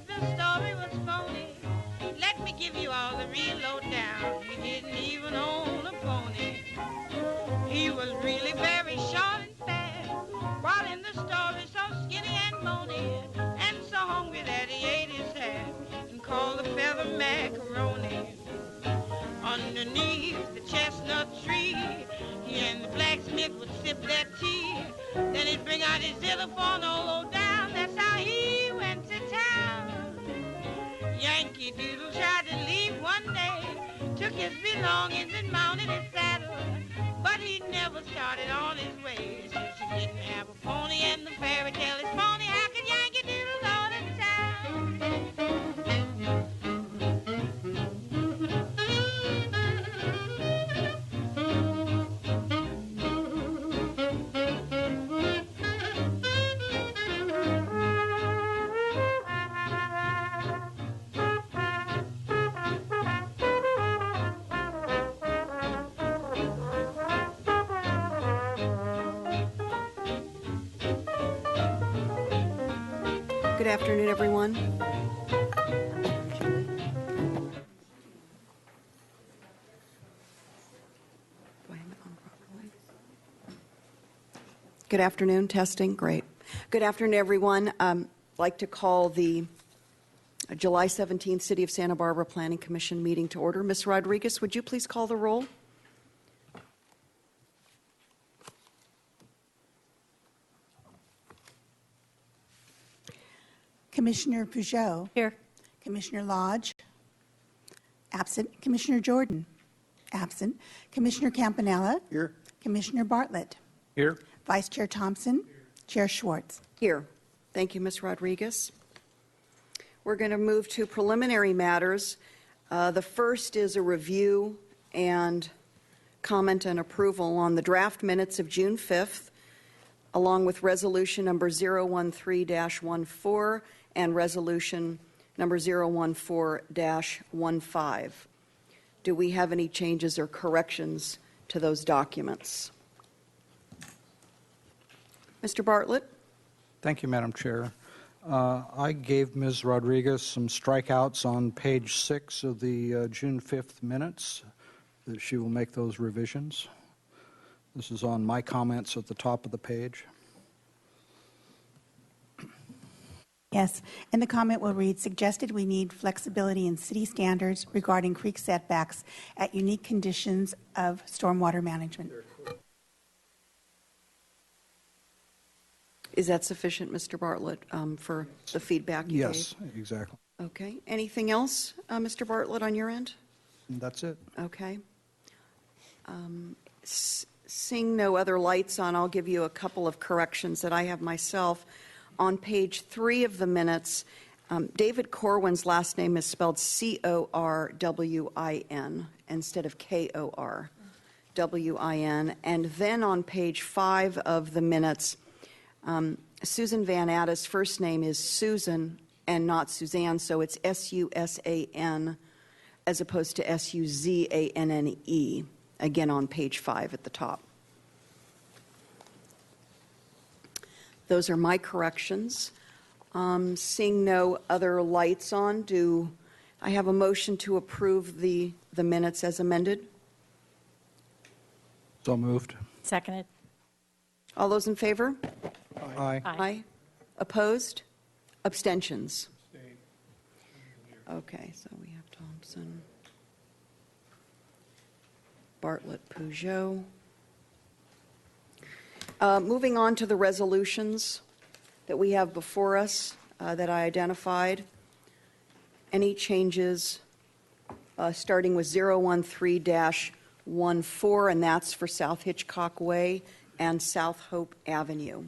but the story was phony. Let me give you all the real lowdown. He didn't even own a pony. He was really very short and fat, while in the story so skinny and bony, and so hungry that he ate his hat and called the feather macaroni. Underneath the chestnut tree, he and the blacksmith would sip their tea. Then he'd bring out his xylophone all low down. That's how he went to town. Yankee Doodle tried to leave one day, took his belongings and mounted his saddle, but he never started on his way, since he didn't have a pony and the fairy tale is phony. How could Yankee Doodle go to town? Good afternoon, everyone. Good afternoon, testing, great. Good afternoon, everyone. I'd like to call the July 17th City of Santa Barbara Planning Commission meeting to order. Ms. Rodriguez, would you please call the roll? Commissioner Peugeot. Here. Commissioner Lodge. Absent. Commissioner Jordan. Absent. Commissioner Campanella. Here. Commissioner Bartlett. Here. Vice Chair Thompson. Chair Schwartz. Here. Thank you, Ms. Rodriguez. We're going to move to preliminary matters. The first is a review and comment and approval on the draft minutes of June 5th, along with resolution number 013-14 and resolution number 014-15. Do we have any changes or corrections to those documents? Mr. Bartlett? Thank you, Madam Chair. I gave Ms. Rodriguez some strikeouts on page 6 of the June 5th minutes, that she will make those revisions. This is on my comments at the top of the page. Yes, and the comment will read, suggested we need flexibility in city standards regarding creek setbacks at unique conditions of stormwater management. Is that sufficient, Mr. Bartlett, for the feedback you Yes, exactly. gave? Okay. Anything else, Mr. Bartlett, on your end? And that's it. Okay. Seeing no other lights on, I'll give you a couple of corrections that I have myself. On page 3 of the minutes, David Corwin's last name is spelled C-O-R-W-I-N instead of K-O-R-W-I-N. And then on page 5 of the minutes, Susan Van Atta's first name is Susan and not Suzanne, so it's S-U-S-A-N as opposed to S-U-Z-A-N-N-E, again on page 5 at the top. Those are my corrections. Seeing no other lights on, do I have a motion to approve the minutes as amended? So moved. Seconded. All those in favor? Aye. Aye. Opposed? Abstentions? Okay, so we have Thompson, Bartlett, Peugeot. Moving on to the resolutions that we have before us that I identified. Any changes starting with 013-14, and that's for South Hitchcock Way and South Hope Avenue.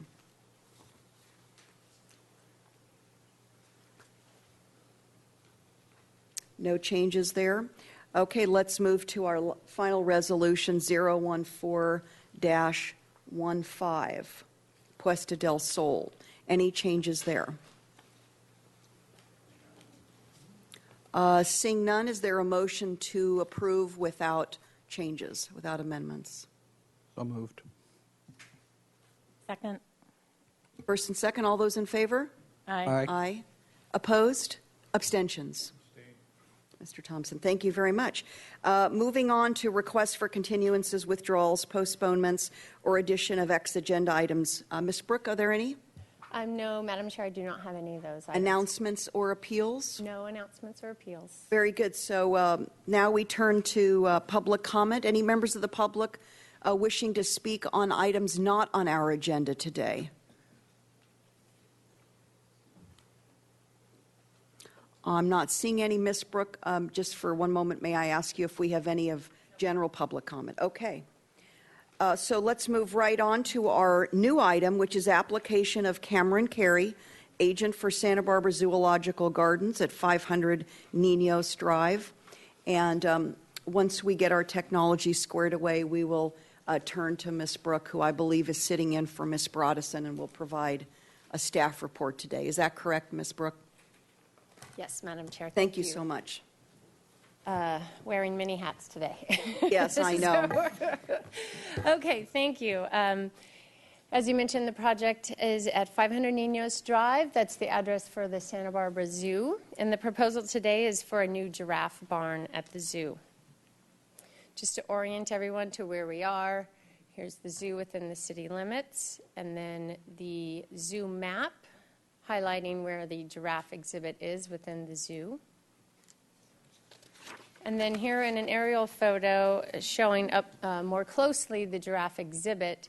No changes there. Okay, let's move to our final resolution, 014-15, Puesta del Sol. Any changes there? Seeing none, is there a motion to approve without changes, without amendments? So moved. Second. First and second, all those in favor? Aye. Aye. Aye. Opposed? Abstentions? Mr. Thompson, thank you very much. Moving on to requests for continuances, withdrawals, postponements, or addition of ex-agenda items. Ms. Brooke, are there any? No, Madam Chair, I do not have any of those items. Announcements or appeals? No announcements or appeals. Very good. So now we turn to public comment. Any members of the public wishing to speak on items not on our agenda today? I'm not seeing any. Ms. Brooke, just for one moment, may I ask you if we have any of general public comment? Okay. So let's move right on to our new item, which is application of Cameron Carey, agent for Santa Barbara Zoological Gardens at 500 Ninos Drive. And once we get our technology squared away, we will turn to Ms. Brooke, who I believe is sitting in for Ms. Broadison and will provide a staff report today. Is that correct, Ms. Brooke? Yes, Madam Chair. Thank you so much. Wearing many hats today. Yes, I know. Okay, thank you. As you mentioned, the project is at 500 Ninos Drive. That's the address for the Santa Barbara Zoo. And the proposal today is for a new giraffe barn at the zoo. Just to orient everyone to where we are, here's the zoo within the city limits, and then the zoo map highlighting where the giraffe exhibit is within the zoo. And then here in an aerial photo showing up more closely the giraffe exhibit,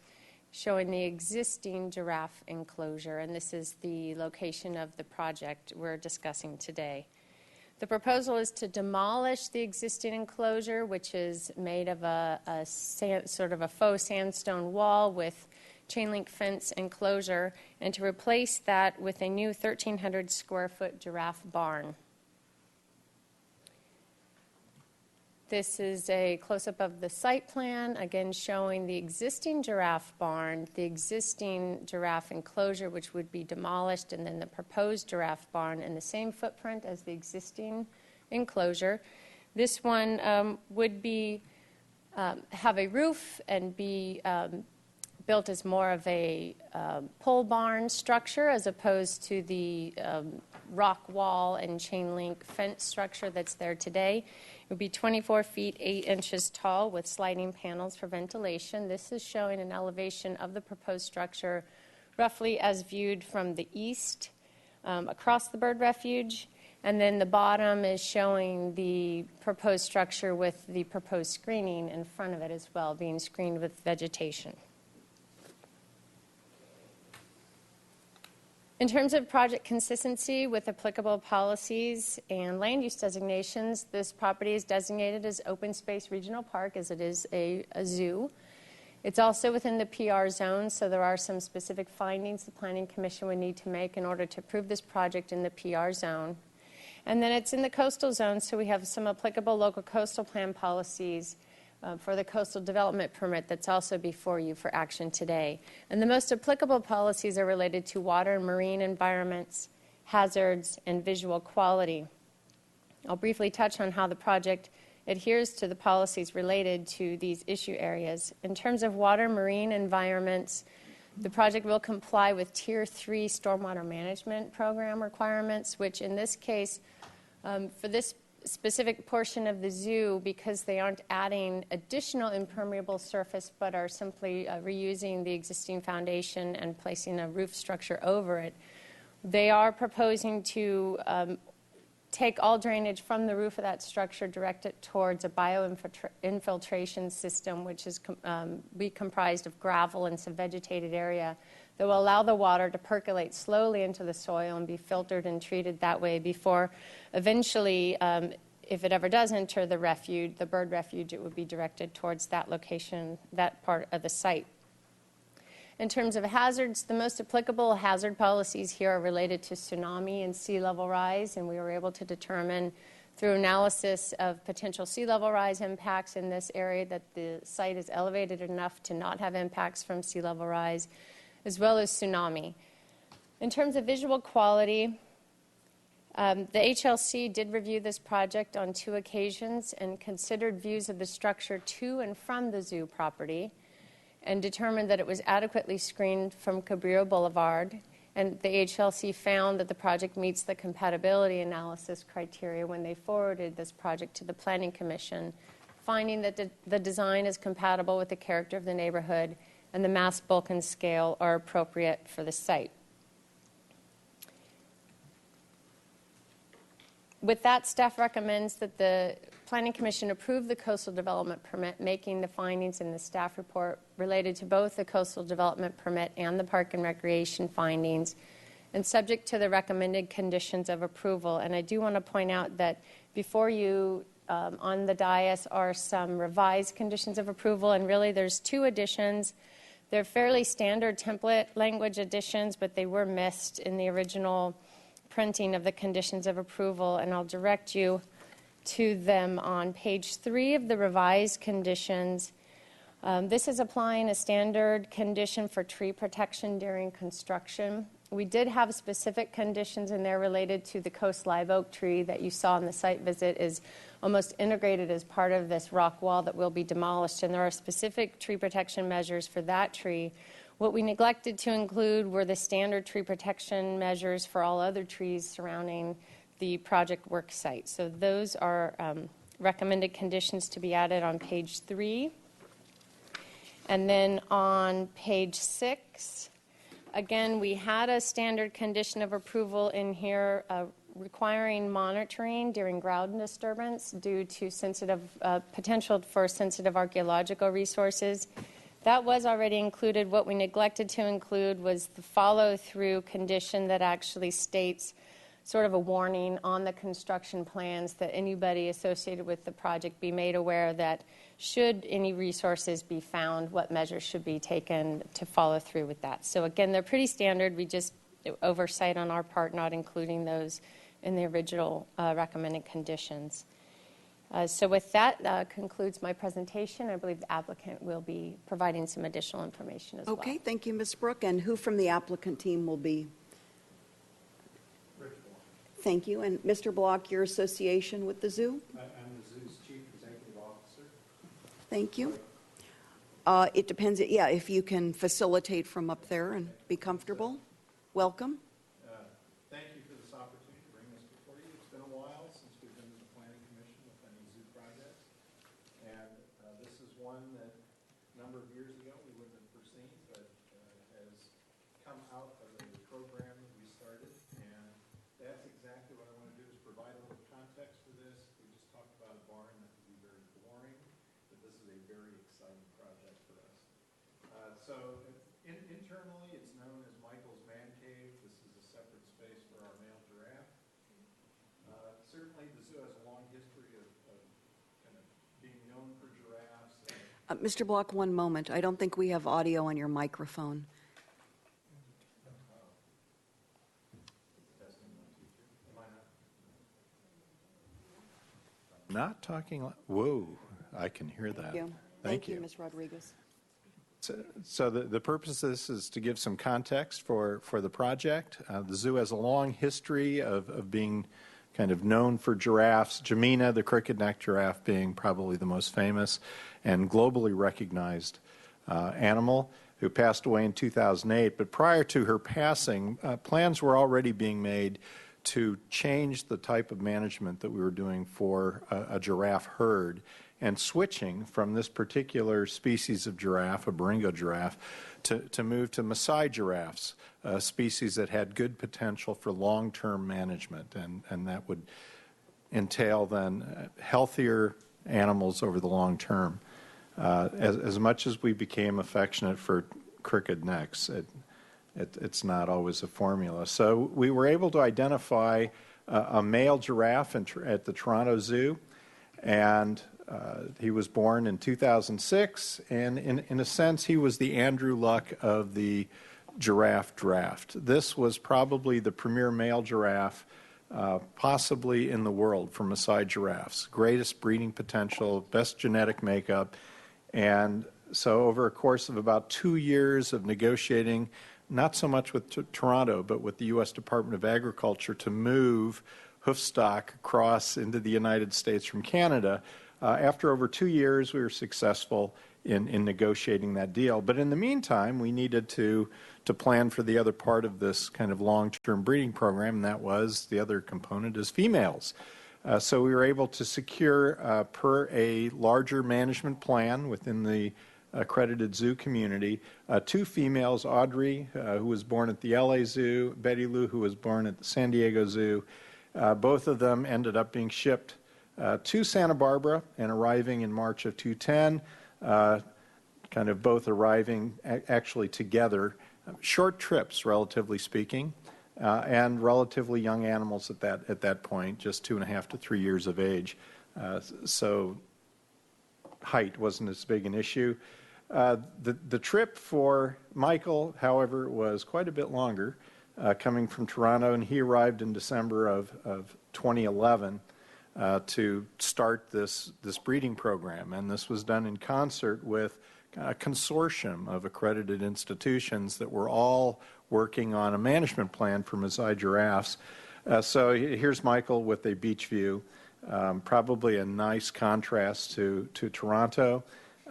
showing the existing giraffe enclosure. And this is the location of the project we're discussing today. The proposal is to demolish the existing enclosure, which is made of sort of a faux sandstone wall with chain link fence enclosure, and to replace that with a new 1,300 square foot giraffe barn. This is a close-up of the site plan, again showing the existing giraffe barn, the existing giraffe enclosure, which would be demolished, and then the proposed giraffe barn in the same footprint as the existing enclosure. This one would be have a roof and be built as more of a pole barn structure as opposed to the rock wall and chain link fence structure that's there today. It would be 24 feet 8 inches tall with sliding panels for ventilation. This is showing an elevation of the proposed structure roughly as viewed from the east across the bird refuge. And then the bottom is showing the proposed structure with the proposed screening in front of it as well, being screened with vegetation. In terms of project consistency with applicable policies and land use designations, this property is designated as open space regional park as it is a zoo. It's also within the PR zone, so there are some specific findings the Planning Commission would need to make in order to approve this project in the PR zone. And then it's in the coastal zone, so we have some applicable local coastal plan policies for the coastal development permit that's also before you for action today. And the most applicable policies are related to water and marine environments, hazards, and visual quality. I'll briefly touch on how the project adheres to the policies related to these issue areas. In terms of water and marine environments, the project will comply with Tier 3 stormwater management program requirements, which in this case, for this specific portion of the zoo, because they aren't adding additional impermeable surface but are simply reusing the existing foundation and placing a roof structure over it, they are proposing to take all drainage from the roof of that structure, direct it towards a bioinfiltration system, which is be comprised of gravel and some vegetated area that will allow the water to percolate slowly into the soil and be filtered and treated that way before eventually, if it ever does enter the refuge, the bird refuge, it would be directed towards that location, that part of the site. In terms of hazards, the most applicable hazard policies here are related to tsunami and sea level rise, and we were able to determine through analysis of potential sea level rise impacts in this area that the site is elevated enough to not have impacts from sea level rise, as well as tsunami. In terms of visual quality, the HLC did review this project on 2 occasions and considered views of the structure to and from the zoo property and determined that it was adequately screened from Cabrillo Boulevard And the HLC found that the project meets the compatibility analysis criteria when they forwarded this project to the Planning Commission, finding that the design is compatible with the character of the neighborhood and the mass, bulk, and scale are appropriate for the site. With that, staff recommends that the Planning Commission approve the coastal development permit, making the findings in the staff report related to both the coastal development permit and the park and recreation findings, and subject to the recommended conditions of approval. And I do want to point out that before you on the dais are some revised conditions of approval, and really there's 2 additions. They're fairly standard template language additions, but they were missed in the original printing of the conditions of approval, and I'll direct you to them on page 3 of the revised conditions. This is applying a standard condition for tree protection during construction. We did have specific conditions in there related to the coast live oak tree that you saw on the site visit is almost integrated as part of this rock wall that will be demolished, and there are specific tree protection measures for that tree. What we neglected to include were the standard tree protection measures for all other trees surrounding the project work site. So those are recommended conditions to be added on page 3. And then on page 6, again, we had a standard condition of approval in here requiring monitoring during ground disturbance due to sensitive potential for sensitive archaeological resources. That was already included. What we neglected to include was the follow-through condition that actually states sort of a warning on the construction plans that anybody associated with the project be made aware that should any resources be found, what measures should be taken to follow through with that. So again, they're pretty standard. We just oversight on our part not including those in the original recommended conditions. So with that, concludes my presentation. I believe the applicant will be providing some additional information as well. Okay, thank you, Ms. Brooke. And who from the applicant team will be? Thank you. And Mr. Block, your association with the zoo? I'm the zoo's chief executive officer. Thank you. It depends, yeah, if you can facilitate from up there and be comfortable. Welcome. Thank you for this opportunity to bring this before you. It's been a while since we've been to the Planning Commission with any zoo projects. And this is one that a number of years ago we wouldn't have foreseen, but has come out of a program that we started. And that's exactly what I want to do is provide a little context for this. We just talked about a barn that would be very boring, but this is a very exciting project for us. Internally, it's known as Michael's Man Cave. This is a separate space for our male giraffe. Certainly, the zoo has a long history of kind of being known for giraffes. Mr. Block, one moment. I don't think we have audio on your microphone. Not talking. Whoa, I can hear that. Thank you. Thank you, Ms. Rodriguez. So the purpose of this is to give some context for the project. The zoo has a long history of being kind of known for giraffes, Jemina, the crooked-necked giraffe, being probably the most famous and globally recognized animal, who passed away in 2008. But prior to her passing, plans were already being made to change the type of management that we were doing for a giraffe herd, and switching from this particular species of giraffe, a Baringo giraffe, to move to Maasai giraffes, a species that had good potential for long-term management, and that would entail then healthier animals over the long term. As much as we became affectionate for crooked necks, it's not always a formula. So we were able to identify a male giraffe at the Toronto Zoo, and he was born in 2006, and in a sense, he was the Andrew Luck of the giraffe draft. This was probably the premier male giraffe, possibly in the world, for Maasai giraffes. Greatest breeding potential, best genetic makeup, and so over a course of about 2 years of negotiating, not so much with Toronto, but with the U.S. Department of Agriculture to move hoofstock across into the United States from Canada. After over 2 years, we were successful in negotiating that deal. But in the meantime, we needed to plan for the other part of this kind of long-term breeding program, and that was the other component is females. So we were able to secure, per a larger management plan within the accredited zoo community, 2 females, Audrey, who was born at the LA Zoo, Betty Lou, who was born at the San Diego Zoo. Both of them ended up being shipped to Santa Barbara and arriving in March of 2010, kind of both arriving actually together, short trips, relatively speaking, and relatively young animals at that point, just 2.5 to 3 years of age. So height wasn't as big an issue. The trip for Michael, however, was quite a bit longer, coming from Toronto, and he arrived in December of 2011 to start this breeding program. And this was done in concert with a consortium of accredited institutions that were all working on a management plan for Maasai giraffes. So here's Michael with a beach view, probably a nice contrast to Toronto,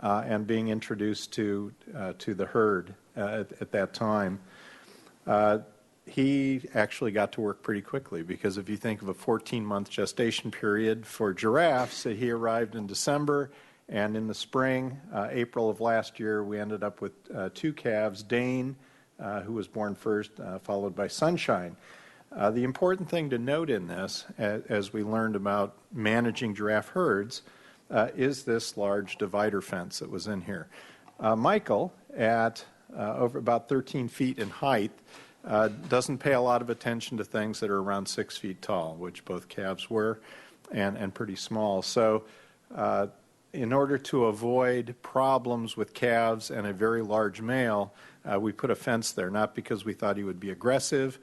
and being introduced to the herd at that time. He actually got to work pretty quickly, because if you think of a 14-month gestation period for giraffes, he arrived in December, and in the spring, April of last year, we ended up with 2 calves, Dane, who was born first, followed by Sunshine. The important thing to note in this, as we learned about managing giraffe herds, is this large divider fence that was in here. Michael, at over about 13 feet in height, doesn't pay a lot of attention to things that are around 6 feet tall, which both calves were, and pretty small. So in order to avoid problems with calves and a very large male, we put a fence there, not because we thought he would be aggressive,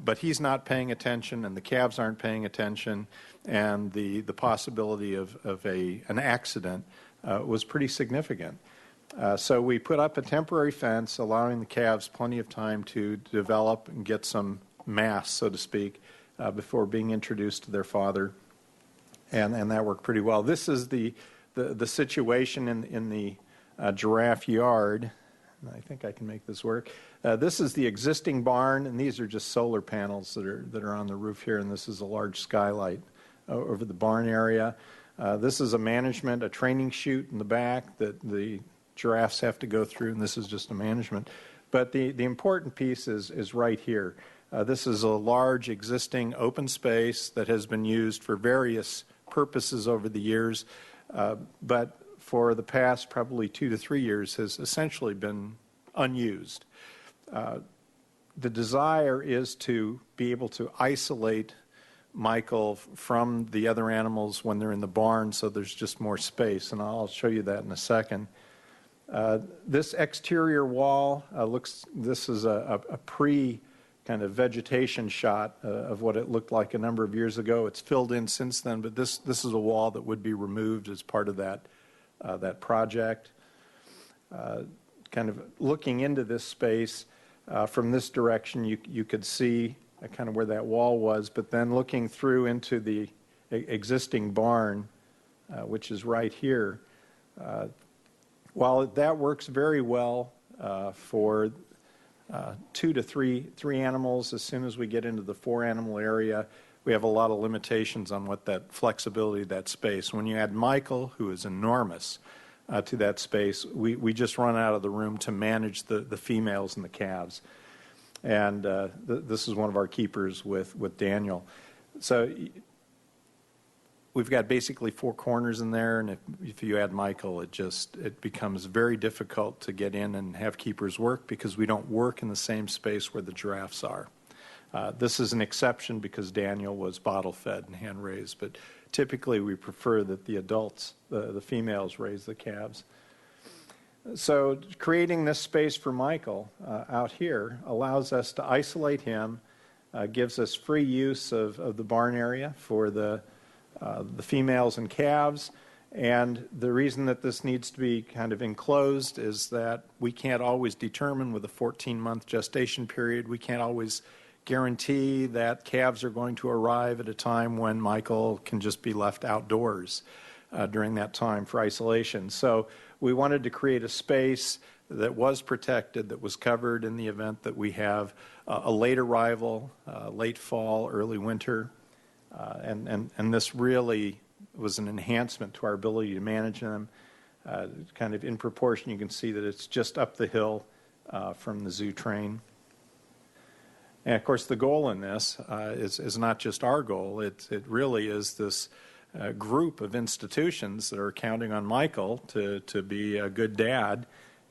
but he's not paying attention and the calves aren't paying attention, and the possibility of an accident was pretty significant. So we put up a temporary fence, allowing the calves plenty of time to develop and get some mass, so to speak, before being introduced to their father, and that worked pretty well. This is the situation in the giraffe yard. I think I can make this work. This is the existing barn, and these are just solar panels that are on the roof here, and this is a large skylight over the barn area. This is a training chute in the back that the giraffes have to go through, and this is just a management. But the important piece is right here. This is a large existing open space that has been used for various purposes over the years, but for the past probably 2 to 3 years has essentially been unused. The desire is to be able to isolate Michael from the other animals when they're in the barn, so there's just more space, and I'll show you that in a second. This exterior wall this is a pre kind of vegetation shot of what it looked like a number of years ago. It's filled in since then, but this is a wall that would be removed as part of that project. Kind of looking into this space from this direction, you could see kind of where that wall was, but then looking through into the existing barn, which is right here, while that works very well for 2 to 3 animals, as soon as we get into the 4-animal area, we have a lot of limitations on what that flexibility of that space. When you add Michael, who is enormous, to that space, we just run out of the room to manage the females and the calves. And this is one of our keepers with Daniel. So we've got basically 4 corners in there, and if you add Michael, it becomes very difficult to get in and have keepers work, because we don't work in the same space where the giraffes are. This is an exception because Daniel was bottle fed and hand raised, but typically we prefer that the adults, the females, raise the calves. So creating this space for Michael out here allows us to isolate him, gives us free use of the barn area for the females and calves. And the reason that this needs to be kind of enclosed is that we can't always determine with a 14-month gestation period, we can't always guarantee that calves are going to arrive at a time when Michael can just be left outdoors during that time for isolation. So we wanted to create a space that was protected, that was covered in the event that we have a late arrival, late fall, early winter. And this really was an enhancement to our ability to manage them. Kind of in proportion, you can see that it's just up the hill from the zoo train. And of course, the goal in this is not just our goal. It really is this group of institutions that are counting on Michael to be a good dad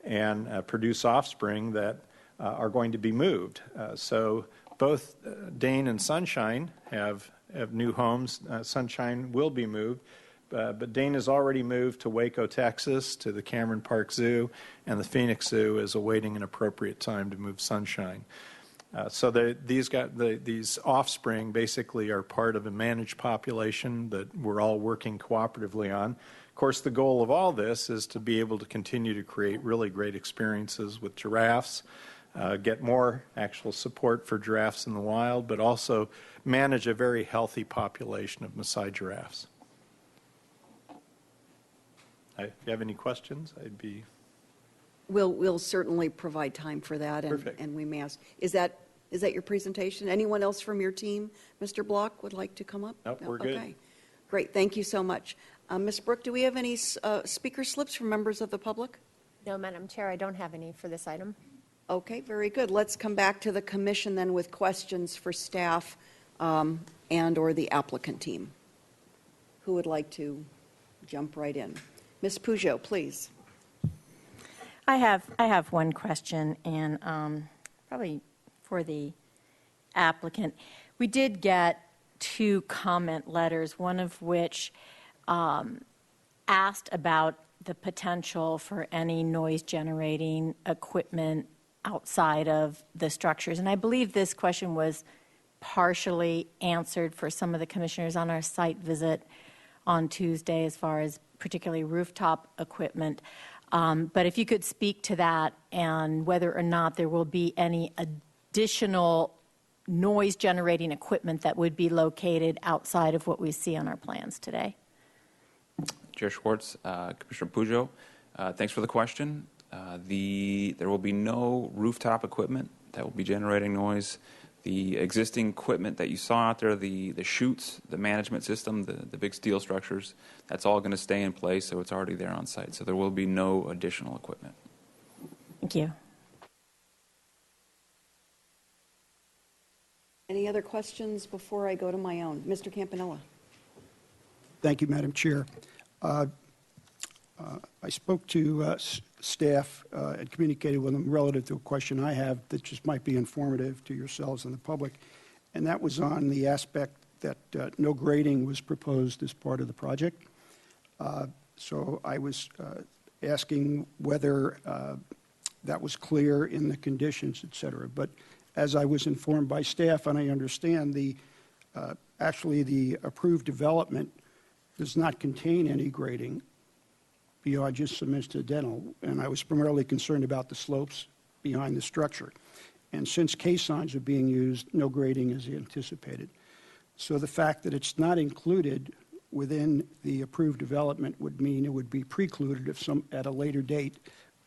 and produce offspring that are going to be moved. So both Dane and Sunshine have new homes. Sunshine will be moved. But Dane has already moved to Waco, Texas, to the Cameron Park Zoo, and the Phoenix Zoo is awaiting an appropriate time to move Sunshine. So these offspring basically are part of a managed population that we're all working cooperatively on. Of course, the goal of all this is to be able to continue to create really great experiences with giraffes, get more actual support for giraffes in the wild, but also manage a very healthy population of Maasai giraffes. If you have any questions, I'd be... We'll certainly provide time for that, and we may ask. Is that your presentation? Anyone else from your team, Mr. Block, would like to come up? Nope, No? we're good. Okay, great. Thank you so much. Ms. Brooke, do we have any speaker slips from members of the public? No, Madam Chair, I don't have any for this item. Okay, very good. Let's come back to the commission then with questions for staff and or the applicant team. Who would like to jump right in? Ms. Peugeot, please. I have one question, and probably for the applicant. We did get 2 comment letters, one of which asked about the potential for any noise-generating equipment outside of the structures. And I believe this question was partially answered for some of the commissioners on our site visit on Tuesday, as far as particularly rooftop equipment. But if you could speak to that and whether or not there will be any additional noise-generating equipment that would be located outside of what we see on our plans today. Chair Schwartz, Commissioner Peugeot, thanks for the question. There will be no rooftop equipment that will be generating noise. The existing equipment that you saw out there, the chutes, the management system, the big steel structures, that's all going to stay in place, so it's already there on site. So there will be no additional equipment. Thank you. Any other questions before I go to my own? Mr. Campanella. Thank you, Madam Chair. I spoke to staff and communicated with them relative to a question I have that just might be informative to yourselves and the public, and that was on the aspect that no grading was proposed as part of the project. So I was asking whether that was clear in the conditions, et cetera. But as I was informed by staff, and I understand, actually the approved development does not contain any grading beyond just some incidental, and I was primarily concerned about the slopes behind the structure. And since caissons are being used, no grading is anticipated. So the fact that it's not included within the approved development would mean it would be precluded if at a later date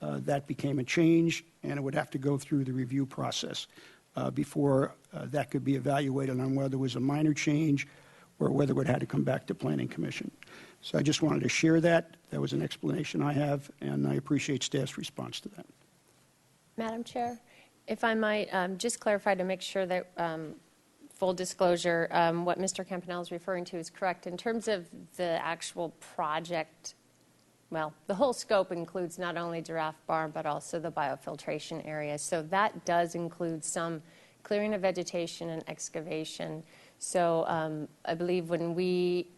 that became a change, and it would have to go through the review process before that could be evaluated on whether it was a minor change or whether it had to come back to Planning Commission. So I just wanted to share that. That was an explanation I have, and I appreciate staff's response to that. Madam Chair, if I might just clarify to make sure that full disclosure, what Mr. Campanella is referring to is correct. In terms of the actual project, well, the whole scope includes not only Giraffe Barn, but also the biofiltration area. So that does include some clearing of vegetation and excavation. So I believe when we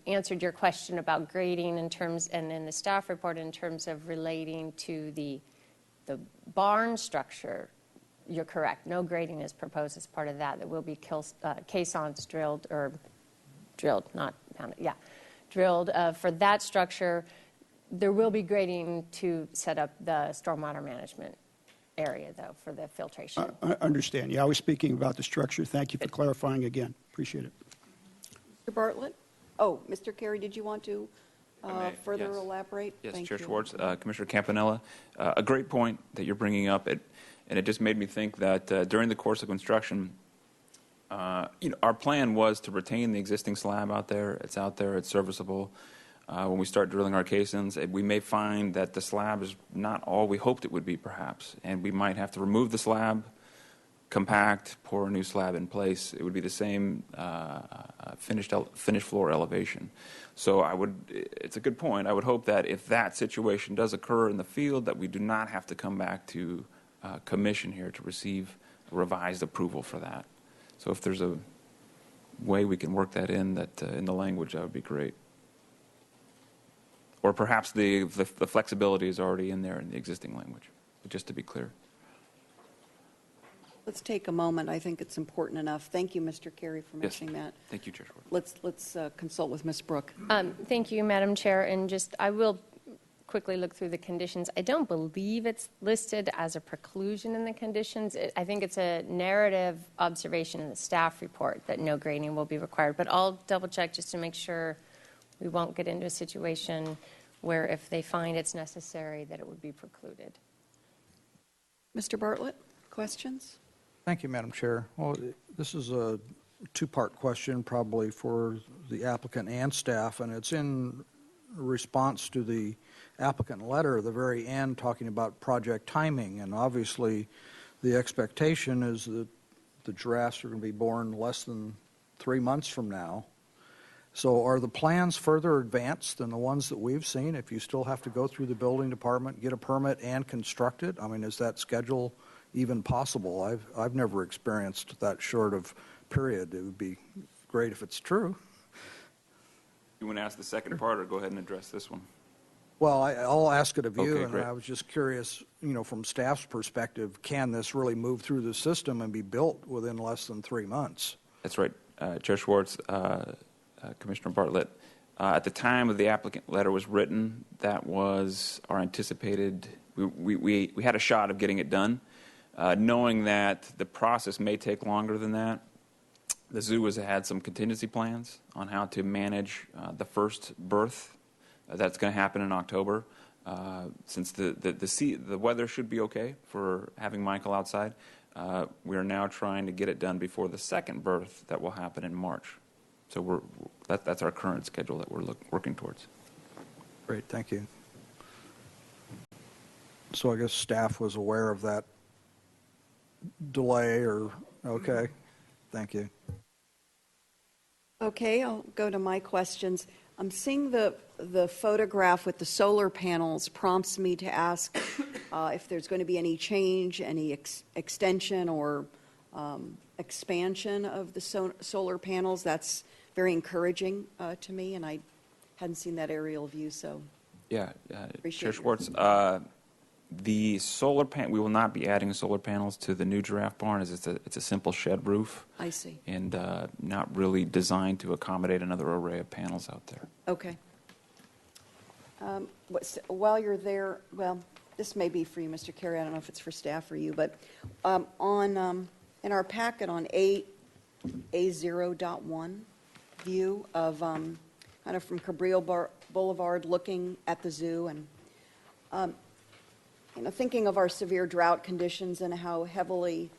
answered your question about grading in terms, and in the staff report in terms of relating to the barn structure, you're correct. No grading is proposed as part of that. There will be caissons drilled, not pounded, yeah, drilled for that structure. There will be grading to set up the stormwater management area, though, for the filtration. I understand. Yeah, I was speaking about the structure. Thank you for clarifying again. Appreciate it. Mr. Bartlett? Oh, Mr. Carey, did you want to further yes. elaborate? Yes, Thank Chair you. Schwartz, Commissioner Campanella, a great point that you're bringing up, and it just made me think that during the course of construction, our plan was to retain the existing slab out there. It's out there. It's serviceable. When we start drilling our caissons, we may find that the slab is not all we hoped it would be, perhaps, and we might have to remove the slab, compact, pour a new slab in place. It would be the same finished floor elevation. So it's a good point. I would hope that if that situation does occur in the field, that we do not have to come back to commission here to receive revised approval for that. So if there's a way we can work that in the language, that would be great. Or perhaps the flexibility is already in there in the existing language, but just to be clear. Let's take a moment. I think it's important enough. Thank you, Mr. Carey, for mentioning that. Thank you, Chair Schwartz. Let's consult with Ms. Brooke. Thank you, Madam Chair. And I will quickly look through the conditions. I don't believe it's listed as a preclusion in the conditions. I think it's a narrative observation in the staff report that no grading will be required. But I'll double check just to make sure we won't get into a situation where if they find it's necessary that it would be precluded. Mr. Bartlett, questions? Thank you, Madam Chair. Well, this is a two-part question probably for the applicant and staff, and it's in response to the applicant letter at the very end talking about project timing. And obviously, the expectation is that the giraffes are going to be born less than 3 months from now. So are the plans further advanced than the ones that we've seen? If you still have to go through the building department, get a permit, and construct it, I mean, is that schedule even possible? I've never experienced that short of period. It would be great if it's true. You want to ask the second part, or go ahead and address this one? Well, I'll ask it of you, Okay, and great. I was just curious, from staff's perspective, can this really move through the system and be built within less than 3 months? That's right, Chair Schwartz, Commissioner Bartlett. At the time of the applicant letter was written, that was our anticipated. We had a shot of getting it done, knowing that the process may take longer than that. The zoo has had some contingency plans on how to manage the first birth that's going to happen in October. Since the weather should be okay for having Michael outside, we are now trying to get it done before the second birth that will happen in March. So that's our current schedule that we're working towards. Great, thank you. So I guess staff was aware of that delay, or okay, thank you. Okay, I'll go to my questions. I'm seeing the photograph with the solar panels prompts me to ask if there's going to be any change, any extension or expansion of the solar panels. That's very encouraging to me, and I hadn't seen that aerial view, so Yeah, appreciate Chair your- Schwartz, the solar we will not be adding solar panels to the new giraffe barn, as it's a simple shed roof. I see. And not really designed to accommodate another array of panels out there. Okay. While you're there, well, this may be for you, Mr. Carey. I don't know if it's for staff or you, but in our packet on A0.1 view of kind of from Cabrillo Boulevard looking at the zoo, and thinking of our severe drought conditions and how heavily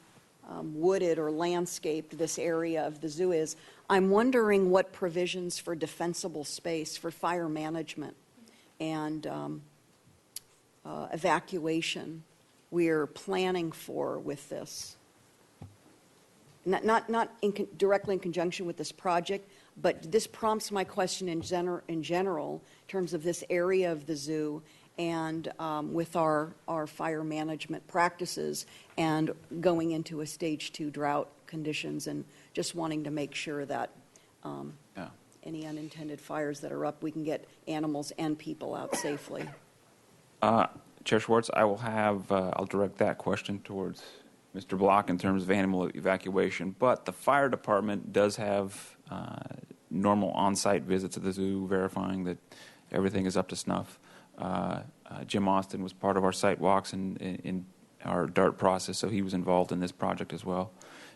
wooded or landscaped this area of the zoo is, I'm wondering what provisions for defensible space for fire management and evacuation we're planning for with this. Not directly in conjunction with this project, but this prompts my question in general in terms of this area of the zoo and with our fire management practices and going into a stage 2 drought conditions, and just wanting to make sure that any unintended fires that are up, we can get animals and people out safely. Chair Schwartz, I'll direct that question towards Mr. Block in terms of animal evacuation, but the fire department does have normal on-site visits at the zoo verifying that everything is up to snuff. Jim Austin was part of our site walks in our DART process, so he was involved in this project as well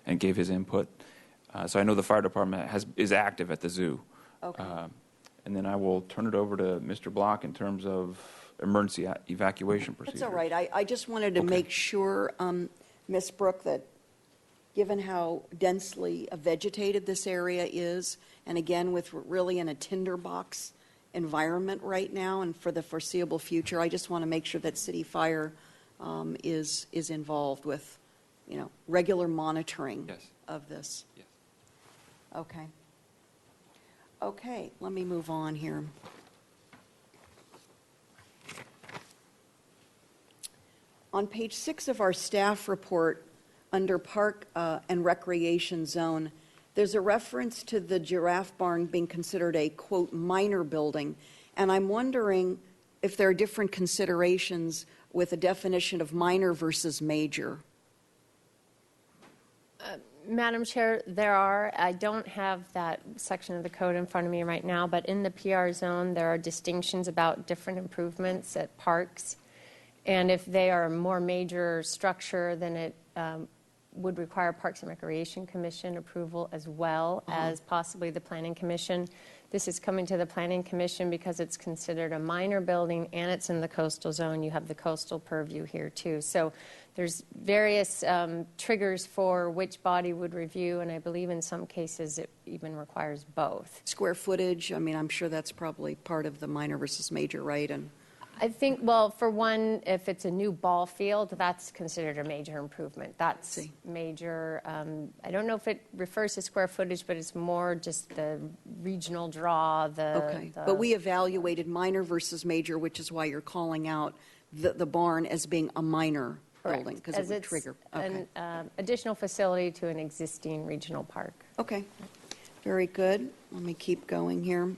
and gave his input. So I know the fire department is active at the zoo. Okay. and then I will turn it over to Mr. Block in terms of emergency evacuation procedures. That's all right. I just wanted to Okay. make sure, Ms. Brooke, that given how densely vegetated this area is, and again, with really in a tinderbox environment right now and for the foreseeable future, I just want to make sure that City Fire is involved with, regular monitoring Yes. of this. Yes. Okay. Okay, let me move on here. On page 6 of our staff report, under Park and Recreation Zone, there's a reference to the Giraffe Barn being considered a, quote, minor building. And I'm wondering if there are different considerations with a definition of minor versus major. Madam Chair, there are. I don't have that section of the code in front of me right now, but in the PR zone, there are distinctions about different improvements at parks. And if they are a more major structure, then it would require Parks and Recreation Commission approval as well as possibly the Planning Commission. This is coming to the Planning Commission because it's considered a minor building and it's in the coastal zone. You have the coastal purview here too. So there's various triggers for which body would review, and I believe in some cases it even requires both. Square footage, I mean, I'm sure that's probably part of the minor versus major, right? And I think, well, for one, if it's a new ball field, that's considered a major improvement. That's See. major. I don't know if it refers to square footage, but it's more just the regional draw. Okay, but we evaluated minor versus major, which is why you're calling out the barn as being a minor building, because it would trigger. Okay. An additional facility to an existing regional park. Okay, very good. Let me keep going here.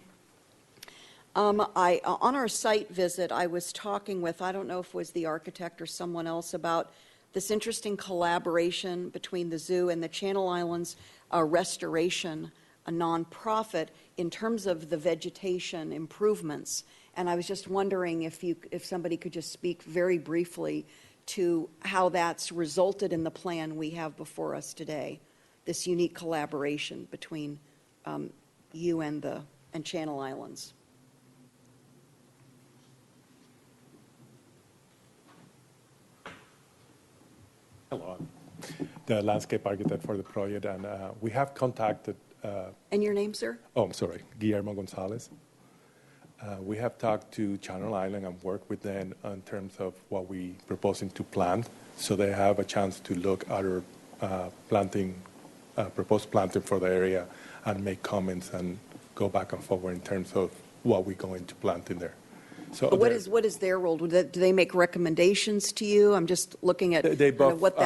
On our site visit, I was talking with, I don't know if it was the architect or someone else, about this interesting collaboration between the zoo and the Channel Islands Restoration, a nonprofit, in terms of the vegetation improvements. And I was just wondering if somebody could just speak very briefly to how that's resulted in the plan we have before us today, this unique collaboration between you and Channel Islands. Hello, the landscape architect for the project, and we have contacted. And your name, sir? Oh, I'm sorry, Guillermo Gonzalez. We have talked to Channel Island and worked with them in terms of what we proposing to plant, so they have a chance to look at our proposed planting for the area, and make comments and go back and forward in terms of what we're going to plant in there. So But what is their role? Do they make recommendations to you? I'm just looking at They both, what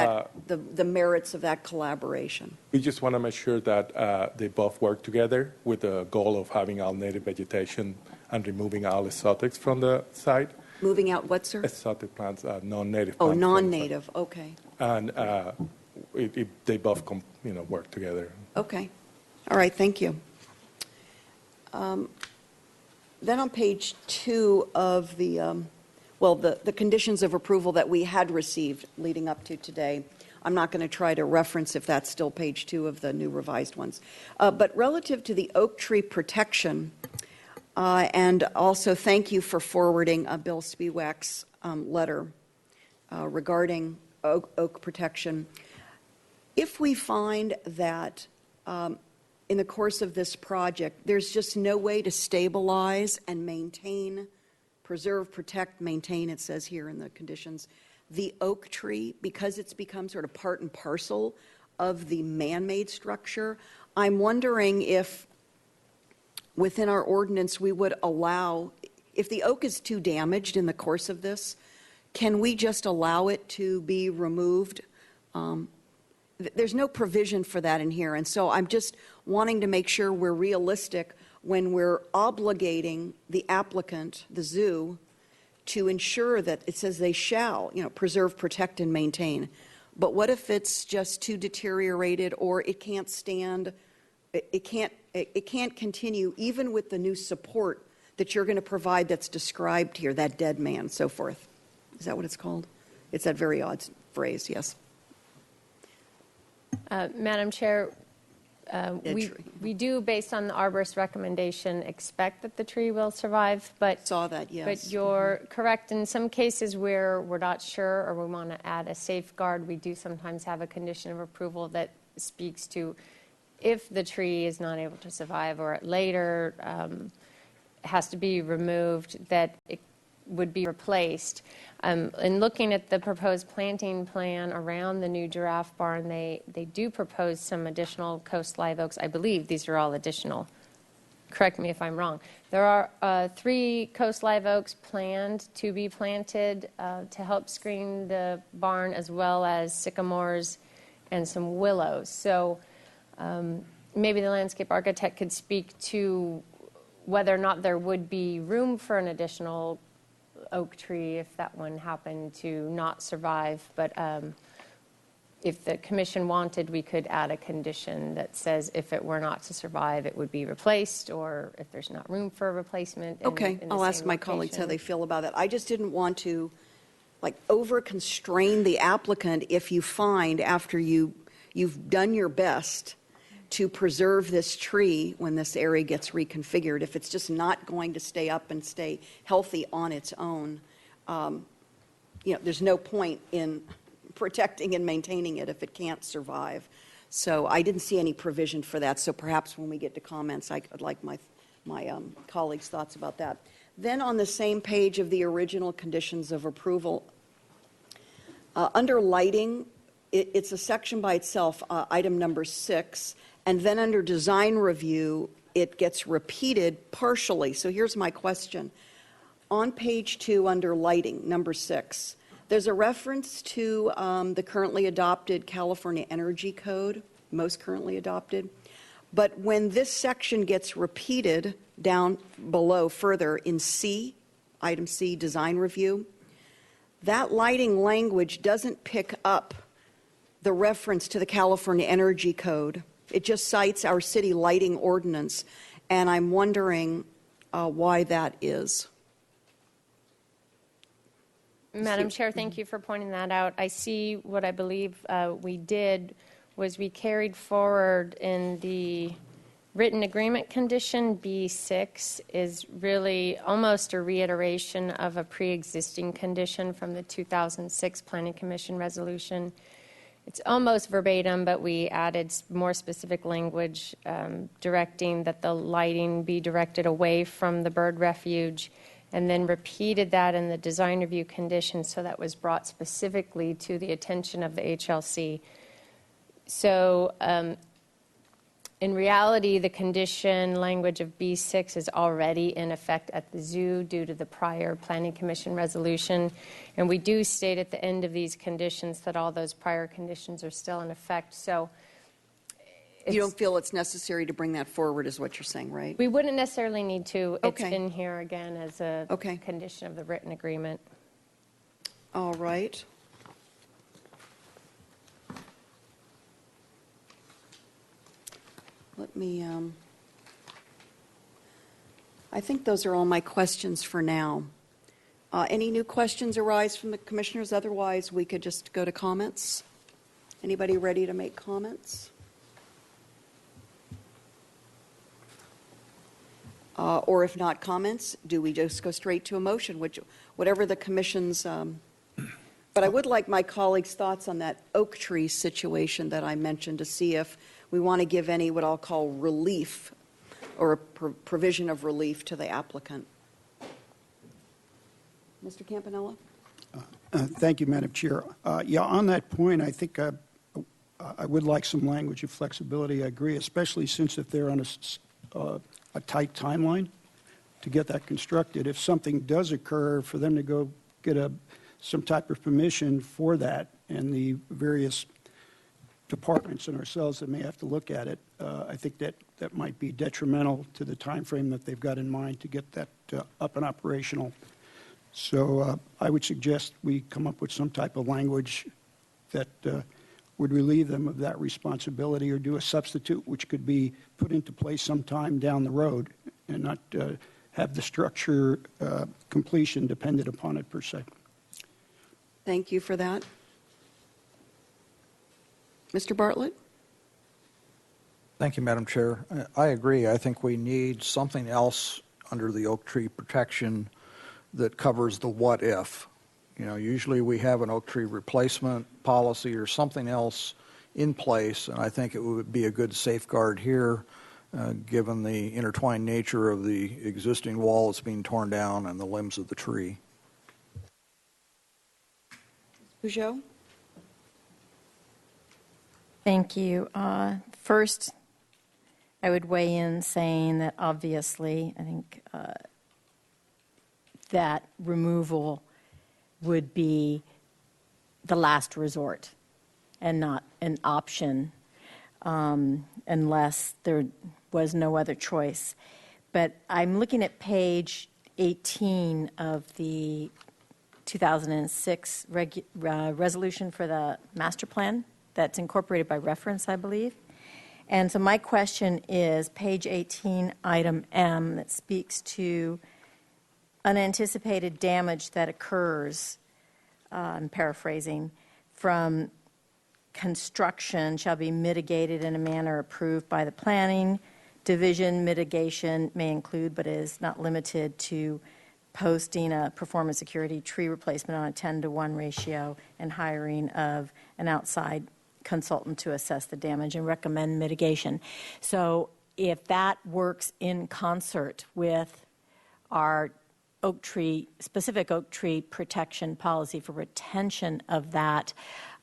the merits of that collaboration. we just want to make sure that they both work together with the goal of having all native vegetation and removing all exotics from the site. Moving out what, sir? Exotic plants, non-native Oh, plants. non-native, okay. And they both work together. Okay. All right, thank you. Then on page 2 of the conditions of approval that we had received leading up to today, I'm not going to try to reference if that's still page 2 of the new revised ones. But relative to the oak tree protection, and also thank you for forwarding Bill Spiewak's letter regarding oak protection. If we find that in the course of this project, there's just no way to stabilize and maintain, preserve, protect, maintain, it says here in the conditions, the oak tree, because it's become sort of part and parcel of the man-made structure. I'm wondering if within our ordinance we would allow, if the oak is too damaged in the course of this, can we just allow it to be removed? There's no provision for that in here, and so I'm just wanting to make sure we're realistic when we're obligating the applicant, the zoo, to ensure that it says they shall, preserve, protect, and maintain. But what if it's just too deteriorated, or it can't stand, it can't continue even with the new support that you're going to provide that's described here, that dead man, so forth. Is that what it's called? It's that very odd phrase, yes. Madam Chair, Dead We tree. we do, based on the arborist recommendation, expect that the tree will survive, but Saw that, yes. but you're correct. In some cases where we're not sure or we want to add a safeguard, we do sometimes have a condition of approval that speaks to if the tree is not able to survive or later has to be removed, that it would be replaced. In looking at the proposed planting plan around the new giraffe barn, they do propose some additional coast live oaks. I believe these are all additional. Correct me if I'm wrong. There are 3 coast live oaks planned to be planted to help screen the barn, as well as sycamores and some willows. So maybe the landscape architect could speak to whether or not there would be room for an additional oak tree if that one happened to not survive. But if the commission wanted, we could add a condition that says if it were not to survive, it would be replaced, or if there's not room for a replacement. Okay, in the I'll ask same my colleagues how location. they feel about that. I just didn't want to, like, over-constrain the applicant if you find after you've done your best to preserve this tree when this area gets reconfigured, if it's just not going to stay up and stay healthy on its own, there's no point in protecting and maintaining it if it can't survive. So I didn't see any provision for that. So perhaps when we get to comments, I'd like my colleagues' thoughts about that. Then on the same page of the original conditions of approval, under lighting, it's a section by itself, item number 6. And then under design review, it gets repeated partially. So here's my question. On page 2, under lighting, number 6, there's a reference to the currently adopted California Energy Code, most currently adopted. But when this section gets repeated down below further in C, item C, design review, that lighting language doesn't pick up the reference to the California Energy Code. It just cites our city lighting ordinance, and I'm wondering why that is. Madam Chair, thank you for pointing that out. I see what I believe we did was we carried forward in the written agreement condition, B6, is really almost a reiteration of a pre-existing condition from the 2006 Planning Commission resolution. It's almost verbatim, but we added more specific language directing that the lighting be directed away from the bird refuge, and then repeated that in the design review condition, so that was brought specifically to the attention of the HLC. So in reality, the condition language of B6 is already in effect at the zoo due to the prior Planning Commission resolution. And we do state at the end of these conditions that all those prior conditions are still in effect. So You don't feel it's necessary to bring that forward, is what you're saying, right? we wouldn't necessarily need to. It's Okay. in here again as a Okay. condition of the written agreement. All right. Let me, I think those are all my questions for now. Any new questions arise from the commissioners? Otherwise, we could just go to comments. Anybody ready to make comments? Or if not comments, do we just go straight to a motion, whatever the commission's, but I would like my colleagues' thoughts on that oak tree situation that I mentioned to see if we want to give any what I'll call relief or a provision of relief to the applicant. Mr. Campanella? Thank you, Madam Chair. Yeah, on that point, I think I would like some language of flexibility. I agree, especially since if they're on a tight timeline to get that constructed. If something does occur, for them to go get some type of permission for that, and the various departments and ourselves that may have to look at it, I think that might be detrimental to the time frame that they've got in mind to get that up and operational. So I would suggest we come up with some type of language that would relieve them of that responsibility, or do a substitute which could be put into place sometime down the road, and not have the structure completion dependent upon it per se. Thank you for that. Mr. Bartlett? Thank you, Madam Chair. I agree. I think we need something else under the oak tree protection that covers the what if. You know, usually we have an oak tree replacement policy or something else in place, and I think it would be a good safeguard here, given the intertwined nature of the existing wall that's being torn down and the limbs of the tree. Peugeot? Thank you. First, I would weigh in saying that obviously, I think that removal would be the last resort and not an option unless there was no other choice. But I'm looking at page 18 of the 2006 resolution for the master plan that's incorporated by reference, I believe. And so my question is page 18, item M, that speaks to unanticipated damage that occurs, I'm paraphrasing, from construction shall be mitigated in a manner approved by the planning division. Mitigation may include, but is not limited to, posting a performance security tree replacement on a 10-to-1 ratio and hiring of an outside consultant to assess the damage and recommend mitigation. So if that works in concert with our oak tree, specific oak tree protection policy for retention of that,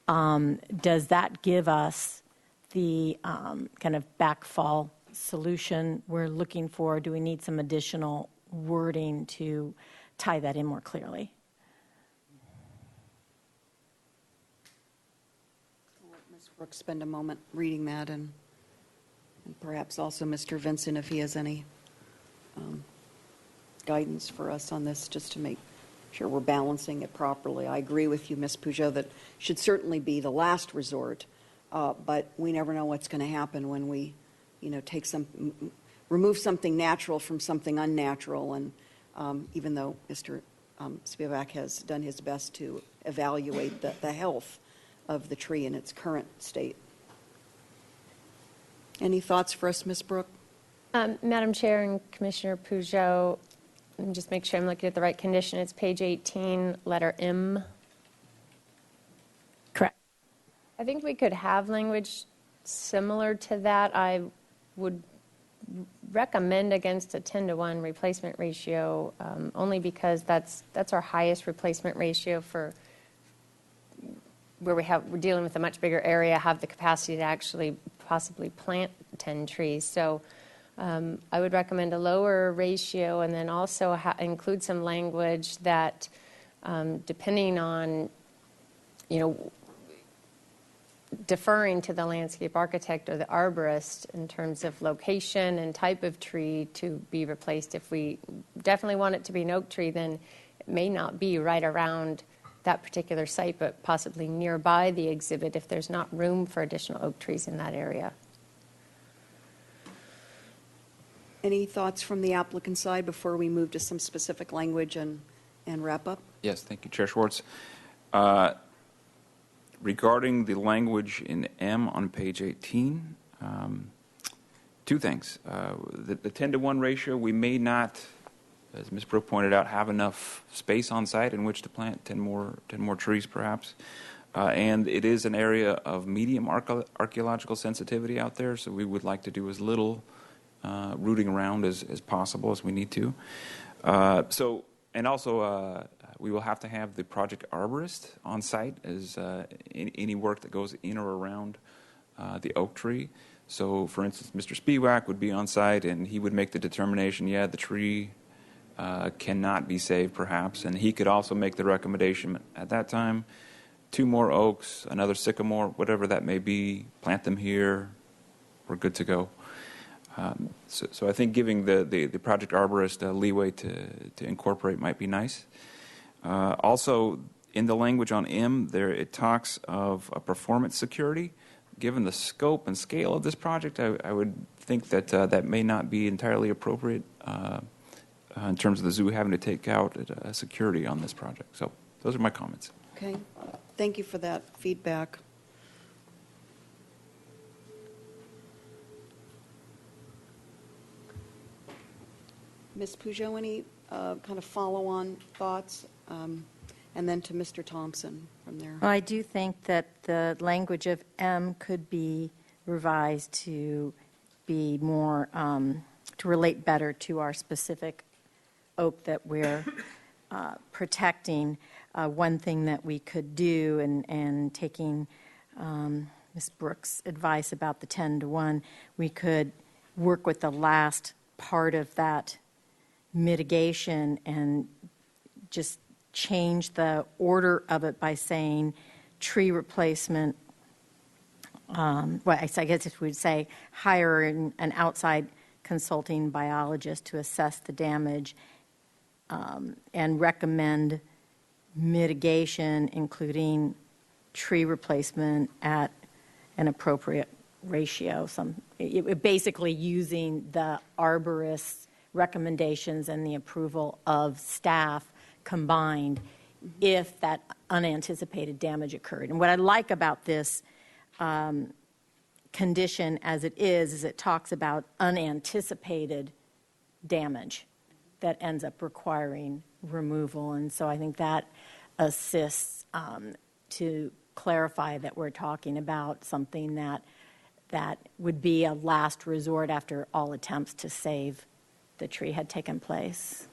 does that give us the kind of backfall solution we're looking for? Do we need some additional wording to tie that in more clearly? I'll let Ms. Brooks spend a moment reading that, and perhaps also Mr. Vincent, if he has any guidance for us on this, just to make sure we're balancing it properly. I agree with you, Ms. Peugeot, that should certainly be the last resort, but we never know what's going to happen when we, take remove something natural from something unnatural. And even though Mr. Spivak has done his best to evaluate the health of the tree in its current state. Any thoughts for us, Ms. Brooke? Madam Chair and Commissioner Peugeot, let me just make sure I'm looking at the right condition. It's page 18, letter M. Correct. I think we could have language similar to that. I would recommend against a 10-to-1 replacement ratio, only because that's our highest replacement ratio for where we're dealing with a much bigger area, have the capacity to actually possibly plant 10 trees. So I would recommend a lower ratio, and then also include some language that, depending on, deferring to the landscape architect or the arborist in terms of location and type of tree to be replaced. If we definitely want it to be an oak tree, then it may not be right around that particular site, but possibly nearby the exhibit if there's not room for additional oak trees in that area. Any thoughts from the applicant side before we move to some specific language and wrap up? Yes, thank you, Chair Schwartz. Regarding the language in M on page 18, two things. The 10-to-1 ratio, we may not, as Ms. Brooke pointed out, have enough space on site in which to plant 10 more trees perhaps. And it is an area of medium archaeological sensitivity out there, so we would like to do as little rooting around as possible as we need to. We will have to have the project arborist on site as any work that goes in or around the oak tree. So, for instance, Mr. Spivak would be on site, and he would make the determination, the tree cannot be saved, perhaps, and he could also make the recommendation at that time, 2 more oaks, another sycamore, whatever that may be, plant them here, we're good to go. So I think giving the project arborist leeway to incorporate might be nice. Also, in the language on M, there it talks of a performance security. Given the scope and scale of this project, I would think that that may not be entirely appropriate in terms of the zoo having to take out security on this project. So those are my comments. Okay. Thank you for that feedback. Ms. Peugeot, any kind of follow-on thoughts? And then to Mr. Thompson from there. Well, I do think that the language of M could be revised to be more, to relate better to our specific oak that we're protecting. One thing that we could do, and taking Ms. Brooks' advice about the 10-to-1, we could work with the last part of that mitigation and just change the order of it by saying tree replacement. Well, I guess it would say hire an outside consulting biologist to assess the damage and recommend mitigation, including tree replacement at an appropriate ratio. Basically using the arborist's recommendations and the approval of staff combined if that unanticipated damage occurred. And what I like about this condition as it is it talks about unanticipated damage that ends up requiring removal. And so I think that assists to clarify that we're talking about something that would be a last resort after all attempts to save the tree had taken place.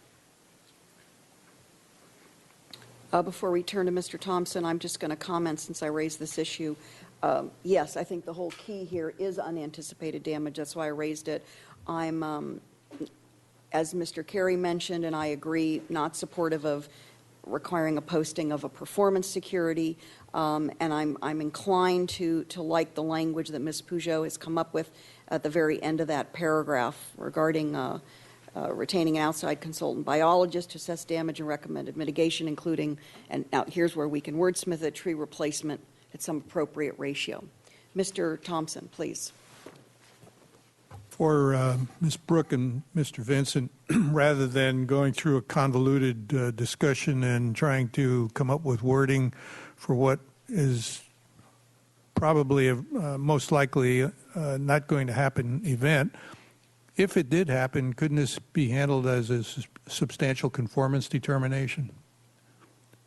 Before we turn to Mr. Thompson, I'm just going to comment since I raised this issue. Yes, I think the whole key here is unanticipated damage. That's why I raised it. I'm, as Mr. Carey mentioned, and I agree, not supportive of requiring a posting of a performance security. And I'm inclined to like the language that Ms. Peugeot has come up with at the very end of that paragraph regarding retaining an outside consultant biologist to assess damage and recommended mitigation, including, and now here's where we can wordsmith it, tree replacement at some appropriate ratio. Mr. Thompson, please. For Ms. Brooke and Mr. Vincent, rather than going through a convoluted discussion and trying to come up with wording for what is probably a most likely not going to happen event, if it did happen, couldn't this be handled as a substantial conformance determination?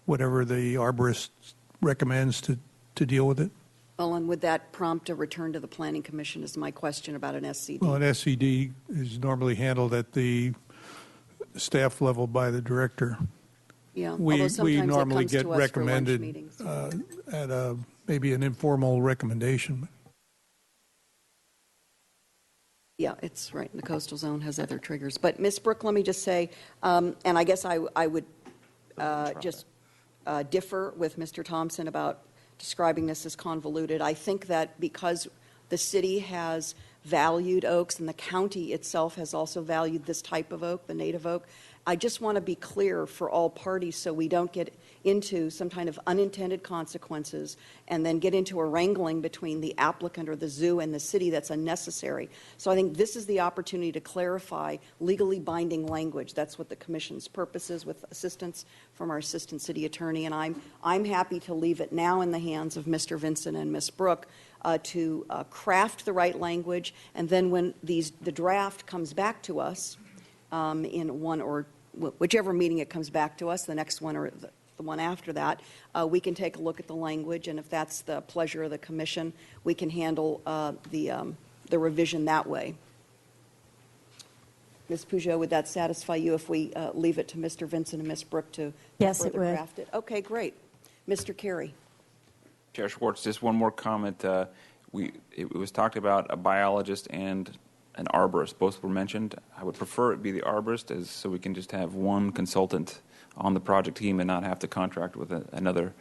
Whatever the arborist recommends to deal with it? Well, and would that prompt a return to the Planning Commission is my question about an SCD. Well, an SCD is normally handled at the staff level by the director. Yeah, We although sometimes normally it comes get to us for lunch recommended meetings. at maybe an informal recommendation. Yeah, it's right. The coastal zone has other triggers. But Ms. Brooke, let me just say, and I guess I would just differ with Mr. Thompson about describing this as convoluted. I think that because the city has valued oaks and the county itself has also valued this type of oak, the native oak, I just want to be clear for all parties so we don't get into some kind of unintended consequences and then get into a wrangling between the applicant or the zoo and the city that's unnecessary. So I think this is the opportunity to clarify legally binding language. That's what the commission's purpose is, with assistance from our assistant city attorney. And I'm happy to leave it now in the hands of Mr. Vincent and Ms. Brooke to craft the right language. And then when the draft comes back to us in one or whichever meeting it comes back to us, the next one or the one after that, we can take a look at the language, and if that's the pleasure of the commission, we can handle the revision that way. Ms. Peugeot, would that satisfy you if we leave it to Mr. Vincent and Ms. Brooke to Yes, it further would. craft it? Okay, great. Mr. Carey. Chair Schwartz, just one more comment. It was talked about a biologist and an arborist. Both were mentioned. I would prefer it be the arborist, so we can just have one consultant on the project team and not have to contract with another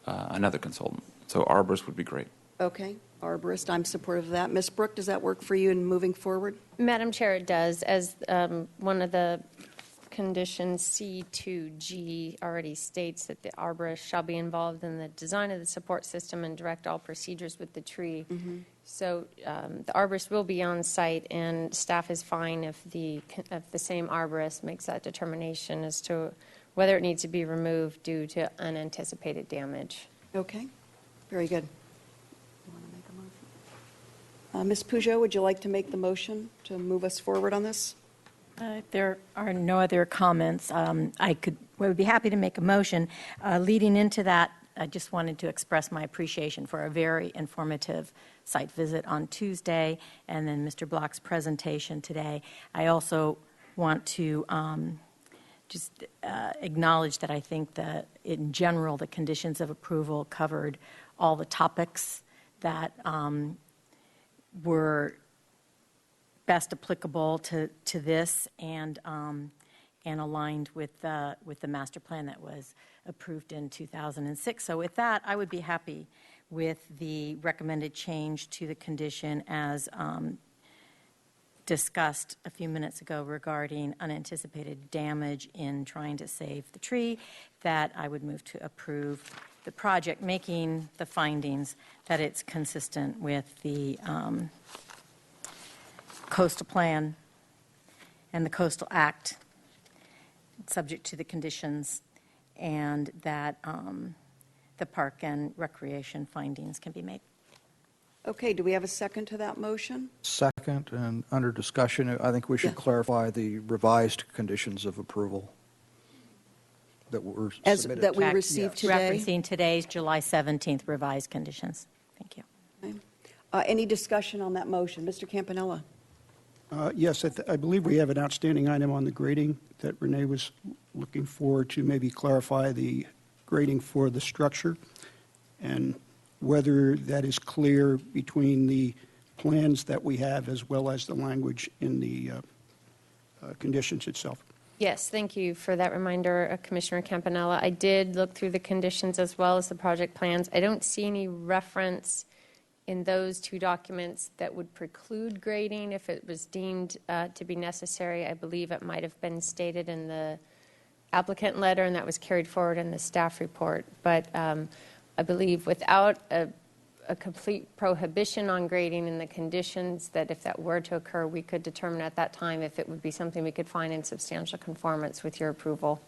consultant. So arborist would be great. Okay, arborist, I'm supportive of that. Ms. Brooke, does that work for you in moving forward? Madam Chair, it does. As one of the conditions, C2G, already states that the arborist shall be involved in the design of the support system and direct all procedures with the tree. Mm-hmm. So the arborist will be on site, and staff is fine if the same arborist makes that determination as to whether it needs to be removed due to unanticipated damage. Okay, very good. You want to make a motion? Ms. Peugeot, would you like to make the motion to move us forward on this? If there are no other comments, would be happy to make a motion. Leading into that, I just wanted to express my appreciation for a very informative site visit on Tuesday and then Mr. Block's presentation today. I also want to just acknowledge that I think that in general the conditions of approval covered all the topics that were best applicable to this and aligned with the master plan that was approved in 2006. So with that, I would be happy with the recommended change to the condition as discussed a few minutes ago regarding unanticipated damage in trying to save the tree, that I would move to approve the project, making the findings that it's consistent with the coastal plan and the Coastal Act, subject to the conditions, and that the park and recreation findings can be made. Okay, do we have a second to that motion? Second, and under discussion, I think we should clarify the revised conditions of approval that were submitted. That we received today? Referencing today's July 17th revised conditions. Thank you. Okay. Any discussion on that motion? Mr. Campanella? Yes, I believe we have an outstanding item on the grading that Renee was looking for to maybe clarify the grading for the structure and whether that is clear between the plans that we have as well as the language in the conditions itself. Yes, thank you for that reminder, Commissioner Campanella. I did look through the conditions as well as the project plans. I don't see any reference in those two documents that would preclude grading if it was deemed to be necessary. I believe it might have been stated in the applicant letter, and that was carried forward in the staff report. But I believe without a complete prohibition on grading in the conditions, that if that were to occur, we could determine at that time if it would be something we could find in substantial conformance with your approval.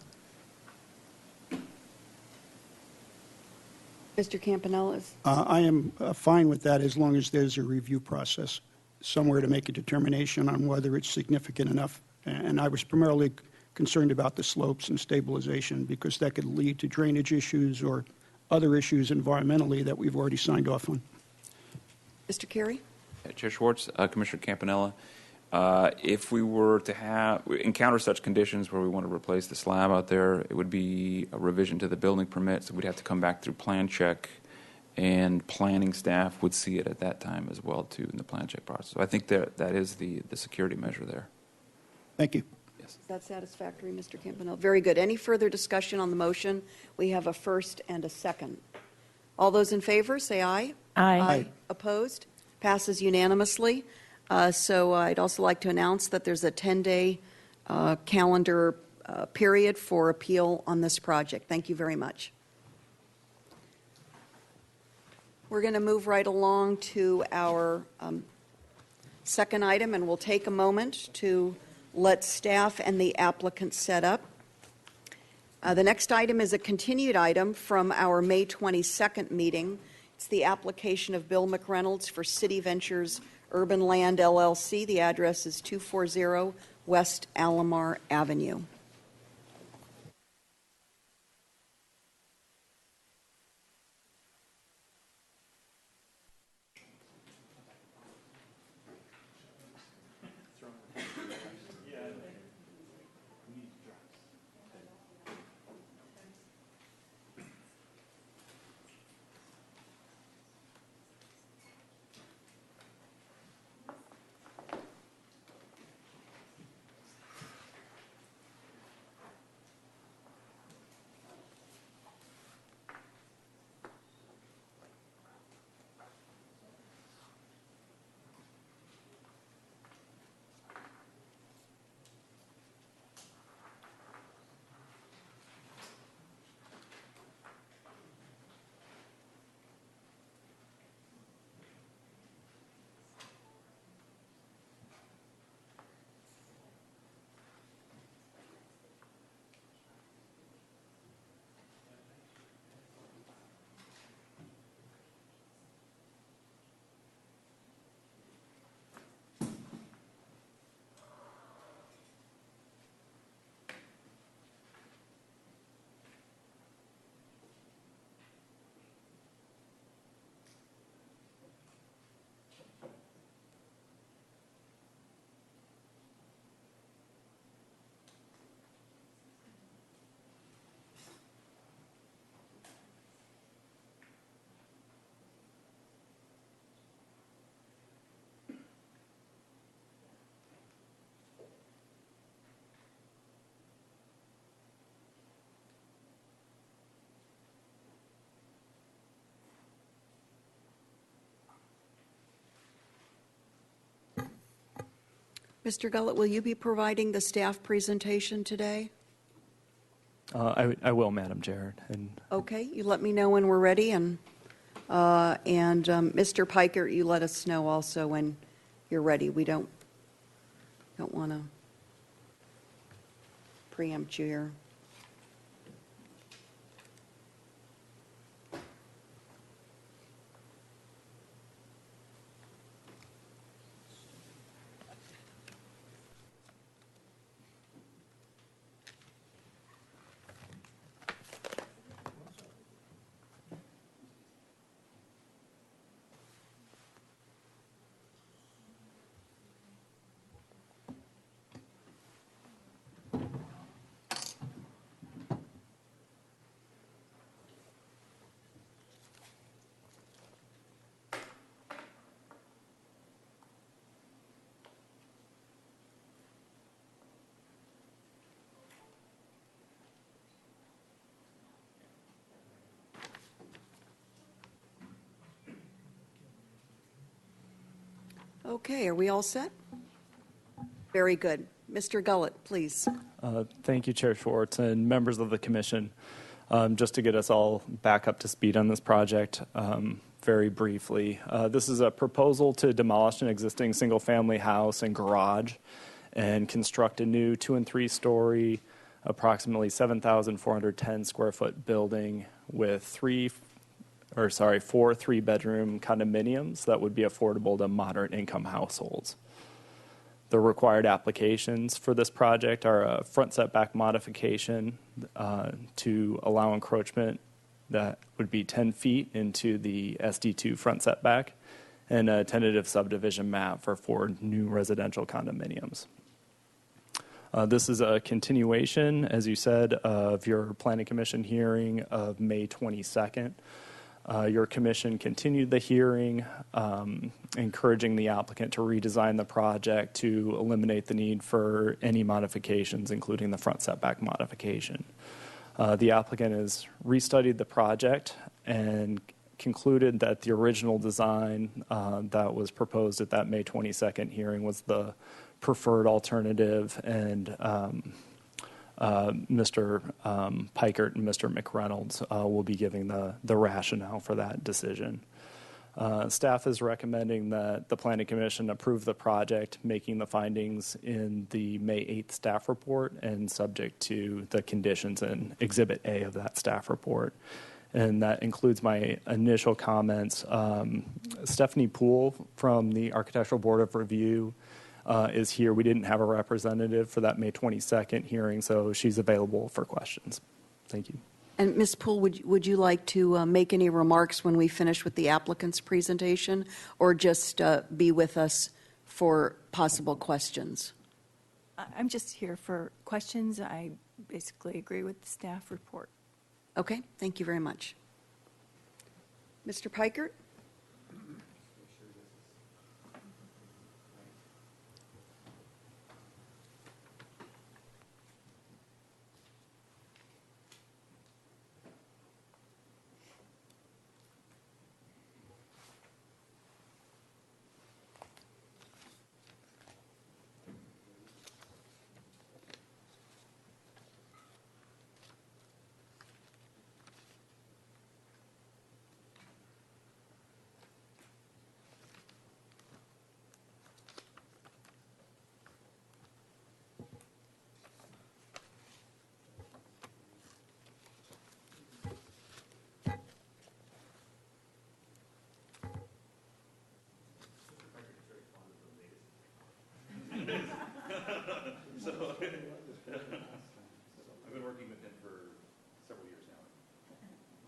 Mr. Campanella? I am fine with that as long as there's a review process somewhere to make a determination on whether it's significant enough. And I was primarily concerned about the slopes and stabilization because that could lead to drainage issues or other issues environmentally that we've already signed off on. Mr. Carey? Chair Schwartz, Commissioner Campanella, if we were to encounter such conditions where we want to replace the slab out there, it would be a revision to the building permit, so we'd have to come back through plan check, and planning staff would see it at that time as well, too, in the plan check process. So I think that is the security measure there. Thank you. Is that satisfactory, Mr. Campanella? Very good. Any further discussion on the motion? We have a first and a second. All those in favor, say aye. Aye. Opposed? Passes unanimously. So I'd also like to announce that there's a 10-day calendar period for appeal on this project. Thank you very much. We're going to move right along to our second item, and we'll take a moment to let staff and the applicant set up. The next item is a continued item from our May 22nd meeting. It's the application of Bill McReynolds for City Ventures Urban Land LLC. The address is 240 West Alomar Avenue. Mr. Gullett, will you be providing the staff presentation today? I will, Madam Chair. And Okay, you let me know when we're ready, and Mr. Piker, you let us know also when you're ready. We don't want to preempt you here. Okay, are we all set? Very good. Mr. Gullett, please. thank you, Chair Schwartz, and members of the Commission. Just to get us all back up to speed on this project, very briefly. This is a proposal to demolish an existing single-family house and garage and construct a new 2- and 3-story, approximately 7,410 square foot building with 4 3-bedroom condominiums that would be affordable to moderate income households. The required applications for this project are a front setback modification to allow encroachment that would be 10 feet into the SD2 front setback, and a tentative subdivision map for 4 new residential condominiums. This is a continuation, as you said, of your Planning Commission hearing of May 22nd. Your commission continued the hearing, encouraging the applicant to redesign the project to eliminate the need for any modifications, including the front setback modification. The applicant has restudied the project and concluded that the original design that was proposed at that May 22nd hearing was the preferred alternative, and Mr. Pikert and Mr. McReynolds will be giving the rationale for that decision. Staff is recommending that the Planning Commission approve the project, making the findings in the May 8th staff report and subject to the conditions in Exhibit A of that staff report. And that includes my initial comments. Stephanie Poole from the Architectural Board of Review is here. We didn't have a representative for that May 22nd hearing, so she's available for questions. Thank you. And Ms. Poole, would you like to make any remarks when we finish with the applicant's presentation, or just be with us for possible questions? I'm just here for questions. I basically agree with the staff report. Okay, thank you very much. Mr. Pikert? I've been working with him for several years now.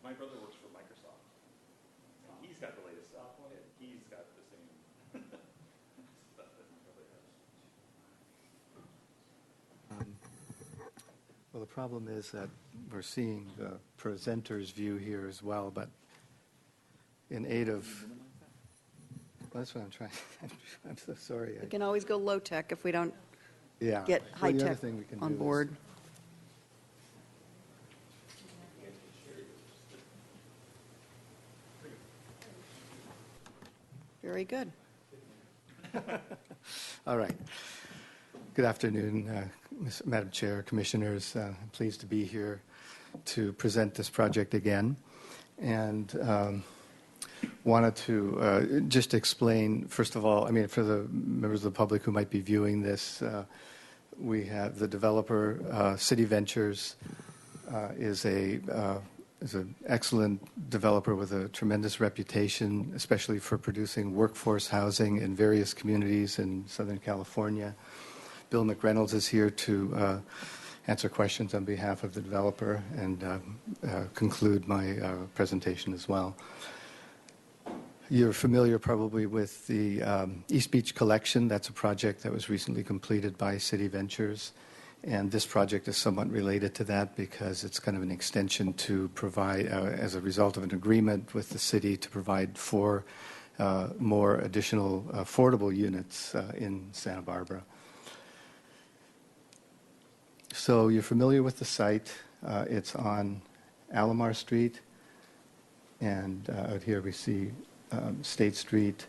My brother works for Microsoft. And he's got the latest stuff. And he's got the same stuff that my brother has. Well, the problem is that we're seeing the presenter's view here as well, but in aid of... Well, that's what I'm trying. I'm so sorry. We can always go low-tech if we don't Yeah. get Well, the other high-tech thing we can on do is- board. Very good. All right. Good afternoon, Madam Chair, Commissioners. I'm pleased to be here to present this project again. And wanted to just explain, first of all, I mean, for the members of the public who might be viewing this, we have the developer, City Ventures, is an excellent developer with a tremendous reputation, especially for producing workforce housing in various communities in Southern California. Bill McReynolds is here to answer questions on behalf of the developer and conclude my presentation as well. You're familiar probably with the East Beach Collection. That's a project that was recently completed by City Ventures. And this project is somewhat related to that because it's kind of an extension to provide, as a result of an agreement with the city, to provide 4 more additional affordable units in Santa Barbara. So you're familiar with the site. It's on Alomar Street. And out here we see State Street.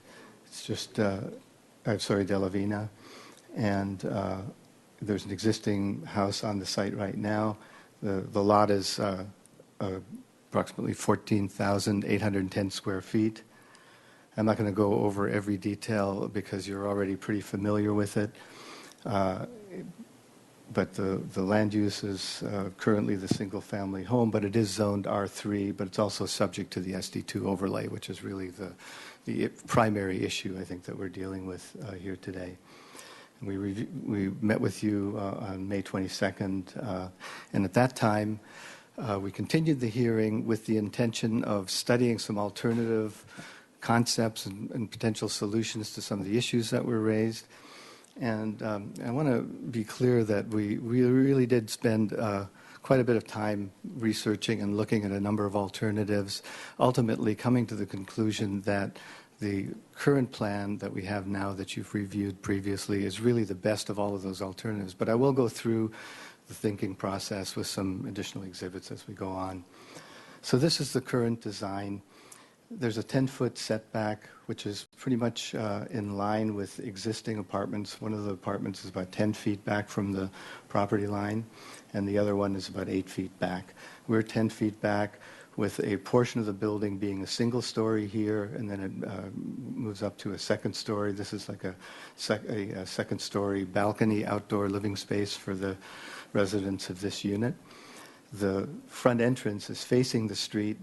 It's just, I'm sorry, De La Vina. And there's an existing house on the site right now. The lot is approximately 14,810 square feet. I'm not going to go over every detail because you're already pretty familiar with it. But the land use is currently the single-family home, but it is zoned R3, but it's also subject to the SD2 overlay, which is really the primary issue, I think, that we're dealing with here today. And we met with you on May 22nd, and at that time, we continued the hearing with the intention of studying some alternative concepts and potential solutions to some of the issues that were raised. And I want to be clear that we really did spend quite a bit of time researching and looking at a number of alternatives, ultimately coming to the conclusion that the current plan that we have now that you've reviewed previously is really the best of all of those alternatives. But I will go through the thinking process with some additional exhibits as we go on. So this is the current design. There's a 10-foot setback, which is pretty much in line with existing apartments. One of the apartments is about 10 feet back from the property line, and the other one is about 8 feet back. We're 10 feet back, with a portion of the building being a single story here, and then it moves up to a second story. This is like a second story balcony outdoor living space for the residents of this unit. The front entrance is facing the street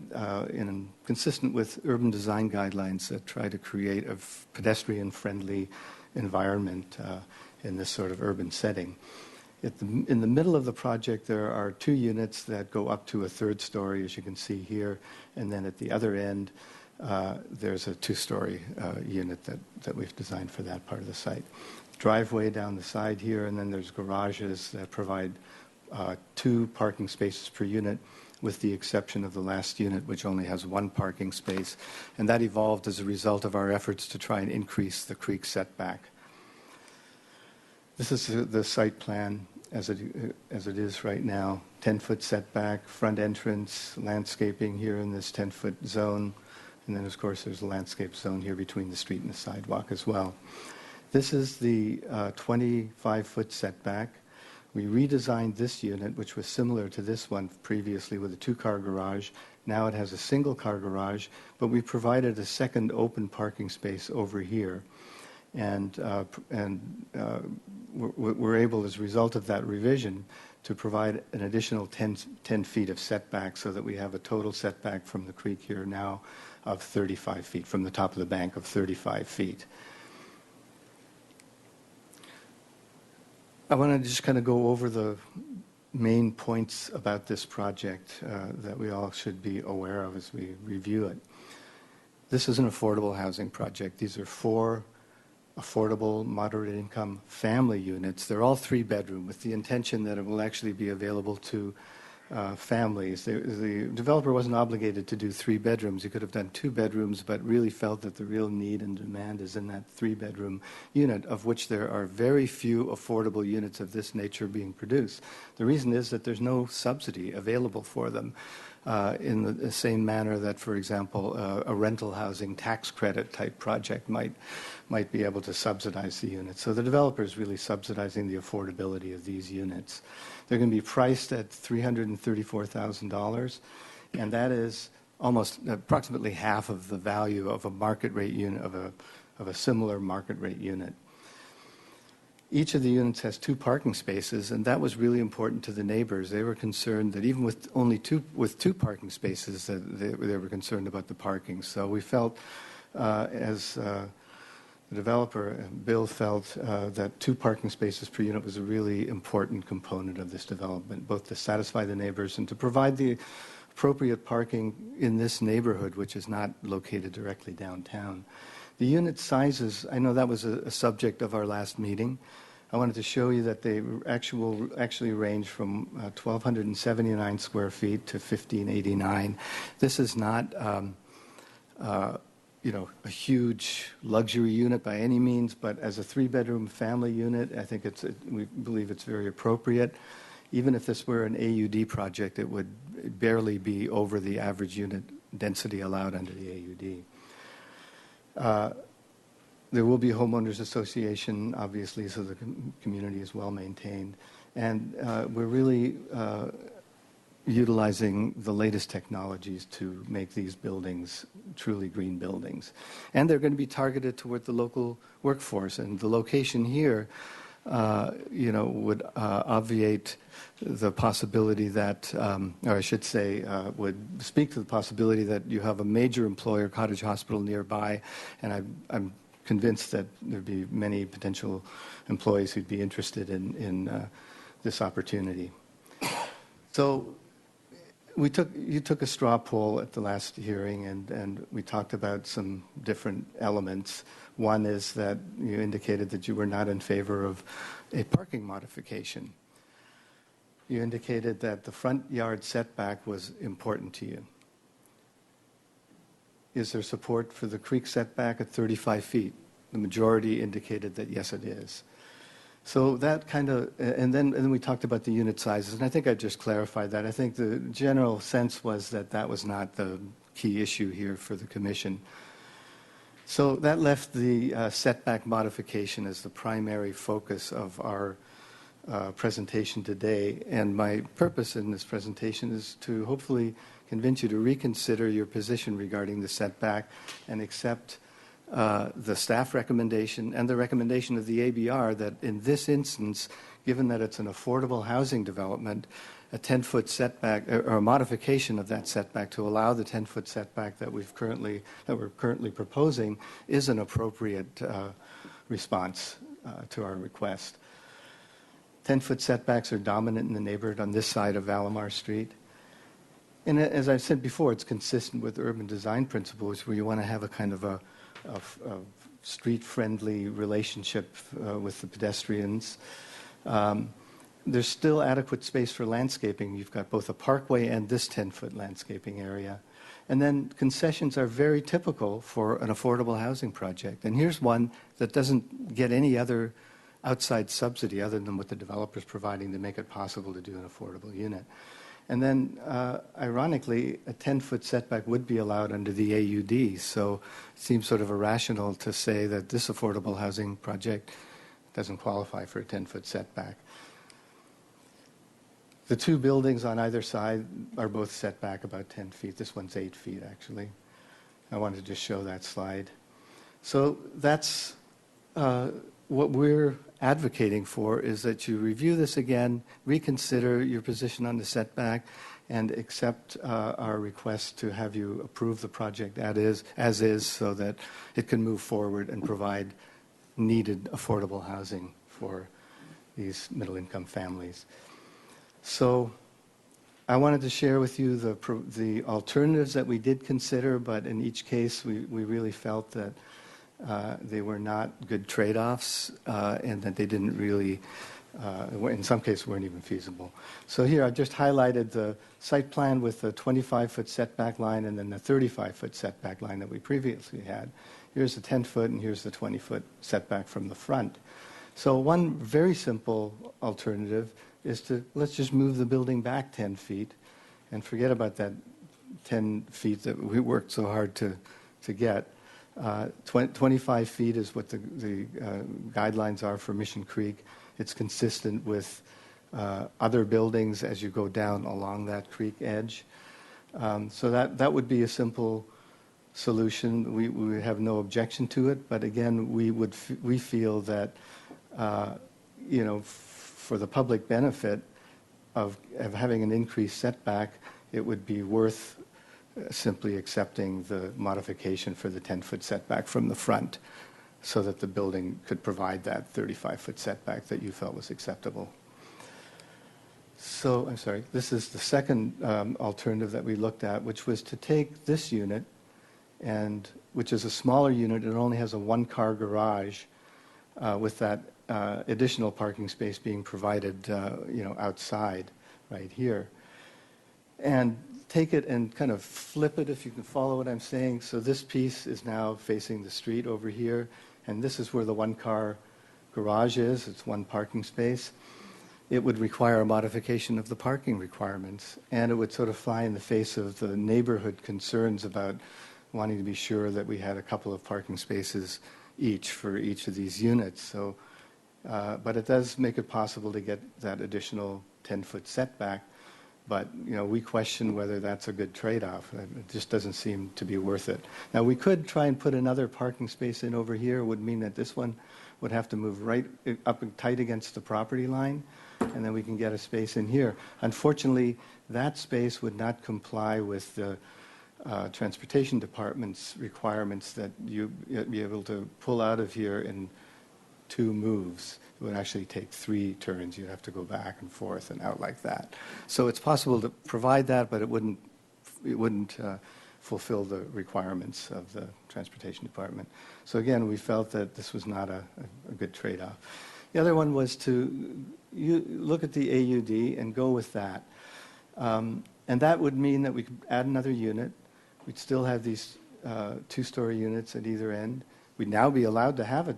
consistent with urban design guidelines that try to create a pedestrian-friendly environment in this sort of urban setting. In the middle of the project, there are 2 units that go up to a 3rd story, as you can see here. And then at the other end, there's a 2-story unit that we've designed for that part of the site. Driveway down the side here, and then there's garages that provide 2 parking spaces per unit, with the exception of the last unit, which only has 1 parking space. And that evolved as a result of our efforts to try and increase the creek setback. This is the site plan as it is right now. 10-foot setback, front entrance, landscaping here in this 10-foot zone. And then, of course, there's a landscape zone here between the street and the sidewalk as well. This is the 25-foot setback. We redesigned this unit, which was similar to this one previously with a 2-car garage. Now it has a single-car garage, but we provided a second open parking space over here. And we're able, as a result of that revision, to provide an additional 10 feet of setback so that we have a total setback from the creek here now of 35 feet, from the top of the bank of 35 feet. I want to just kind of go over the main points about this project that we all should be aware of as we review it. This is an affordable housing project. These are 4 affordable, moderate-income family units. They're all 3-bedroom, with the intention that it will actually be available to families. The developer wasn't obligated to do 3 bedrooms. He could have done 2 bedrooms, but really felt that the real need and demand is in that 3-bedroom unit, of which there are very few affordable units of this nature being produced. The reason is that there's no subsidy available for them. in the same manner that, for example, a rental housing tax credit type project might be able to subsidize the units. So the developer is really subsidizing the affordability of these units. They're going to be priced at $334,000, and that is almost approximately half of the value of a market rate unit, of a similar market rate unit. Each of the units has 2 parking spaces, and that was really important to the neighbors. They were concerned that even with only two parking spaces, that they were concerned about the parking. So we felt, as the developer, Bill, felt that 2 parking spaces per unit was a really important component of this development, both to satisfy the neighbors and to provide the appropriate parking in this neighborhood, which is not located directly downtown. The unit sizes, I know that was a subject of our last meeting. I wanted to show you that they actually range from 1,279 square feet to 1,589. This is not, a huge luxury unit by any means, but as a 3-bedroom family unit, I think we believe it's very appropriate. Even if this were an AUD project, it would barely be over the average unit density allowed under the AUD. There will be a homeowners association, obviously, so the community is well maintained. And we're really utilizing the latest technologies to make these buildings truly green buildings. And they're going to be targeted toward the local workforce. And the location here, would obviate the possibility that, or I should say, would speak to the possibility that you have a major employer, Cottage Hospital, nearby. And I'm convinced that there'd be many potential employees who'd be interested in this opportunity. So you took a straw poll at the last hearing, and we talked about some different elements. One is that you indicated that you were not in favor of a parking modification. You indicated that the front yard setback was important to you. Is there support for the creek setback at 35 feet? The majority indicated that yes, it is. So that kind of, and then we talked about the unit sizes, and I think I just clarified that. I think the general sense was that that was not the key issue here for the commission. So that left the setback modification as the primary focus of our presentation today. And my purpose in this presentation is to hopefully convince you to reconsider your position regarding the setback and accept the staff recommendation and the recommendation of the ABR that in this instance, given that it's an affordable housing development, a 10-foot setback or a modification of that setback to allow the 10-foot setback that we're currently proposing is an appropriate response to our request. 10-foot setbacks are dominant in the neighborhood on this side of Valimar Street. And as I said before, it's consistent with urban design principles where you want to have a kind of a street-friendly relationship with the pedestrians. There's still adequate space for landscaping. You've got both a parkway and this 10-foot landscaping area. And then concessions are very typical for an affordable housing project. And here's one that doesn't get any other outside subsidy other than what the developer's providing to make it possible to do an affordable unit. And then, ironically, a 10-foot setback would be allowed under the AUD, so it seems sort of irrational to say that this affordable housing project doesn't qualify for a 10-foot setback. The 2 buildings on either side are both set back about 10 feet. This one's 8 feet, actually. I wanted to just show that slide. So that's what we're advocating for, is that you review this again, reconsider your position on the setback, and accept our request to have you approve the project as is so that it can move forward and provide needed affordable housing for these middle-income families. So I wanted to share with you the alternatives that we did consider, but in each case we really felt that they were not good trade-offs and that they didn't really, in some cases, weren't even feasible. So here I've just highlighted the site plan with the 25-foot setback line and then the 35-foot setback line that we previously had. Here's the 10-foot and here's the 20-foot setback from the front. So one very simple alternative is to let's just move the building back 10 feet and forget about that 10 feet that we worked so hard to get. 25 feet is what the guidelines are for Mission Creek. It's consistent with other buildings as you go down along that creek edge. So that would be a simple solution. We have no objection to it, but again, we feel that for the public benefit of having an increased setback, it would be worth simply accepting the modification for the 10-foot setback from the front so that the building could provide that 35-foot setback that you felt was acceptable. So, I'm sorry, this is the second alternative that we looked at, which was to take this unit, which is a smaller unit. It only has a one-car garage with that additional parking space being provided, outside right here. And take it and kind of flip it, if you can follow what I'm saying. So this piece is now facing the street over here, and this is where the one-car garage is. It's one parking space. It would require a modification of the parking requirements, and it would sort of fly in the face of the neighborhood concerns about wanting to be sure that we had a couple of parking spaces each for each of these units. So, but it does make it possible to get that additional 10-foot setback. But, we question whether that's a good trade-off. It just doesn't seem to be worth it. Now, we could try and put another parking space in over here. It would mean that this one would have to move right up and tight against the property line, and then we can get a space in here. Unfortunately, that space would not comply with the Transportation Department's requirements that you be able to pull out of here in 2 moves. It would actually take 3 turns. You'd have to go back and forth and out like that. So it's possible to provide that, but it wouldn't fulfill the requirements of the Transportation Department. So again, we felt that this was not a good trade-off. The other one was to look at the AUD and go with that. And that would mean that we could add another unit. We'd still have these 2-story units at either end. We'd now be allowed to have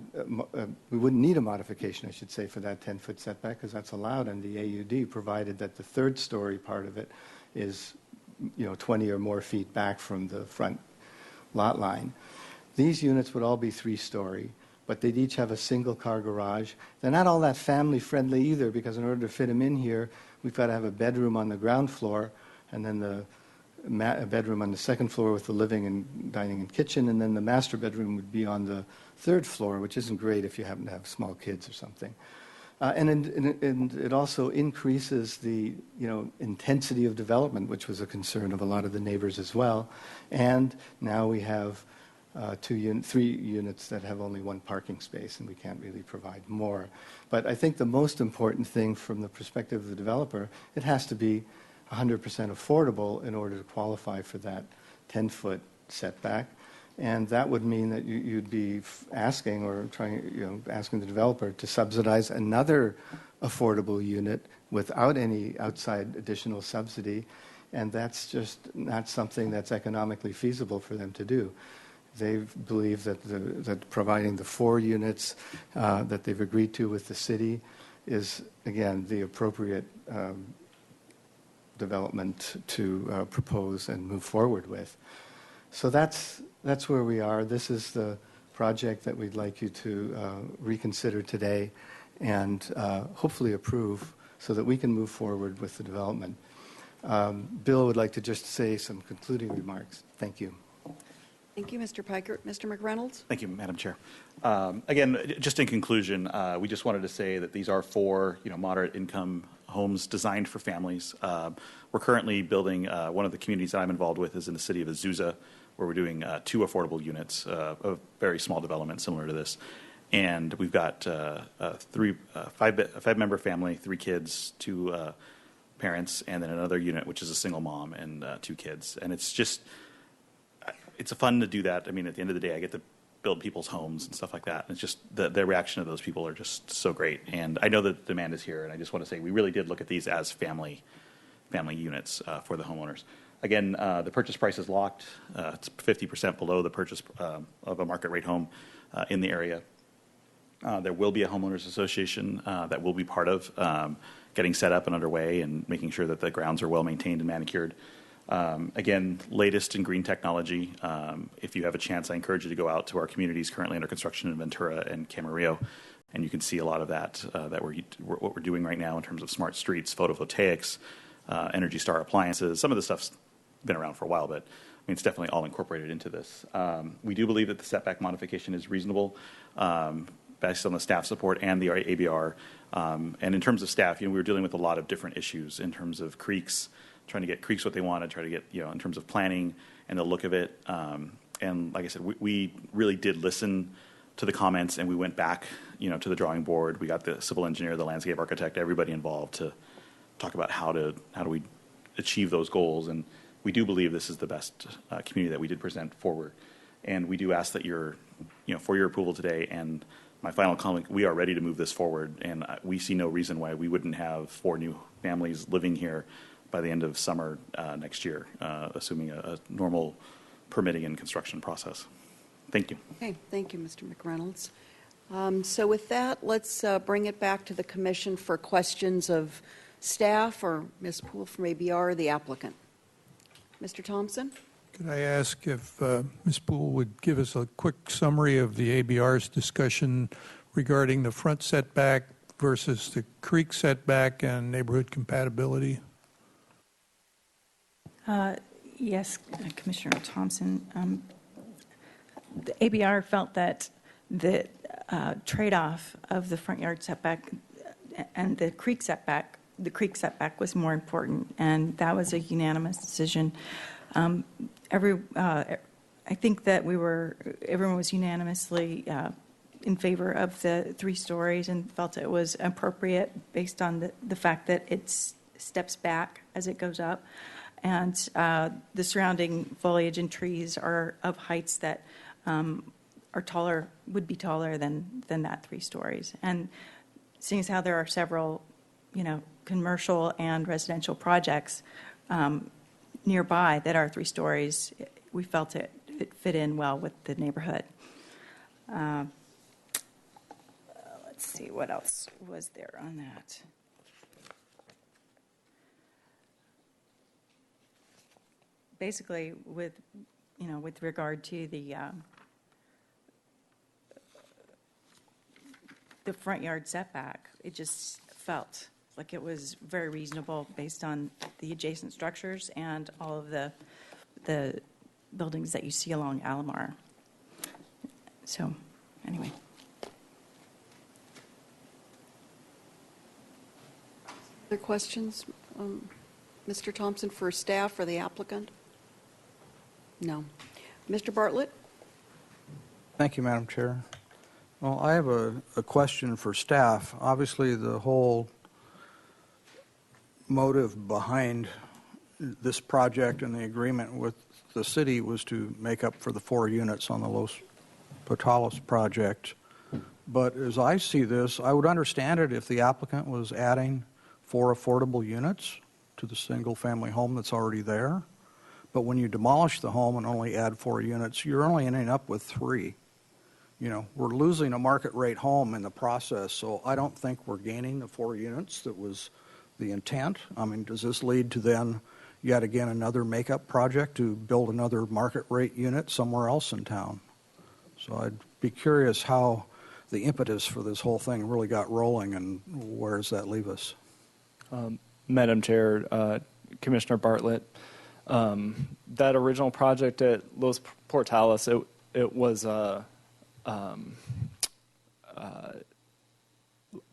we wouldn't need a modification, I should say, for that 10-foot setback, because that's allowed in the AUD, provided that the 3rd-story part of it is, 20 or more feet back from the front lot line. These units would all be 3-story, but they'd each have a single-car garage. They're not all that family-friendly either, because in order to fit them in here, we've got to have a bedroom on the ground floor, and then a bedroom on the 2nd floor with the living and dining and kitchen, and then the master bedroom would be on the 3rd floor, which isn't great if you happen to have small kids or something. And it also increases the intensity of development, which was a concern of a lot of the neighbors as well. And now we have 3 units that have only 1 parking space, and we can't really provide more. But I think the most important thing from the perspective of the developer, it has to be 100% affordable in order to qualify for that 10-foot setback. And that would mean that you'd be asking the developer to subsidize another affordable unit without any outside additional subsidy. And that's just not something that's economically feasible for them to do. They believe that providing the 4 units that they've agreed to with the city is, again, the appropriate development to propose and move forward with. So that's where we are. This is the project that we'd like you to reconsider today and hopefully approve so that we can move forward with the development. Bill would like to just say some concluding remarks. Thank you. Thank you, Mr. Pikert. Mr. McReynolds? Thank you, Madam Chair. Again, just in conclusion, we just wanted to say that these are 4, moderate income homes designed for families. We're currently building, one of the communities that I'm involved with is in the city of Azusa, where we're doing 2 affordable units, a very small development similar to this. And we've got a 5-member family, 3 kids, 2 parents, and then another unit, which is a single mom and 2 kids. And it's fun to do that. I mean, at the end of the day, I get to build people's homes and stuff like that. And it's just the reaction of those people are just so great. And I know that the demand is here, and I just want to say we really did look at these as family units for the homeowners. Again, the purchase price is locked. It's 50% below the purchase of a market rate home in the area. There will be a homeowners association that will be part of getting set up and underway and making sure that the grounds are well maintained and manicured. Again, latest in green technology. If you have a chance, I encourage you to go out to our communities currently under construction in Ventura and Camarillo, and you can see a lot of that, what we're doing right now in terms of smart streets, photovoltaics, Energy Star appliances. Some of the stuff's been around for a while, but I mean, it's definitely all incorporated into this. We do believe that the setback modification is reasonable based on the staff support and the ABR. And in terms of staff, we were dealing with a lot of different issues in terms of creeks, trying to get creeks what they wanted, try to get, in terms of planning and the look of it. And like I said, we really did listen to the comments, and we went back, to the drawing board. We got the civil engineer, the landscape architect, everybody involved to talk about how do we achieve those goals. And we do believe this is the best community that we did present forward. And we do ask that for your approval today. And my final comment, we are ready to move this forward. And we see no reason why we wouldn't have 4 new families living here by the end of summer next year, assuming a normal permitting and construction process. Thank you. Okay, thank you, Mr. McReynolds. So with that, let's bring it back to the commission for questions of staff or Ms. Poole from ABR or the applicant. Mr. Thompson? Could I ask if Ms. Poole would give us a quick summary of the ABR's discussion regarding the front setback versus the creek setback and neighborhood compatibility? Yes, Commissioner Thompson. The ABR felt that the trade-off of the front yard setback and the creek setback was more important, and that was a unanimous decision. I think that everyone was unanimously in favor of the 3 stories and felt it was appropriate based on the fact that it steps back as it goes up. And the surrounding foliage and trees are of heights that would be taller than that 3 stories. And seeing as how there are several, commercial and residential projects nearby that are 3 stories, we felt it fit in well with the neighborhood. Let's see, what else was there on that? Basically, with regard to the front yard setback, it just felt like it was very reasonable based on the adjacent structures and all of the buildings that you see along Alomar. So, anyway. Other questions, Mr. Thompson, for staff or the applicant? No. Mr. Bartlett? Thank you, Madam Chair. Well, I have a question for staff. Obviously, the whole motive behind this project and the agreement with the city was to make up for the 4 units on the Los Potales project. But as I see this, I would understand it if the applicant was adding 4 affordable units to the single-family home that's already there. But when you demolish the home and only add 4 units, you're only ending up with 3. We're losing a market rate home in the process, so I don't think we're gaining the 4 units that was the intent. I mean, does this lead to then yet again another makeup project to build another market rate unit somewhere else in town? So I'd be curious how the impetus for this whole thing really got rolling, and where does that leave us? Madam Chair, Commissioner Bartlett, that original project at Los Portales, it was a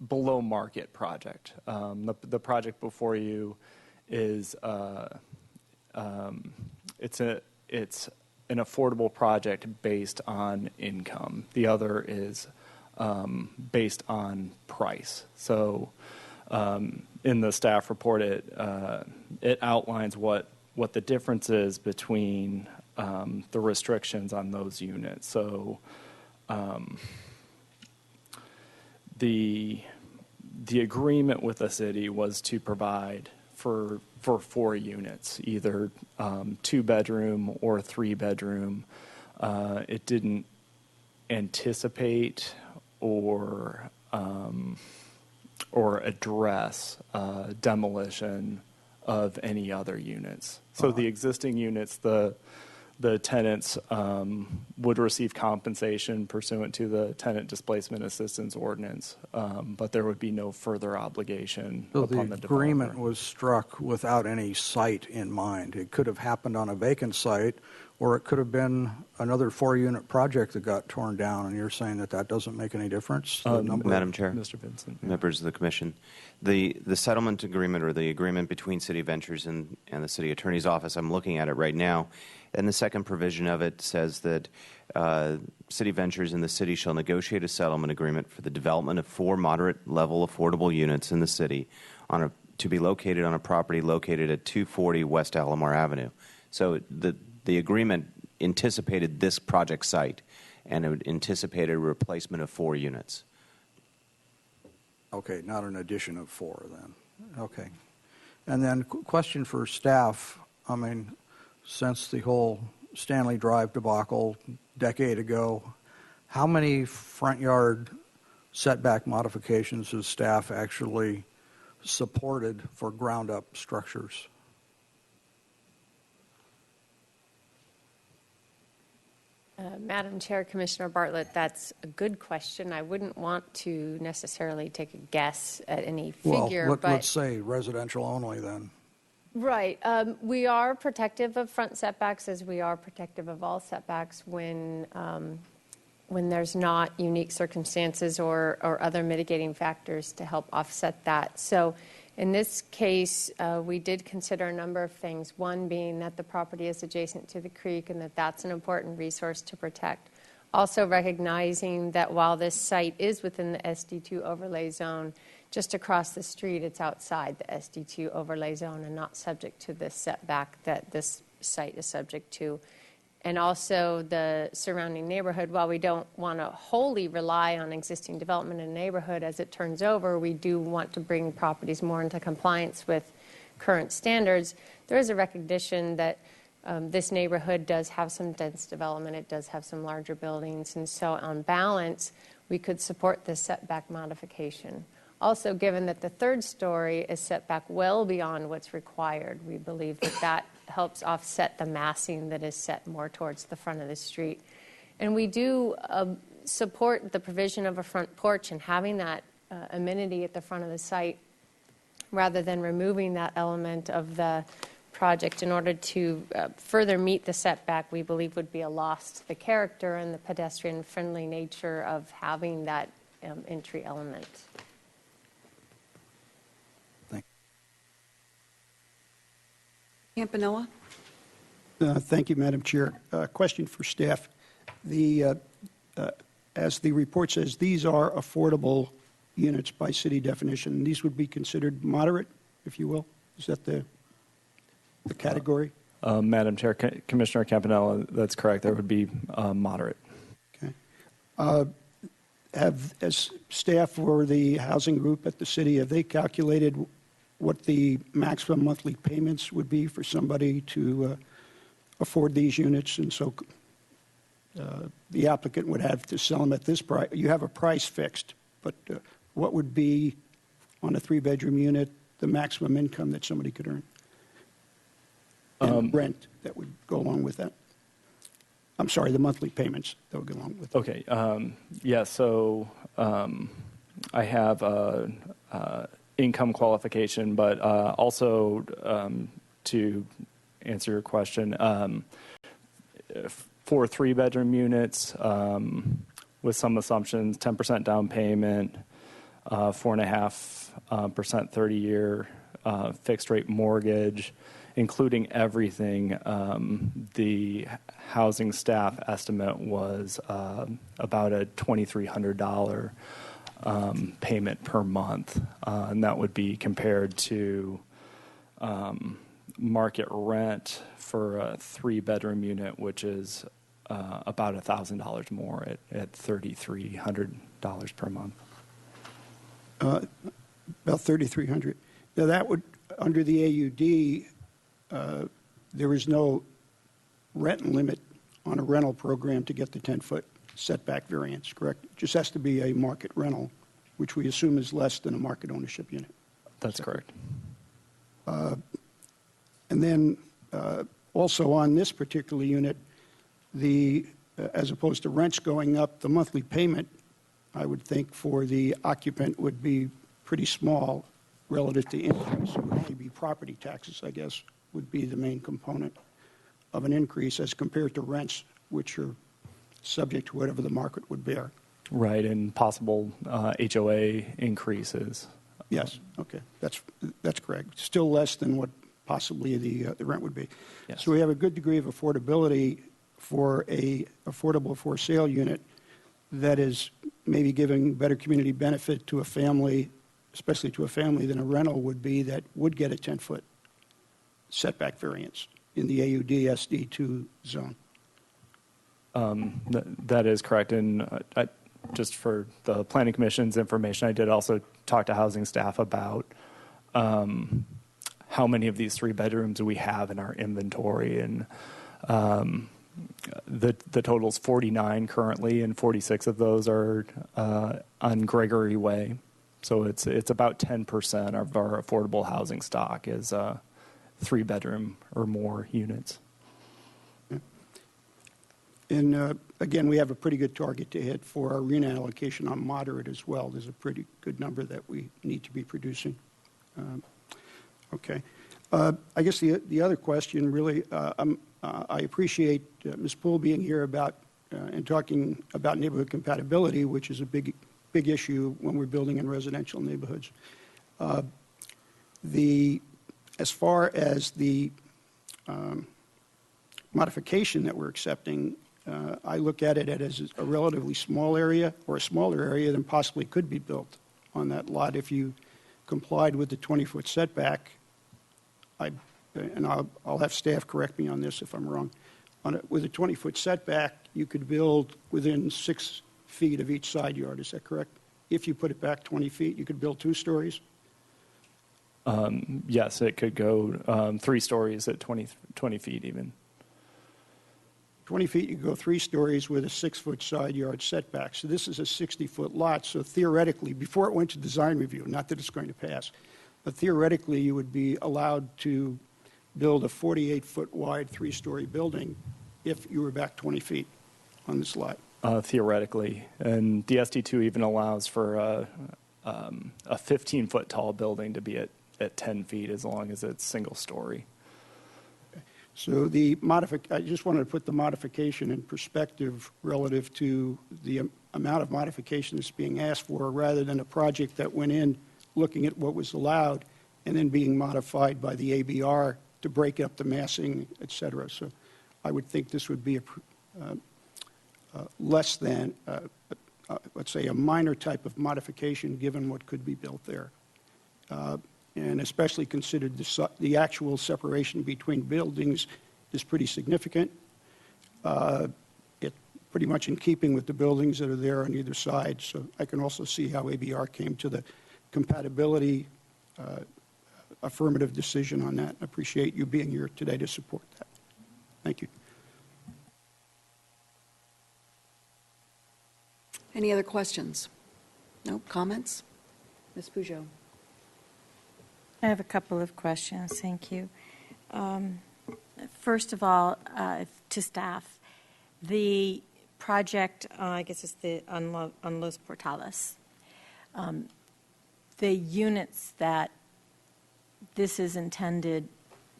below market project. The project before you is it's an affordable project based on income. The other is based on price. So in the staff report, it outlines what the difference is between the restrictions on those units. So the agreement with the city was to provide for 4 units, either 2-bedroom or 3-bedroom. It didn't anticipate or address demolition of any other units. So the existing units, the tenants would receive compensation pursuant to the Tenant Displacement Assistance Ordinance, but there would be no further obligation So upon the the agreement developer. was struck without any site in mind. It could have happened on a vacant site, or it could have been another 4-unit project that got torn down, and you're saying that that doesn't make any difference? The number Madam of- Chair, Mr. Vincent. members of the commission, the settlement agreement or the agreement between City Ventures and the City Attorney's Office, I'm looking at it right now, and the second provision of it says that City Ventures and the city shall negotiate a settlement agreement for the development of 4 moderate-level affordable units in the city to be located on a property located at 240 West Alomar Avenue. So the agreement anticipated this project site, and it anticipated a replacement of 4 units. Okay, not an addition of 4 then. Okay. And then question for staff. I mean, since the whole Stanley Drive debacle a decade ago, how many front yard setback modifications has staff actually supported for ground-up structures? Madam Chair, Commissioner Bartlett, that's a good question. I wouldn't want to necessarily take a guess at any figure, well, but let's say residential only then. right. We are protective of front setbacks, as we are protective of all setbacks when there's not unique circumstances or other mitigating factors to help offset that. So in this case, we did consider a number of things, one being that the property is adjacent to the creek and that that's an important resource to protect. Also recognizing that while this site is within the SD2 overlay zone, just across the street it's outside the SD2 overlay zone and not subject to this setback that this site is subject to. And also the surrounding neighborhood, while we don't want to wholly rely on existing development in the neighborhood as it turns over, we do want to bring properties more into compliance with current standards. There is a recognition that this neighborhood does have some dense development, it does have some larger buildings, and so on balance, we could support this setback modification. Also, given that the 3rd story is set back well beyond what's required, we believe that that helps offset the massing that is set more towards the front of the street. And we do support the provision of a front porch and having that amenity at the front of the site rather than removing that element of the project in order to further meet the setback we believe would be a loss to the character and the pedestrian-friendly nature of having that entry element. Campanella? Thank you, Madam Chair. Question for staff. As the report says, these are affordable units by city definition. These would be considered moderate, if you will? Is that the category? Madam Chair, Commissioner Campanella, that's correct. There would be moderate. Okay. As staff or the housing group at the city, have they calculated what the maximum monthly payments would be for somebody to afford these units? And so the applicant would have to sell them at this price. You have a price fixed, but what would be on a 3-bedroom unit the maximum income that somebody could earn? And rent that would go along with that. I'm sorry, the monthly payments that would go along with that. Okay. Yeah, so I have income qualification, but also to answer your question, for 3-bedroom units with some assumptions, 10% down payment, 4.5% 30-year fixed rate mortgage, including everything, the housing staff estimate was about a $2,300 payment per month, and that would be compared to market rent for a 3-bedroom unit, which is about $1,000 more at $3,300 per month. About $3,300. Now that would, under the AUD, there is no rent limit on a rental program to get the 10-foot setback variance, correct? It just has to be a market rental, which we assume is less than a market ownership unit. That's correct. And then also on this particular unit, as opposed to rents going up, the monthly payment, I would think, for the occupant would be pretty small relative to increase. It would only be property taxes, I guess, would be the main component of an increase as compared to rents, which are subject to whatever the market would bear. Right, and possible HOA increases. Yes, okay, that's correct. Still less than what possibly the rent would be. Yes. So we have a good degree of affordability for a affordable for sale unit that is maybe giving better community benefit to a family, especially to a family, than a rental would be that would get a 10-foot setback variance in the AUD SD2 zone. That is correct. And just for the Planning Commission's information, I did also talk to housing staff about how many of these 3 bedrooms do we have in our inventory. And the total's 49 currently, and 46 of those are on Gregory Way. So it's about 10% of our affordable housing stock is 3-bedroom or more units. And again, we have a pretty good target to hit for our RENA allocation on moderate as well. There's a pretty good number that we need to be producing. Okay. I guess the other question really, I appreciate Ms. Poole being here about and talking about neighborhood compatibility, which is a big issue when we're building in residential neighborhoods. As far as the modification that we're accepting, I look at it as a relatively small area, or a smaller area than possibly could be built on that lot if you complied with the 20-foot setback. And I'll have staff correct me on this if I'm wrong. With a 20-foot setback, you could build within 6 feet of each side yard. Is that correct? If you put it back 20 feet, you could build 2 stories? Yes, it could go 3 stories at 20 feet even. 20 feet, you go 3 stories with a 6-foot side yard setback. So this is a 60-foot lot. So theoretically, before it went to design review, not that it's going to pass, but theoretically, you would be allowed to build a 48-foot wide 3-story building if you were back 20 feet on this lot. Theoretically. And the SD2 even allows for a 15-foot tall building to be at 10 feet as long as it's single story. So I just wanted to put the modification in perspective relative to the amount of modification that's being asked for, rather than a project that went in looking at what was allowed and then being modified by the ABR to break up the massing, et cetera. So I would think this would be less than, let's say, a minor type of modification given what could be built there. And especially considered the actual separation between buildings is pretty significant. It's pretty much in keeping with the buildings that are there on either side. So I can also see how ABR came to the compatibility affirmative decision on that. I appreciate you being here today to support that. Thank you. Any other questions? No comments? Ms. Peugeot. I have a couple of questions. Thank you. First of all, to staff, the project, I guess it's on Los Portales. The units that this is intended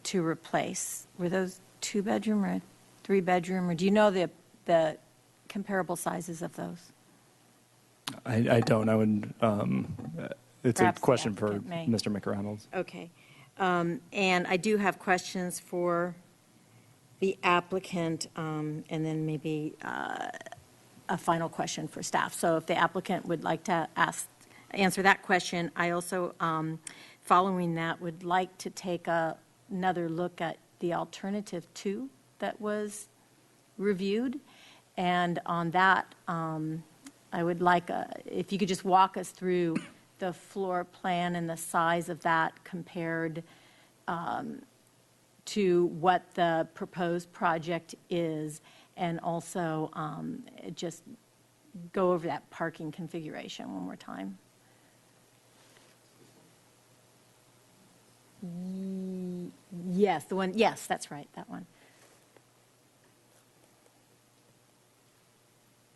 to replace, were those 2-bedroom or 3-bedroom, or do you know the comparable sizes of those? I don't. I would. It's Perhaps a question for may. Mr. McReynolds. Okay. And I do have questions for the applicant, and then maybe a final question for staff. So if the applicant would like to answer that question, I also, following that, would like to take another look at the alternative 2 that was reviewed. And on that, I would like, if you could just walk us through the floor plan and the size of that compared to what the proposed project is, and also just go over that parking configuration one more time. Yes, the one, yes, that's right, that one.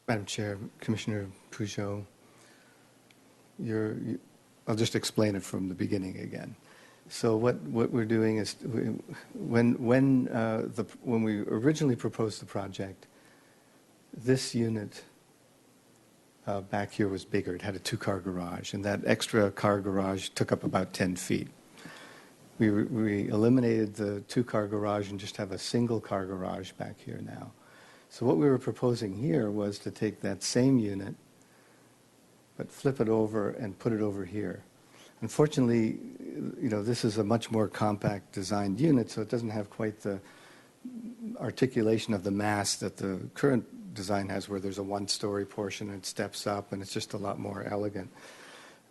Madam Chair, Commissioner Peugeot, I'll just explain it from the beginning again. So what we're doing is, when we originally proposed the project, this unit back here was bigger. It had a two-car garage, and that extra car garage took up about 10 feet. We eliminated the two-car garage and just have a single-car garage back here now. So what we were proposing here was to take that same unit, but flip it over and put it over here. Unfortunately, this is a much more compact designed unit, so it doesn't have quite the articulation of the mass that the current design has, where there's a one-story portion and it steps up, and it's just a lot more elegant.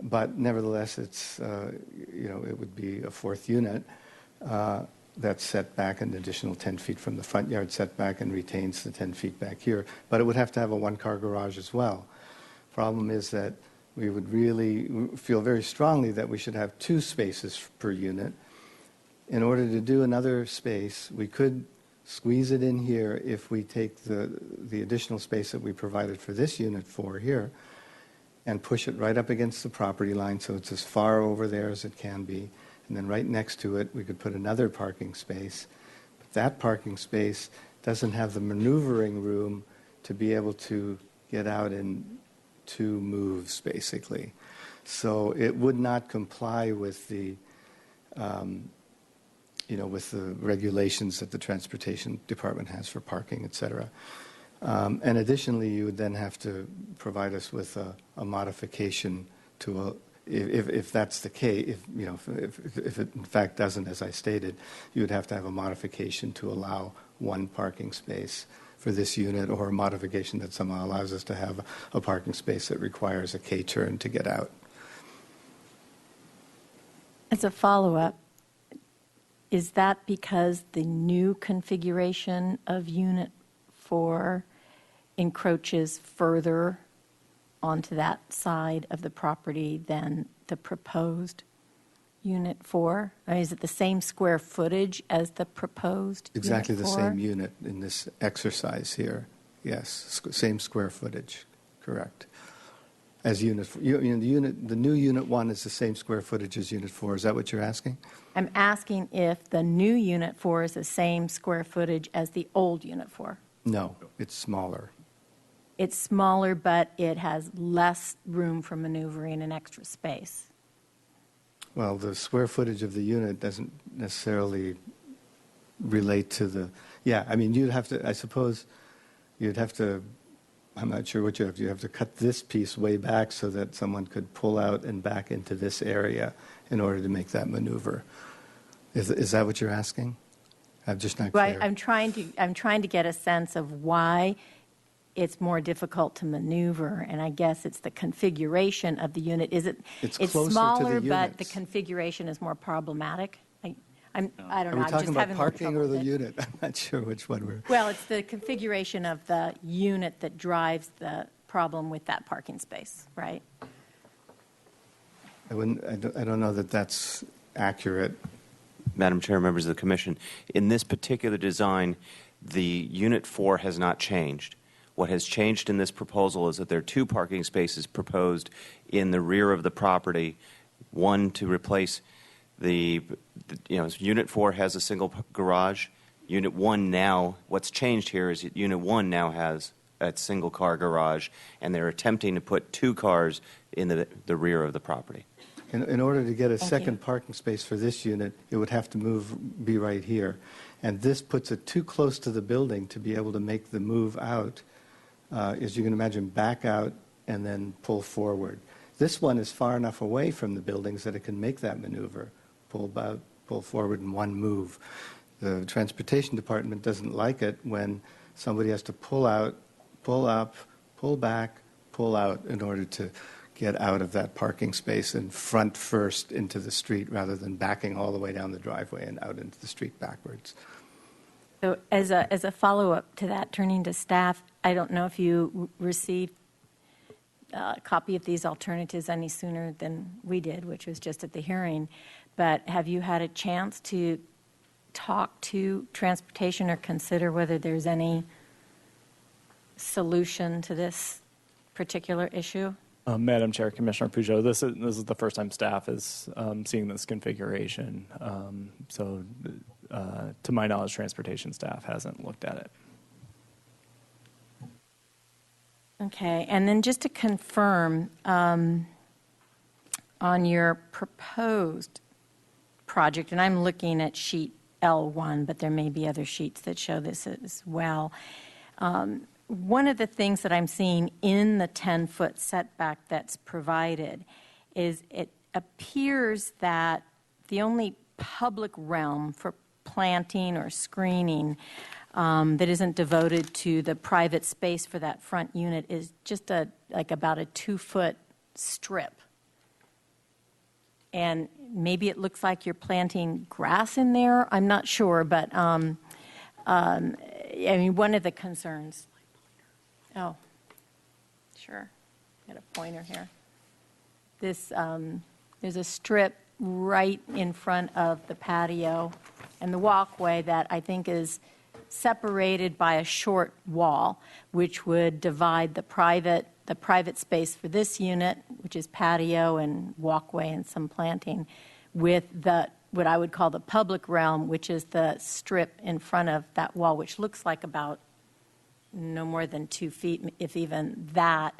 But nevertheless, it's it would be a fourth unit that's set back an additional 10 feet from the front yard setback and retains the 10 feet back here. But it would have to have a one-car garage as well. Problem is that we would really feel very strongly that we should have 2 spaces per unit. In order to do another space, we could squeeze it in here if we take the additional space that we provided for this unit 4 here and push it right up against the property line so it's as far over there as it can be. And then right next to it, we could put another parking space. But that parking space doesn't have the maneuvering room to be able to get out in 2 moves, basically. So it would not comply with the with the regulations that the Transportation Department has for parking, et cetera. And additionally, you would then have to provide us with a modification to if that's the case, if it in fact doesn't, as I stated, you would have to have a modification to allow 1 parking space for this unit, or a modification that somehow allows us to have a parking space that requires a K-turn to get out. As a follow-up, is that because the new configuration of Unit 4 encroaches further onto that side of the property than the proposed Unit 4? I mean, is it the same square footage as the proposed Exactly Unit the 4? same unit in this exercise here. Yes, same square footage, correct. As Unit 4. The new Unit 1 is the same square footage as Unit 4. Is that what you're asking? I'm asking if the new Unit 4 is the same square footage as the old Unit 4. No, it's smaller. It's smaller, but it has less room for maneuvering and extra space. Well, the square footage of the unit doesn't necessarily relate to the, you'd have to, I suppose, you'd have to, I'm not sure what you have to do. You have to cut this piece way back so that someone could pull out and back into this area in order to make that maneuver. Is that what you're asking? I'm just not clear. Right, I'm trying to get a sense of why it's more difficult to maneuver, and I guess it's the configuration of the unit. It's closer smaller, to the but the units. configuration is more problematic. I don't know. Are we I'm talking just about having more parking trouble or the with it. unit? I'm not sure which one we're. Well, it's the configuration of the unit that drives the problem with that parking space, right? I don't know that that's accurate. Madam Chair, members of the Commission, in this particular design, the Unit 4 has not changed. What has changed in this proposal is that there are 2 parking spaces proposed in the rear of the property, one to replace Unit 4 has a single garage. Unit 1 now, what's changed here is that Unit 1 now has a single car garage, and they're attempting to put 2 cars in the rear of the property. In order to get a Thank second you. parking space for this unit, it would have to be right here. And this puts it too close to the building to be able to make the move out, as you can imagine, back out and then pull forward. This one is far enough away from the buildings that it can make that maneuver, pull forward in one move. The Transportation Department doesn't like it when somebody has to pull out, pull up, pull back, pull out in order to get out of that parking space and front first into the street rather than backing all the way down the driveway and out into the street backwards. So as a follow-up to that, turning to staff, I don't know if you received a copy of these alternatives any sooner than we did, which was just at the hearing, but have you had a chance to talk to transportation or consider whether there's any solution to this particular issue? Madam Chair, Commissioner Peugeot, this is the first time staff is seeing this configuration. So to my knowledge, transportation staff hasn't looked at it. Okay, and then just to confirm, on your proposed project, and I'm looking at sheet L1, but there may be other sheets that show this as well. One of the things that I'm seeing in the 10-foot setback that's provided is it appears that the only public realm for planting or screening that isn't devoted to the private space for that front unit is just about a 2-foot strip. And maybe it looks like you're planting grass in there. I'm not sure, but I mean, one of the concerns. Oh, sure. Got a pointer here. This there's a strip right in front of the patio and the walkway that I think is separated by a short wall, which would divide the private space for this unit, which is patio and walkway and some planting, with what I would call the public realm, which is the strip in front of that wall, which looks like about no more than 2 feet, if even that.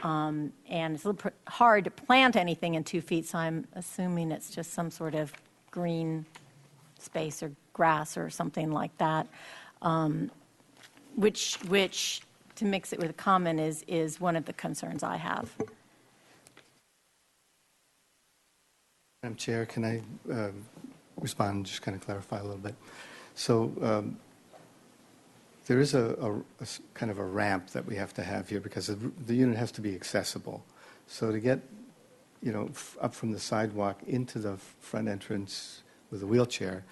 And it's a little hard to plant anything in 2 feet, so I'm assuming it's just some sort of green space or grass or something like that, which to mix it with common is one of the concerns I have. Madam Chair, can I respond and just kind of clarify a little bit? So there is a kind of a ramp that we have to have here because the unit has to be accessible. So to get, up from the sidewalk into the front entrance with a wheelchair,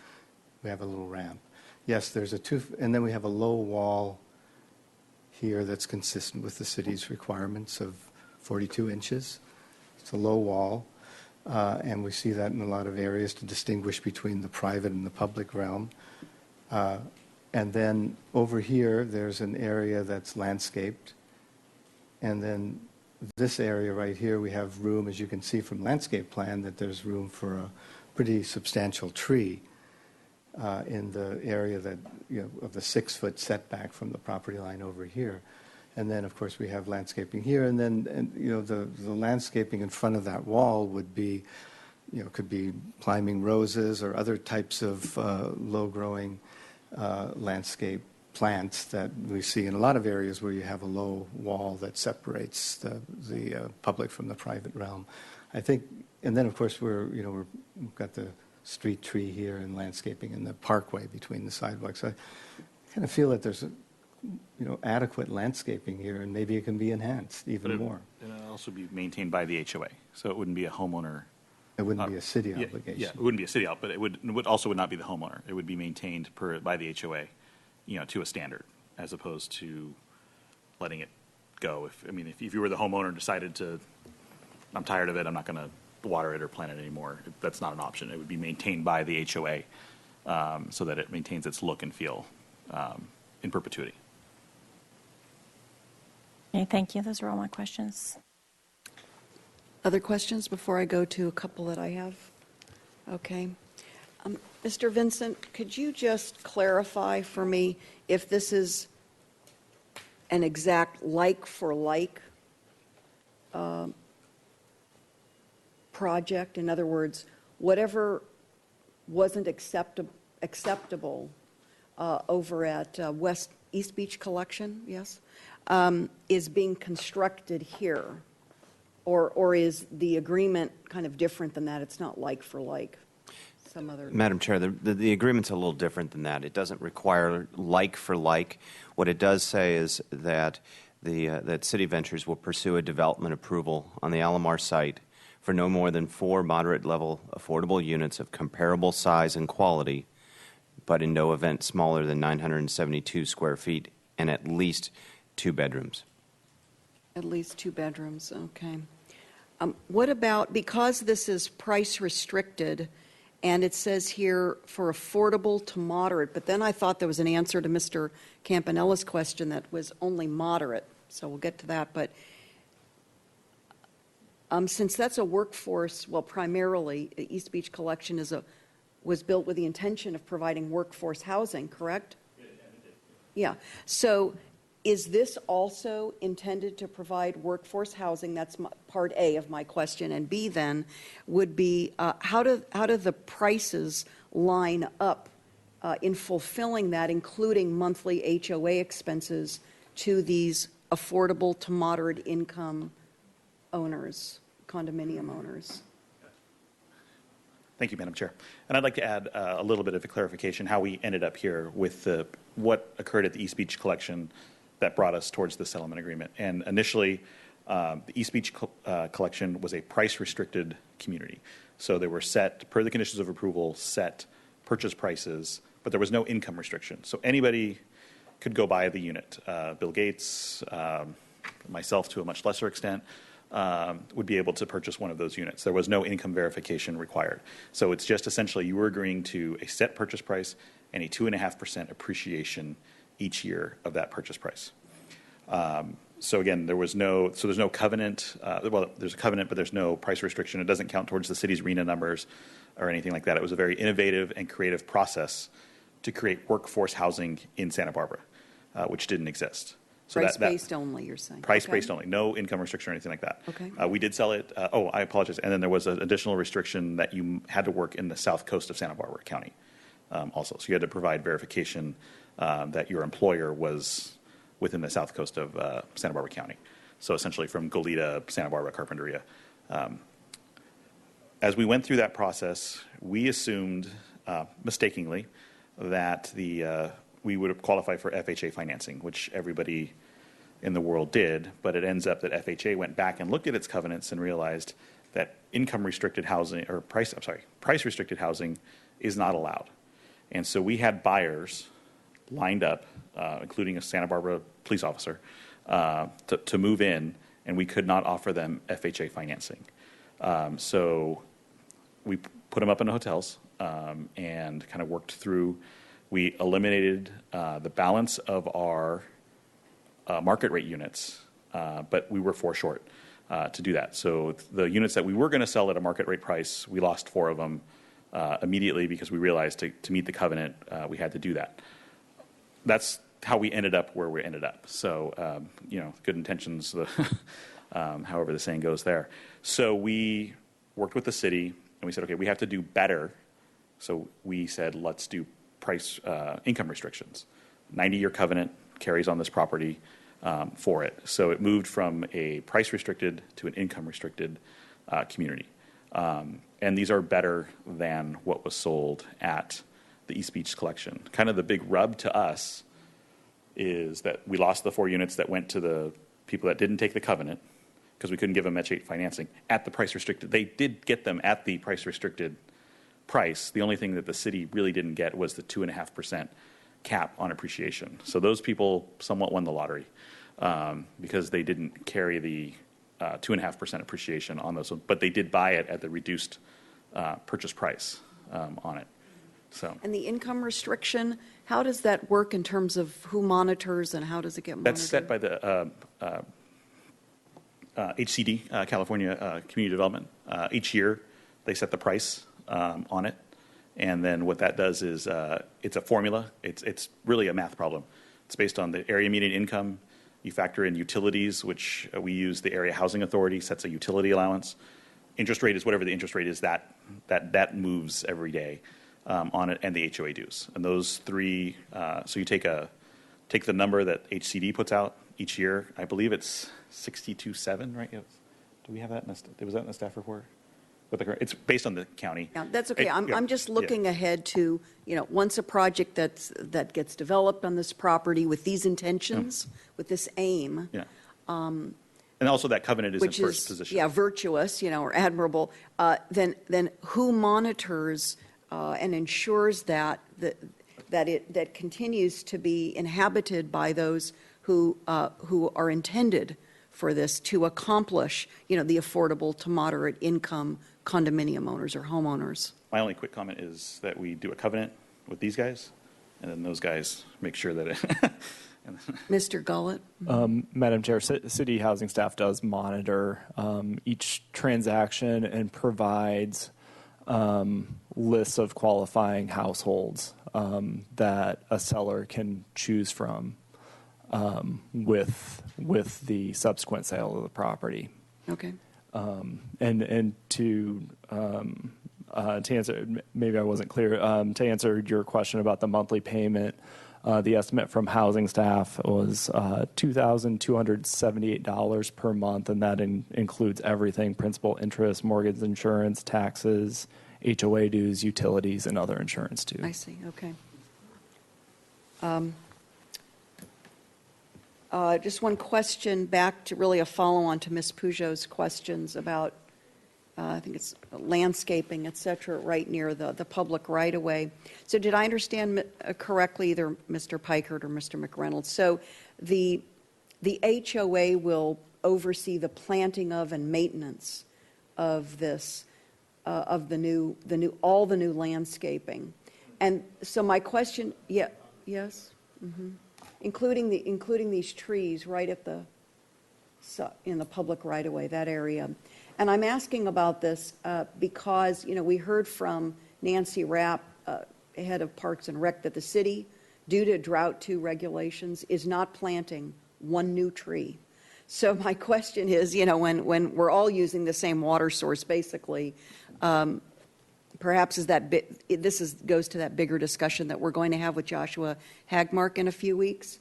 we have a little ramp. Yes, there's and then we have a low wall here that's consistent with the city's requirements of 42 inches. It's a low wall, and we see that in a lot of areas to distinguish between the private and the public realm. And then over here, there's an area that's landscaped. And then this area right here, we have room, as you can see from landscape plan, that there's room for a pretty substantial tree in the area that, of the 6-foot setback from the property line over here. And then, of course, we have landscaping here. And then, the landscaping in front of that wall would be, could be climbing roses or other types of low-growing landscape plants that we see in a lot of areas where you have a low wall that separates the public from the private realm. I think, and then of course we've got the street tree here and landscaping in the parkway between the sidewalks. I kind of feel that there's adequate landscaping here, and maybe it can be enhanced even more. It'll also be maintained by the HOA, so it wouldn't be a homeowner. It wouldn't be a city obligation. Yeah, it wouldn't be a city but it would also not be the homeowner. It would be maintained by the HOA, to a standard, as opposed to letting it go. If you were the homeowner and decided I'm tired of it, I'm not going to water it or plant it anymore, that's not an option. It would be maintained by the HOA so that it maintains its look and feel in perpetuity. Okay, thank you. Those are all my questions. Other questions before I go to a couple that I have? Okay. Mr. Vincent, could you just clarify for me if this is an exact like-for-like project? In other words, whatever wasn't acceptable over at East Beach Collection, yes, is being constructed here? Or is the agreement kind of different than that? It's not like for like. Some other. Madam Chair, the agreement's a little different than that. It doesn't require like for like. What it does say is that that City Ventures will pursue a development approval on the Alomar site for no more than 4 moderate-level affordable units of comparable size and quality, but in no event smaller than 972 square feet and at least 2 bedrooms. At least 2 bedrooms, okay. What about, because this is price restricted and it says here for affordable to moderate, but then I thought there was an answer to Mr. Campanella's question that was only moderate, so we'll get to that. But since that's a workforce, well, primarily, East Beach Collection was built with the intention of providing workforce housing, correct? Yeah. So is this also intended to provide workforce housing? That's part A of my question. And B then would be, how do the prices line up in fulfilling that, including monthly HOA expenses to these affordable to moderate income owners, condominium owners? Thank you, Madam Chair. And I'd like to add a little bit of a clarification how we ended up here with what occurred at the East Beach Collection that brought us towards the settlement agreement. And initially, the East Beach Collection was a price-restricted community. So they were set, per the conditions of approval, set purchase prices, but there was no income restriction. So anybody could go buy the unit. Bill Gates, myself to a much lesser extent, would be able to purchase one of those units. There was no income verification required. So it's just essentially you were agreeing to a set purchase price and a 2.5% appreciation each year of that purchase price. So again, there's no covenant. Well, there's a covenant, but there's no price restriction. It doesn't count towards the city's RHNA numbers or anything like that. It was a very innovative and creative process to create workforce housing in Santa Barbara, which didn't exist. So Price-based only, you're saying? Price-based only, no income restriction or anything like that. Okay. We did sell it. I apologize. And then there was an additional restriction that you had to work in the south coast of Santa Barbara County also. So you had to provide verification that your employer was within the south coast of Santa Barbara County. So essentially from Goleta, Santa Barbara, Carpinteria. As we went through that process, we assumed mistakenly that we would have qualified for FHA financing, which everybody in the world did, but it ends up that FHA went back and looked at its covenants and realized that income-restricted housing, or price-restricted housing is not allowed. And so we had buyers lined up, including a Santa Barbara police officer, to move in, and we could not offer them FHA financing. So we put them up in hotels and kind of worked through. We eliminated the balance of our market rate units, but we were 4 short to do that. So the units that we were going to sell at a market rate price, we lost 4 of them immediately because we realized to meet the covenant, we had to do that. That's how we ended up where we ended up. So, good intentions, however the saying goes there. So we worked with the city, and we said, okay, we have to do better. So we said, let's do price income restrictions. 90-year covenant carries on this property for it. So it moved from a price-restricted to an income-restricted community. And these are better than what was sold at the East Beach Collection. Kind of the big rub to us is that we lost the 4 units that went to the people that didn't take the covenant because we couldn't give them FHA financing at the price-restricted. They did get them at the price-restricted price. The only thing that the city really didn't get was the 2.5% cap on appreciation. So those people somewhat won the lottery because they didn't carry the 2.5% appreciation on those, but they did buy it at the reduced purchase price on it. So. And the income restriction, how does that work in terms of who monitors and how does it get monitored? That's set by the HCD, California Community Development. Each year they set the price on it. And then what that does is it's a formula. It's really a math problem. It's based on the area median income. You factor in utilities, which we use the Area Housing Authority, sets a utility allowance. Interest rate is whatever the interest rate is that moves every day on it, and the HOA dues. And those 3, so you take the number that HCD puts out each year. I believe it's 62.7, right? Do we have that? Was that in the staff report? It's based on the county. Yeah, that's okay. I'm just looking ahead to, once a project that gets developed on this property with these intentions, with this aim. Yeah. And also that covenant is in first position. Yeah, virtuous, or admirable. Then who monitors and ensures that it continues to be inhabited by those who are intended for this to accomplish, you know, the affordable to moderate income condominium owners or homeowners? My only quick comment is that we do a covenant with these guys, and then those guys make sure that it. Mr. Gullett? Madam Chair, city housing staff does monitor each transaction and provides lists of qualifying households that a seller can choose from with the subsequent sale of the property. Okay. And to answer, maybe I wasn't clear, to answer your question about the monthly payment, the estimate from housing staff was $2,278 per month, and that includes everything: principal, interest, mortgage insurance, taxes, HOA dues, utilities, and other insurance too. I see, okay. Just one question back to really a follow-on to Ms. Peugeot's questions about, I think it's landscaping, et cetera, right near the public right-of-way. So did I understand correctly, either Mr. Pikert or Mr. McReynolds? So the HOA will oversee the planting of and maintenance of this, of all the new landscaping. And so my question, yes? Mm-hmm. Including these trees right at in the public right-of-way, that area. And I'm asking about this because, you know, we heard from Nancy Rapp, head of Parks and Rec, that the city, due to Drought 2 regulations, is not planting one new tree. So my question is, you know, when we're all using the same water source, basically, perhaps goes to that bigger discussion that we're going to have with Joshua Hagmark in a few weeks.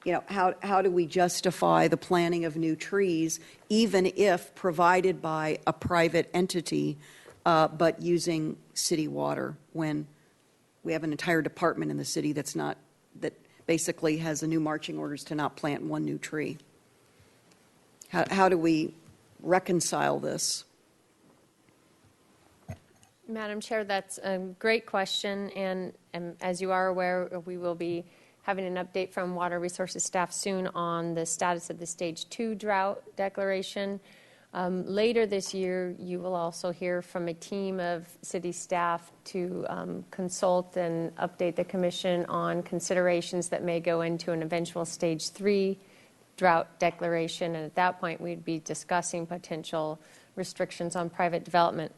You know, how do we justify the planting of new trees, even if provided by a private entity, but using city water, when we have an entire department in the city that basically has a new marching orders to not plant one new tree? How do we reconcile this? Madam Chair, that's a great question, and as you are aware, we will be having an update from Water Resources staff soon on the status of the Stage 2 drought declaration. Later this year, you will also hear from a team of city staff to consult and update the Commission on considerations that may go into an eventual Stage 3 drought declaration, and at that point, we'd be discussing potential restrictions on private development.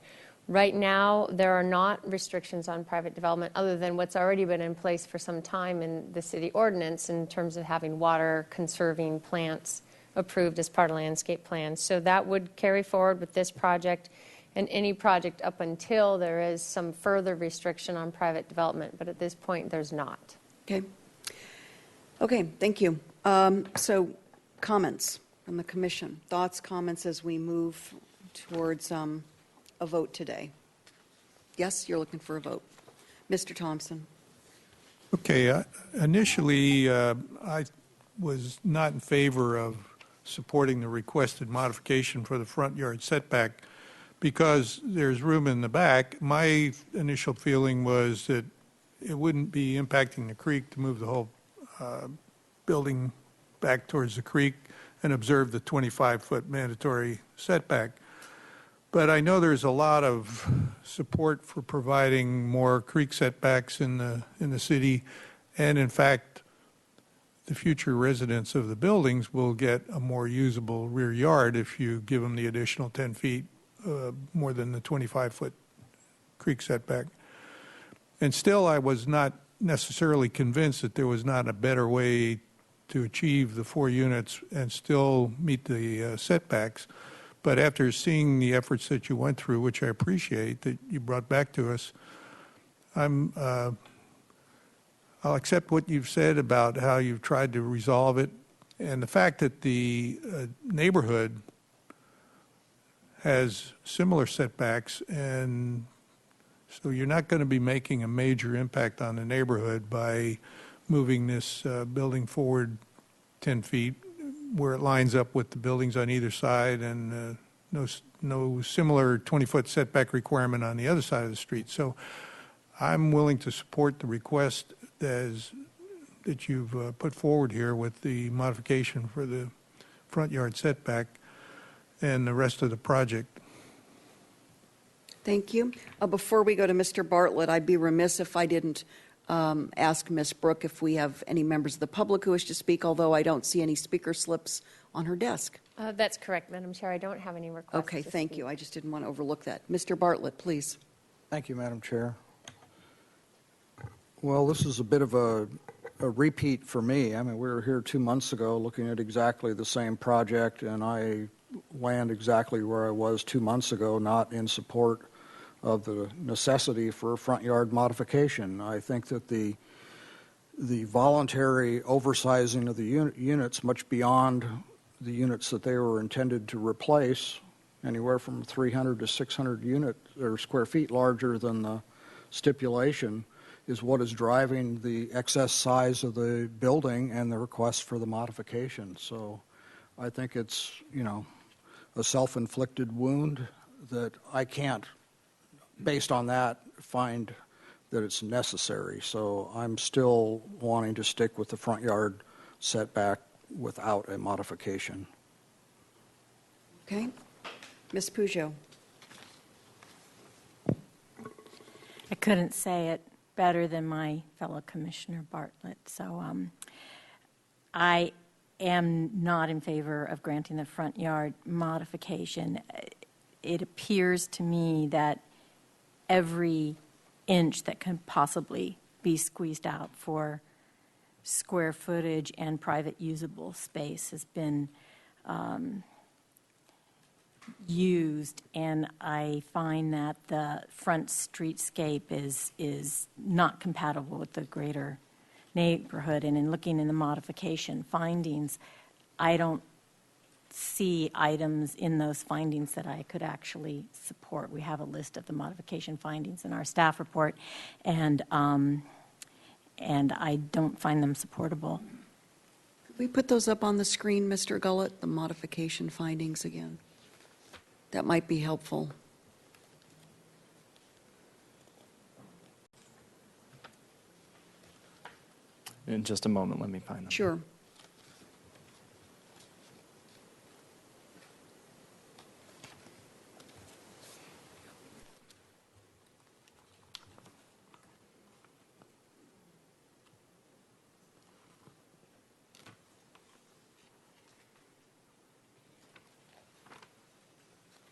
Right now, there are not restrictions on private development other than what's already been in place for some time in the city ordinance in terms of having water conserving plants approved as part of landscape plans. So that would carry forward with this project and any project up until there is some further restriction on private development. But at this point, there's not. Okay, thank you. So comments from the Commission, thoughts, comments as we move towards a vote today. Yes, you're looking for a vote. Mr. Thompson. Okay, initially I was not in favor of supporting the requested modification for the front yard setback because there's room in the back. My initial feeling was that it wouldn't be impacting the creek to move the whole building back towards the creek and observe the 25-foot mandatory setback. But I know there's a lot of support for providing more creek setbacks in the city, and in fact, the future residents of the buildings will get a more usable rear yard if you give them the additional 10 feet more than the 25-foot creek setback. And still, I was not necessarily convinced that there was not a better way to achieve the 4 units and still meet the setbacks. But after seeing the efforts that you went through, which I appreciate that you brought back to us, I'll accept what you've said about how you've tried to resolve it, and the fact that the neighborhood has similar setbacks, and so you're not going to be making a major impact on the neighborhood by moving this building forward 10 feet where it lines up with the buildings on either side, and no similar 20-foot setback requirement on the other side of the street. So I'm willing to support the request that you've put forward here with the modification for the front yard setback and the rest of the project. Thank you. Before we go to Mr. Bartlett, I'd be remiss if I didn't ask Ms. Brooke if we have any members of the public who wish to speak, although I don't see any speaker slips on her desk. That's correct, Madam Chair. I don't have any requests. Okay, thank you. I just didn't want to overlook that. Mr. Bartlett, please. Thank you, Madam Chair. Well, this is a bit of a repeat for me. I mean, we were here 2 months ago looking at exactly the same project, and I land exactly where I was 2 months ago, not in support of the necessity for a front yard modification. I think that the voluntary oversizing of the units, much beyond the units that they were intended to replace, anywhere from 300 to 600 units or square feet larger than the stipulation, is what is driving the excess size of the building and the request for the modification. So I think it's, a self-inflicted wound that I can't, based on that, find that it's necessary. So I'm still wanting to stick with the front yard setback without a modification. Okay. Ms. Peugeot. I couldn't say it better than my fellow Commissioner Bartlett. So I am not in favor of granting the front yard modification. It appears to me that every inch that can possibly be squeezed out for square footage and private usable space has been used, and I find that the front streetscape is not compatible with the greater neighborhood. And in looking in the modification findings, I don't see items in those findings that I could actually support. We have a list of the modification findings in our staff report, and I don't find them supportable. Could we put those up on the screen, Mr. Gullett, the modification findings again? That might be helpful. In just a moment, let me find them. Sure.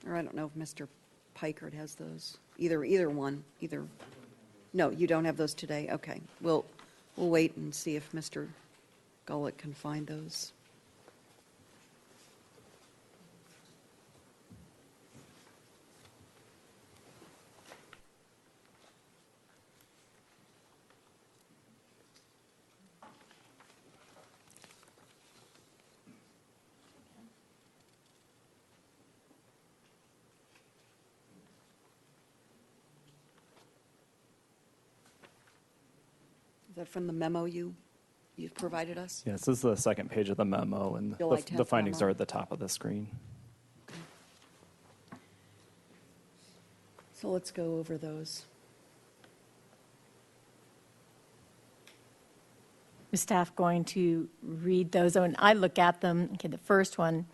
Or I don't know if Mr. Pikert has those. Either one. No, you don't have those today? Okay. We'll wait and see if Mr. Gullett can find those. Is that from the memo you've provided us? Yes, this is the second page of the memo, and July the 10th findings memo. are at the top of the screen. So let's go over those. Is staff going to read those? And I look at them. Okay, the first one,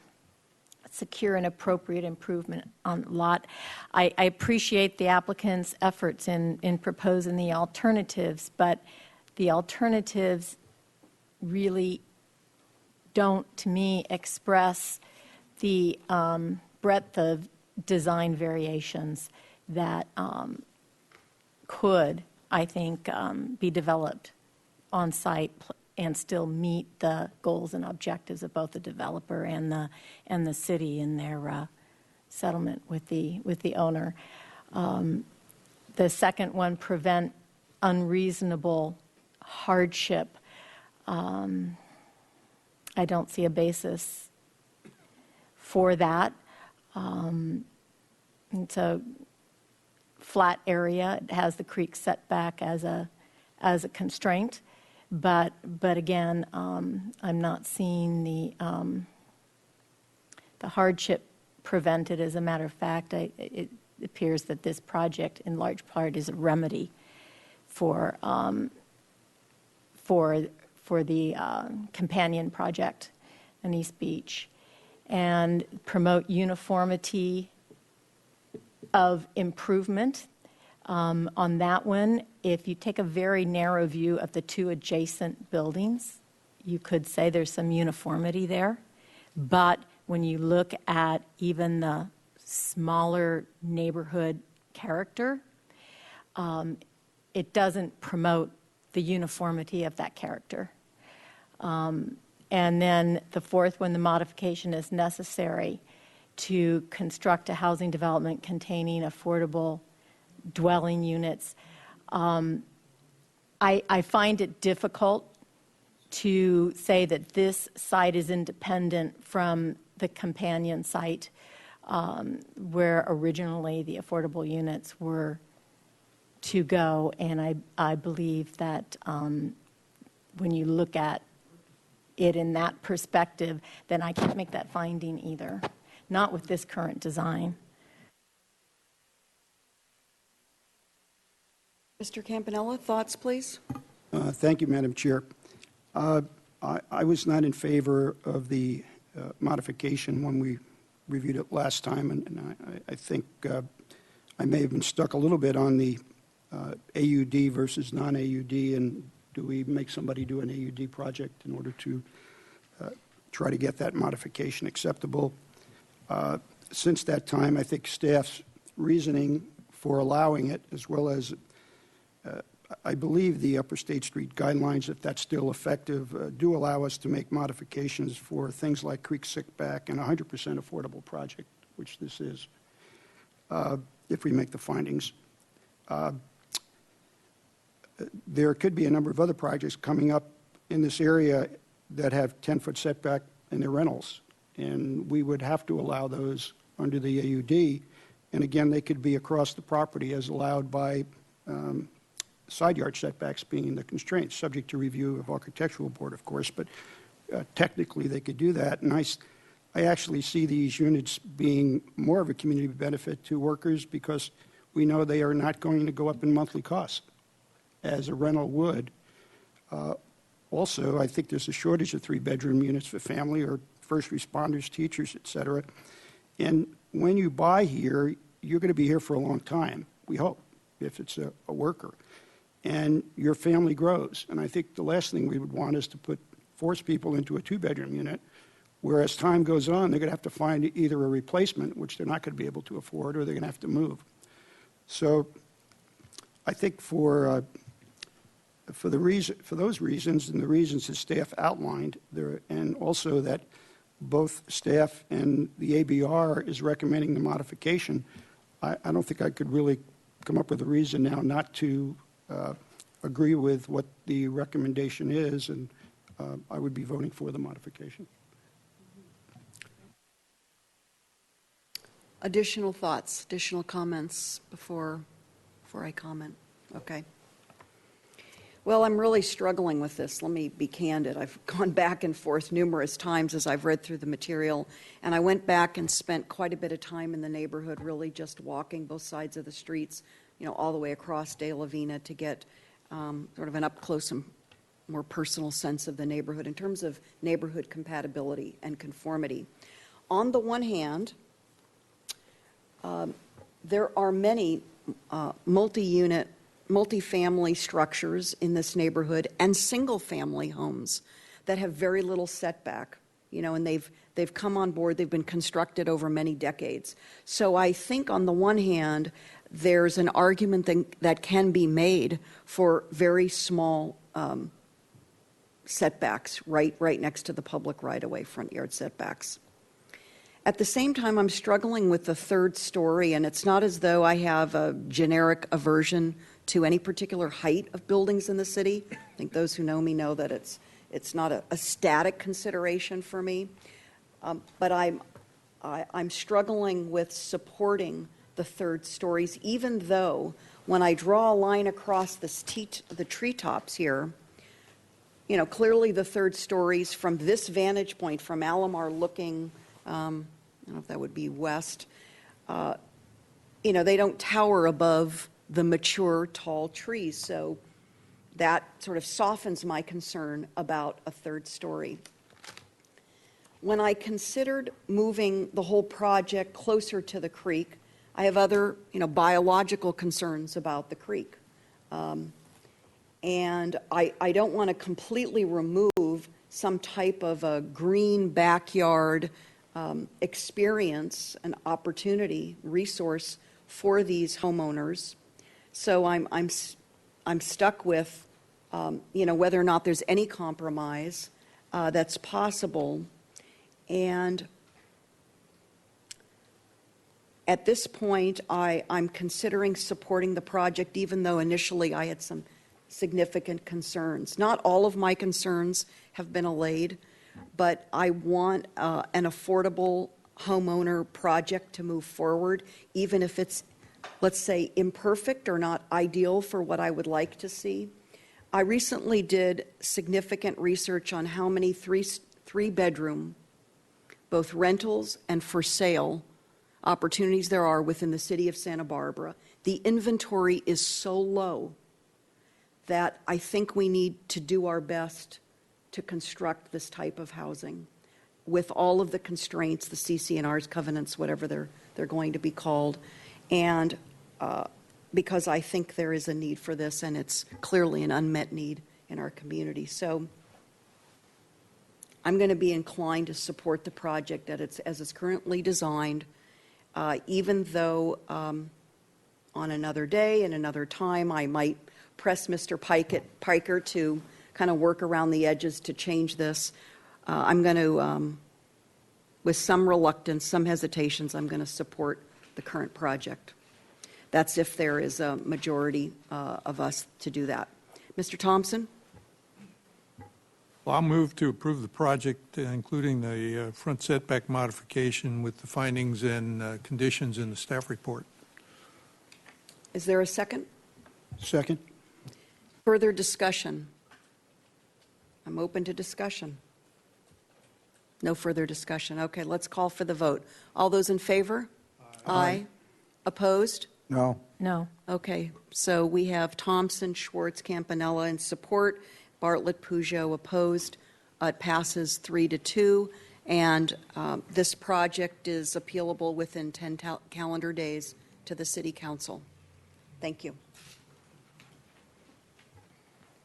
secure and appropriate improvement on lot. I appreciate the applicant's efforts in proposing the alternatives, but the alternatives really don't, to me, express the breadth of design variations that could, I think, be developed on site and still meet the goals and objectives of both the developer and the city in their settlement with the owner. The second one, prevent unreasonable hardship. I don't see a basis for that. It's a flat area. It has the creek setback as a constraint. But again, I'm not seeing the hardship prevented. As a matter of fact, it appears that this project, in large part, is a remedy for the companion project in East Beach. and promote uniformity of improvement. On that one, if you take a very narrow view of the two adjacent buildings, you could say there's some uniformity there. But when you look at even the smaller neighborhood character, it doesn't promote the uniformity of that character. And then the fourth one, the modification is necessary to construct a housing development containing affordable dwelling units. I find it difficult to say that this site is independent from the companion site where originally the affordable units were to go. And I believe that when you look at it in that perspective, then I can't make that finding either, not with this current design. Mr. Campanella, thoughts, please? Thank you, Madam Chair. I was not in favor of the modification when we reviewed it last time, and I think I may have been stuck a little bit on the AUD versus non-AUD, and do we make somebody do an AUD project in order to try to get that modification acceptable? Since that time, I think staff's reasoning for allowing it, as well as I believe the Upper State Street guidelines, if that's still effective, do allow us to make modifications for things like Creek Sickback and 100% affordable project, which this is, if we make the findings. There could be a number of other projects coming up in this area that have 10-foot setback in their rentals, and we would have to allow those under the AUD. And again, they could be across the property as allowed by side yard setbacks being the constraints, subject to review of Architectural Board, of course, but technically they could do that. And I actually see these units being more of a community benefit to workers because we know they are not going to go up in monthly costs as a rental would. Also, I think there's a shortage of 3-bedroom units for family or first responders, teachers, et cetera. And when you buy here, you're going to be here for a long time, we hope, if it's a worker. And your family grows. And I think the last thing we would want is to force people into a 2-bedroom unit, where as time goes on, they're going to have to find either a replacement, which they're not going to be able to afford, or they're going to have to move. So I think for those reasons and the reasons that staff outlined, and also that both staff and the ABR is recommending the modification, I don't think I could really come up with a reason now not to agree with what the recommendation is, and I would be voting for the modification. Additional thoughts, additional comments before I comment? Okay. Well, I'm really struggling with this. Let me be candid. I've gone back and forth numerous times as I've read through the material, and I went back and spent quite a bit of time in the neighborhood, really just walking both sides of the streets, all the way across De La Vina to get sort of an up-close and more personal sense of the neighborhood in terms of neighborhood compatibility and conformity. On the one hand, there are many multi-family structures in this neighborhood and single-family homes that have very little setback, and they've come on board. They've been constructed over many decades. So I think on the one hand, there's an argument that can be made for very small setbacks right next to the public right-of-way, front yard setbacks. At the same time, I'm struggling with the third story, and it's not as though I have a generic aversion to any particular height of buildings in the city. I think those who know me know that it's not a static consideration for me. But I'm struggling with supporting the third stories, even though when I draw a line across the treetops here, clearly the third stories from this vantage point, from Alomar looking, I don't know if that would be west, they don't tower above the mature, tall trees. So that sort of softens my concern about a third story. when I considered moving the whole project closer to the creek, I have other, biological concerns about the creek. And I don't want to completely remove some type of a green backyard experience, an opportunity, resource for these homeowners. So I'm stuck with, whether or not there's any compromise that's possible. And at this point, I'm considering supporting the project, even though initially I had some significant concerns. Not all of my concerns have been allayed, but I want an affordable homeowner project to move forward, even if it's, let's say, imperfect or not ideal for what I would like to see. I recently did significant research on how many three-bedroom, both rentals and for sale, opportunities there are within the city of Santa Barbara. The inventory is so low that I think we need to do our best to construct this type of housing with all of the constraints, the CC&R's covenants, whatever they're going to be called, and because I think there is a need for this, and it's clearly an unmet need in our community. So I'm going to be inclined to support the project as it's currently designed, even though on another day and another time I might press Mr. Piker to kind of work around the edges to change this. I'm going to, with some reluctance, some hesitations, I'm going to support the current project. That's if there is a majority of us to do that. Mr. Thompson? Well, I'll move to approve the project, including the front setback modification with the findings and conditions in the staff report. Is there a second? Second. Further discussion? I'm open to discussion. No further discussion. Okay, let's call for the vote. All those in favor? Aye. Opposed? No. No. Okay, so we have Thompson, Schwartz, Campanella in support, Bartlett, Peugeot opposed. It passes 3-2, and this project is appealable within 10 calendar days to the City Council. Thank you.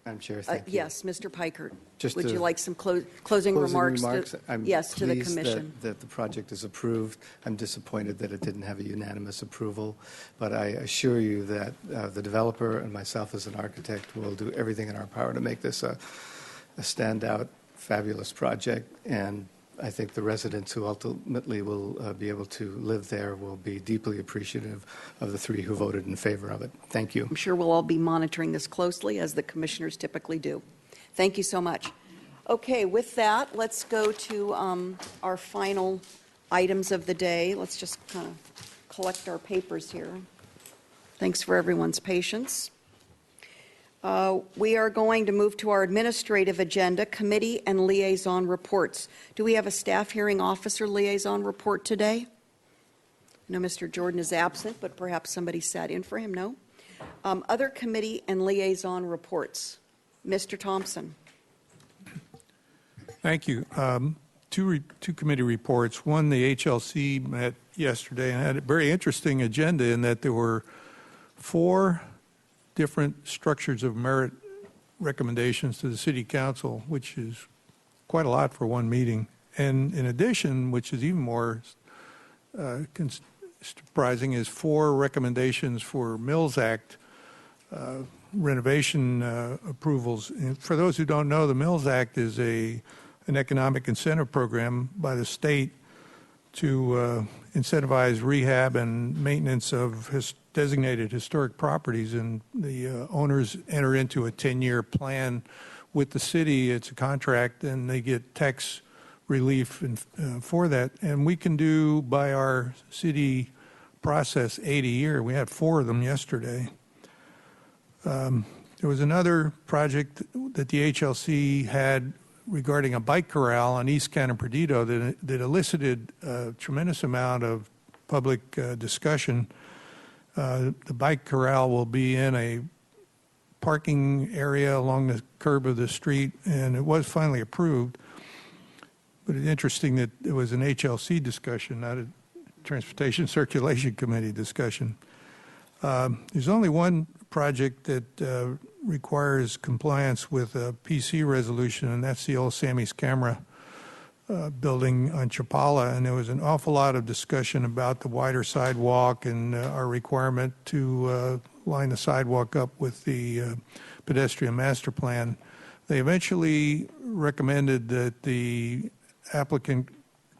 Madam Chair, thank you. Yes, Mr. Piker, Just would to- you like some closing remarks? I'm Yes, to the pleased commission. that the project is approved. I'm disappointed that it didn't have a unanimous approval, but I assure you that the developer and myself as an architect will do everything in our power to make this a standout, fabulous project, and I think the residents who ultimately will be able to live there will be deeply appreciative of the three who voted in favor of it. Thank you. I'm sure we'll all be monitoring this closely, as the commissioners typically do. Thank you so much. Okay, with that, let's go to our final items of the day. Let's just kind of collect our papers here. Thanks for everyone's patience. We are going to move to our administrative agenda, committee and liaison reports. Do we have a staff hearing officer liaison report today? I know Mr. Jordan is absent, but perhaps somebody sat in for him, no? Other committee and liaison reports. Mr. Thompson. Thank you. Two committee reports. One, the HLC met yesterday and had a very interesting agenda in that there were 4 different structures of merit recommendations to the City Council, which is quite a lot for one meeting. And in addition, which is even more surprising, is 4 recommendations for Mills Act renovation approvals. And for those who don't know, the Mills Act is an economic incentive program by the state to incentivize rehab and maintenance of designated historic properties, and the owners enter into a 10-year plan with the city. It's a contract, and they get tax relief for that. And we can do, by our city process, 8 a year. We had 4 of them yesterday. There was another project that the HLC had regarding a bike corral on East Cannon Perdido that elicited a tremendous amount of public discussion. The bike corral will be in a parking area along the curb of the street, and it was finally approved. But it's interesting that it was an HLC discussion, not a Transportation Circulation Committee discussion. There's only one project that requires compliance with a PC resolution, and that's the old Sammy's Camera building on Chapala. And there was an awful lot of discussion about the wider sidewalk and our requirement to line the sidewalk up with the pedestrian master plan. They eventually recommended that the applicant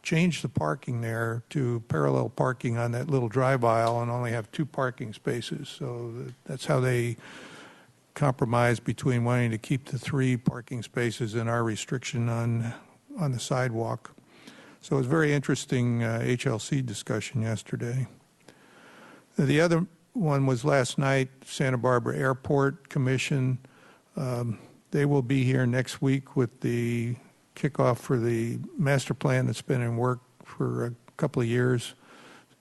change the parking there to parallel parking on that little drive aisle and only have 2 parking spaces. So that's how they compromise between wanting to keep the 3 parking spaces and our restriction on the sidewalk. So it was a very interesting HLC discussion yesterday. The other one was last night, Santa Barbara Airport Commission. They will be here next week with the kickoff for the master plan that's been in work for a couple of years.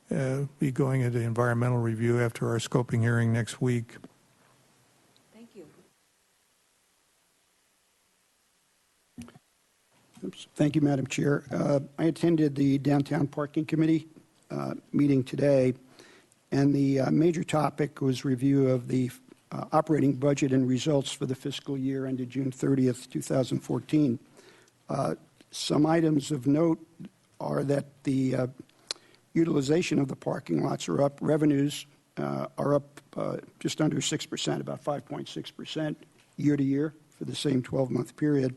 Be going into environmental review after our scoping hearing next week. Thank you. Oops. Thank you, Madam Chair. I attended the Downtown Parking Committee meeting today, and the major topic was review of the operating budget and results for the fiscal year ended June 30th, 2014. Some items of note are that the utilization of the parking lots are up. Revenues are up just under 6%, about 5.6% year to year for the same 12-month period.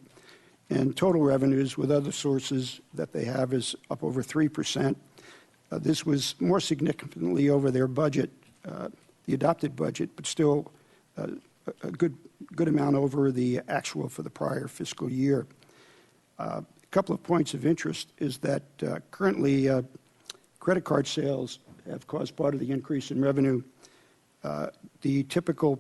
And total revenues with other sources that they have is up over 3%. This was more significantly over their budget, the adopted budget, but still a good amount over the actual for the prior fiscal year. A couple of points of interest is that currently credit card sales have caused part of the increase in revenue. The typical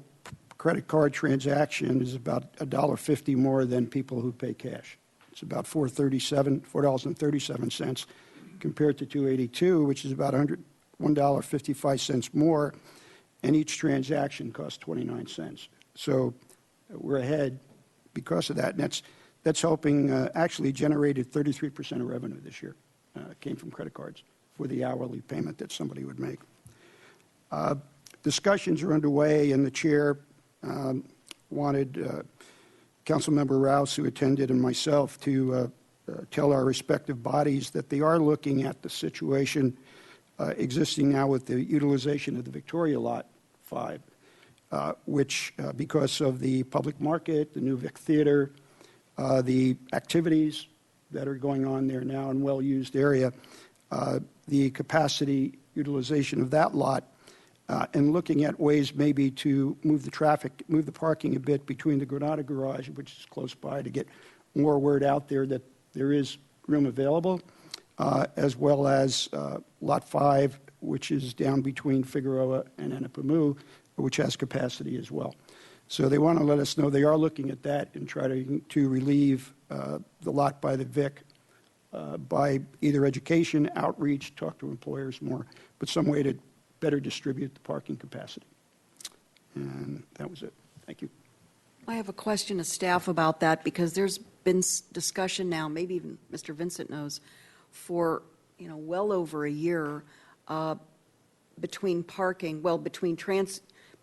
credit card transaction is about $1.50 more than people who pay cash. It's about $4.37 compared to $2.82, which is about $1.55 more, and each transaction costs 29 cents. So we're ahead because of that, and that's helping actually generated 33% of revenue this year came from credit cards for the hourly payment that somebody would make. Discussions are underway, and the chair wanted Councilmember Rouse, who attended, and myself to tell our respective bodies that they are looking at the situation existing now with the utilization of the Victoria Lot 5, which, because of the public market, the new Vic Theater, the activities that are going on there now in well-used area, the capacity utilization of that lot, and looking at ways maybe to move the parking a bit between the Granada Garage, which is close by, to get more word out there that there is room available, as well as Lot 5, which is down between Figueroa and Anapamu, which has capacity as well. So they want to let us know they are looking at that and try to relieve the lot by the Vic by either education, outreach, talk to employers more, but some way to better distribute the parking capacity. And that was it. Thank you. I have a question to staff about that, because there's been discussion now, maybe even Mr. Vincent knows, for well over a year between parking, between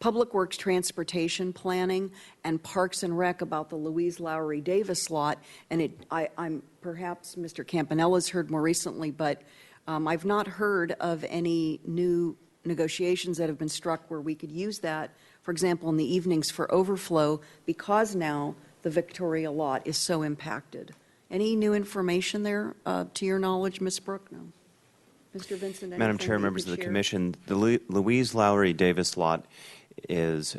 Public Works transportation planning and Parks and Rec about the Louise Lowry Davis lot. And I'm perhaps Mr. Campanella's heard more recently, but I've not heard of any new negotiations that have been struck where we could use that, for example, in the evenings for overflow, because now the Victoria lot is so impacted. Any new information there, to your knowledge, Ms. Brooke? No. Mr. Vincent? Madam Chair, members of the Commission, the Louise Lowry Davis lot has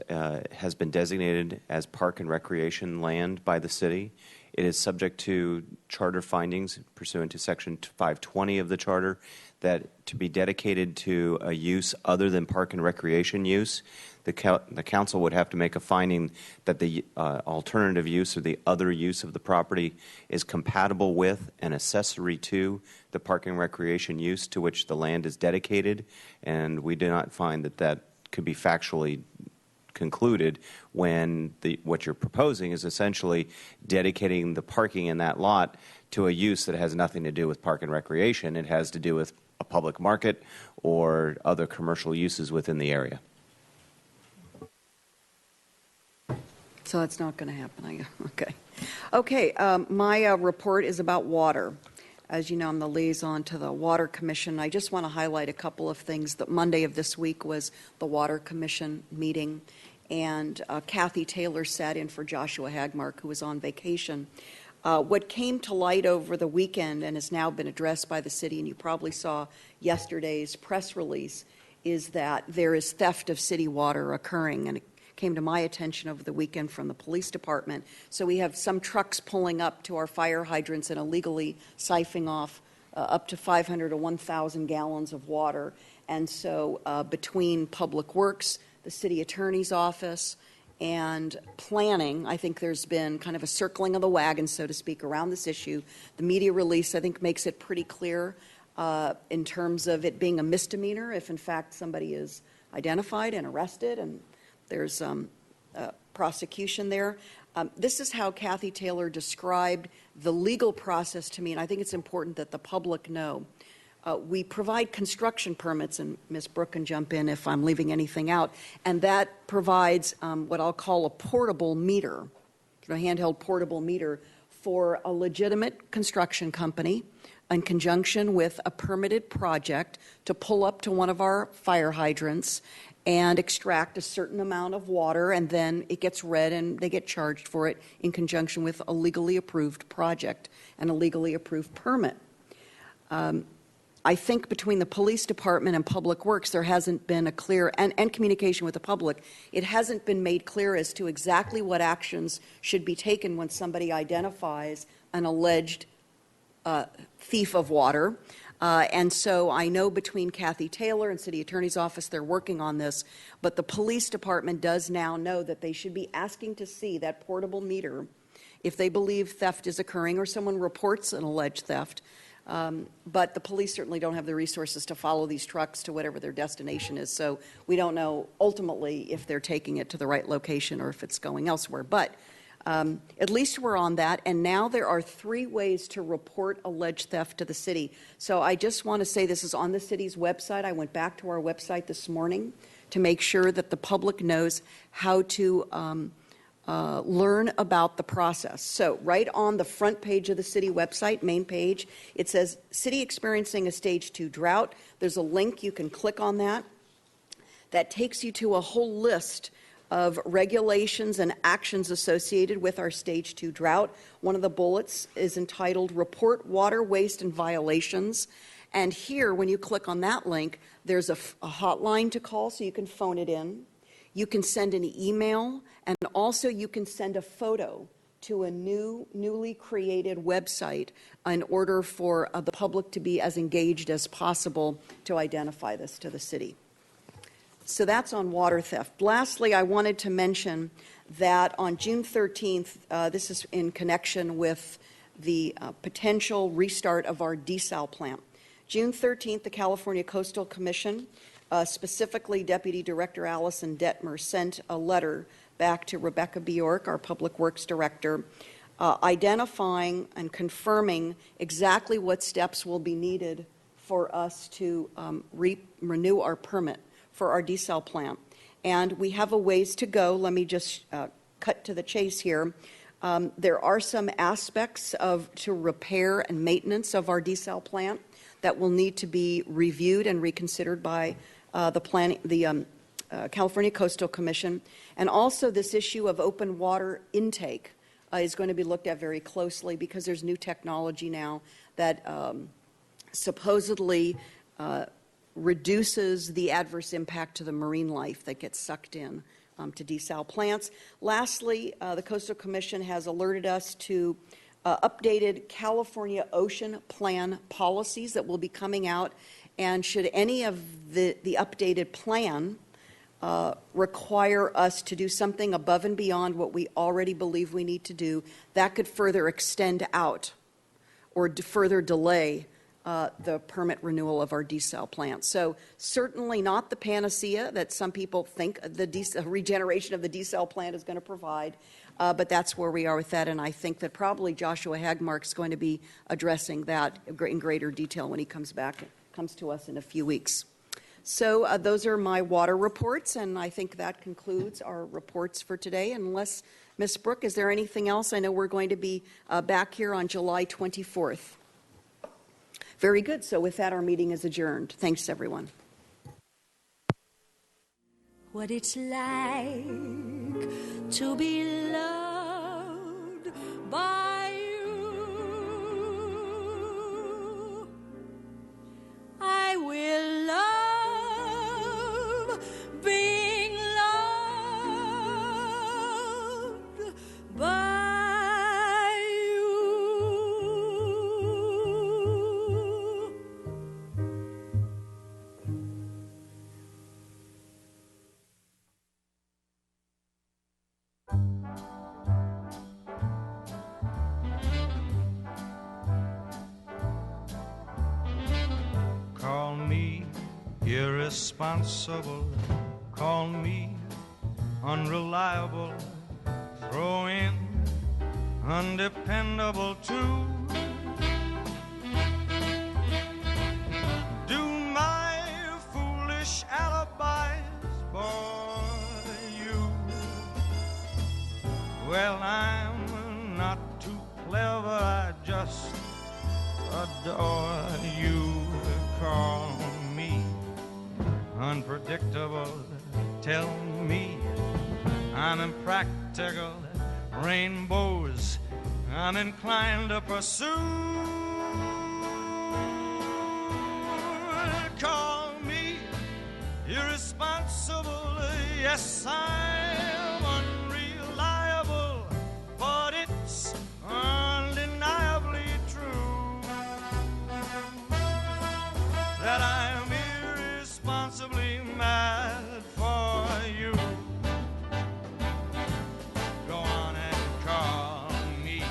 been designated as park and recreation land by the city. It is subject to charter findings pursuant to Section 520 of the charter that to be dedicated to a use other than park and recreation use, the council would have to make a finding that the alternative use or the other use of the property is compatible with and accessory to the park and recreation use to which the land is dedicated, and we do not find that could be factually concluded when what you're proposing is essentially dedicating the parking in that lot to a use that has nothing to do with park and recreation. It has to do with a public market or other commercial uses within the area. So that's not going to happen. Okay. Okay, my report is about water. As you know, I'm the liaison to the Water Commission. I just want to highlight a couple of things. That Monday of this week was the Water Commission meeting, and Kathy Taylor sat in for Joshua Hagmark, who was on vacation. What came to light over the weekend and has now been addressed by the city, and you probably saw yesterday's press release, is that there is theft of city water occurring, and it came to my attention over the weekend from the police department. So we have some trucks pulling up to our fire hydrants and illegally siphoning off up to 500 to 1,000 gallons of water. And so between Public Works, the city attorney's office, and planning, I think there's been kind of a circling of the wagon, so to speak, around this issue. The media release, I think, makes it pretty clear in terms of it being a misdemeanor if, in fact, somebody is identified and arrested and there's prosecution there. This is how Kathy Taylor described the legal process to me, and I think it's important that the public know. We provide construction permits, and Ms. Brooke can jump in if I'm leaving anything out, and that provides what I'll call a portable meter, a handheld portable meter for a legitimate construction company in conjunction with a permitted project to pull up to one of our fire hydrants and extract a certain amount of water, and then it gets read and they get charged for it in conjunction with a legally approved project and a legally approved permit. I think between the police department and Public Works, there hasn't been a clear, and communication with the public, it hasn't been made clear as to exactly what actions should be taken when somebody identifies an alleged thief of water. And so I know between Kathy Taylor and City Attorney's Office, they're working on this, but the police department does now know that they should be asking to see that portable meter if they believe theft is occurring or someone reports an alleged theft. But the police certainly don't have the resources to follow these trucks to whatever their destination is. So we don't know ultimately if they're taking it to the right location or if it's going elsewhere. But at least we're on that, and now there are 3 ways to report alleged theft to the city. So I just want to say this is on the city's website. I went back to our website this morning to make sure that the public knows how to learn about the process. So right on the front page of the city website, main page, it says, City experiencing a stage 2 drought. There's a link. You can click on that. That takes you to a whole list of regulations and actions associated with our stage 2 drought. One of the bullets is entitled Report Water Waste and Violations. And here, when you click on that link, there's a hotline to call, so you can phone it in. You can send an email, and also you can send a photo to a newly created website in order for the public to be as engaged as possible to identify this to the city. So that's on water theft. Lastly, I wanted to mention that on June 13th, this is in connection with the potential restart of our desal plant. June 13th, the California Coastal Commission, specifically Deputy Director Allison Detmer, sent a letter back to Rebecca Bjork, our Public Works Director, identifying and confirming exactly what steps will be needed for us to renew our permit for our desal plant. And we have a ways to go. Let me just cut to the chase here. There are some aspects to repair and maintenance of our desal plant that will need to be reviewed and reconsidered by the California Coastal Commission. And also this issue of open water intake is going to be looked at very closely because there's new technology now that supposedly reduces the adverse impact to the marine life that gets sucked in to desal plants. Lastly, the Coastal Commission has alerted us to updated California Ocean Plan policies that will be coming out, and should any of the updated plan require us to do something above and beyond what we already believe we need to do, that could further extend out or further delay the permit renewal of our desal plant. So certainly not the panacea that some people think the regeneration of the desal plant is going to provide, but that's where we are with that, and I think that probably Joshua Hagmark's going to be addressing that in greater detail when he comes to us in a few weeks. So those are my water reports, and I think that concludes our reports for today. Unless, Ms. Brooke, is there anything else? I know we're going to be back here on July 24th. Very good. So with that, our meeting is adjourned. Thanks, everyone. What it's like to be loved by you. I will love being loved by you. Call me irresponsible, call me unreliable, throw in undependable too. Do my foolish alibis bore you? Well, I'm not too clever, I just adore you. Call me unpredictable, tell me I'm impractical, rainbows I'm inclined to pursue. Call me irresponsible, yes, I'm unreliable, but it's undeniably true that I'm irresponsibly mad for you. Go on and call me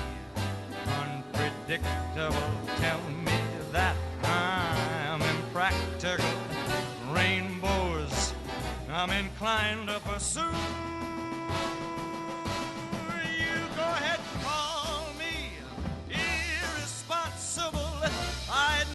unpredictable, tell me that I'm impractical, rainbows I'm inclined to pursue.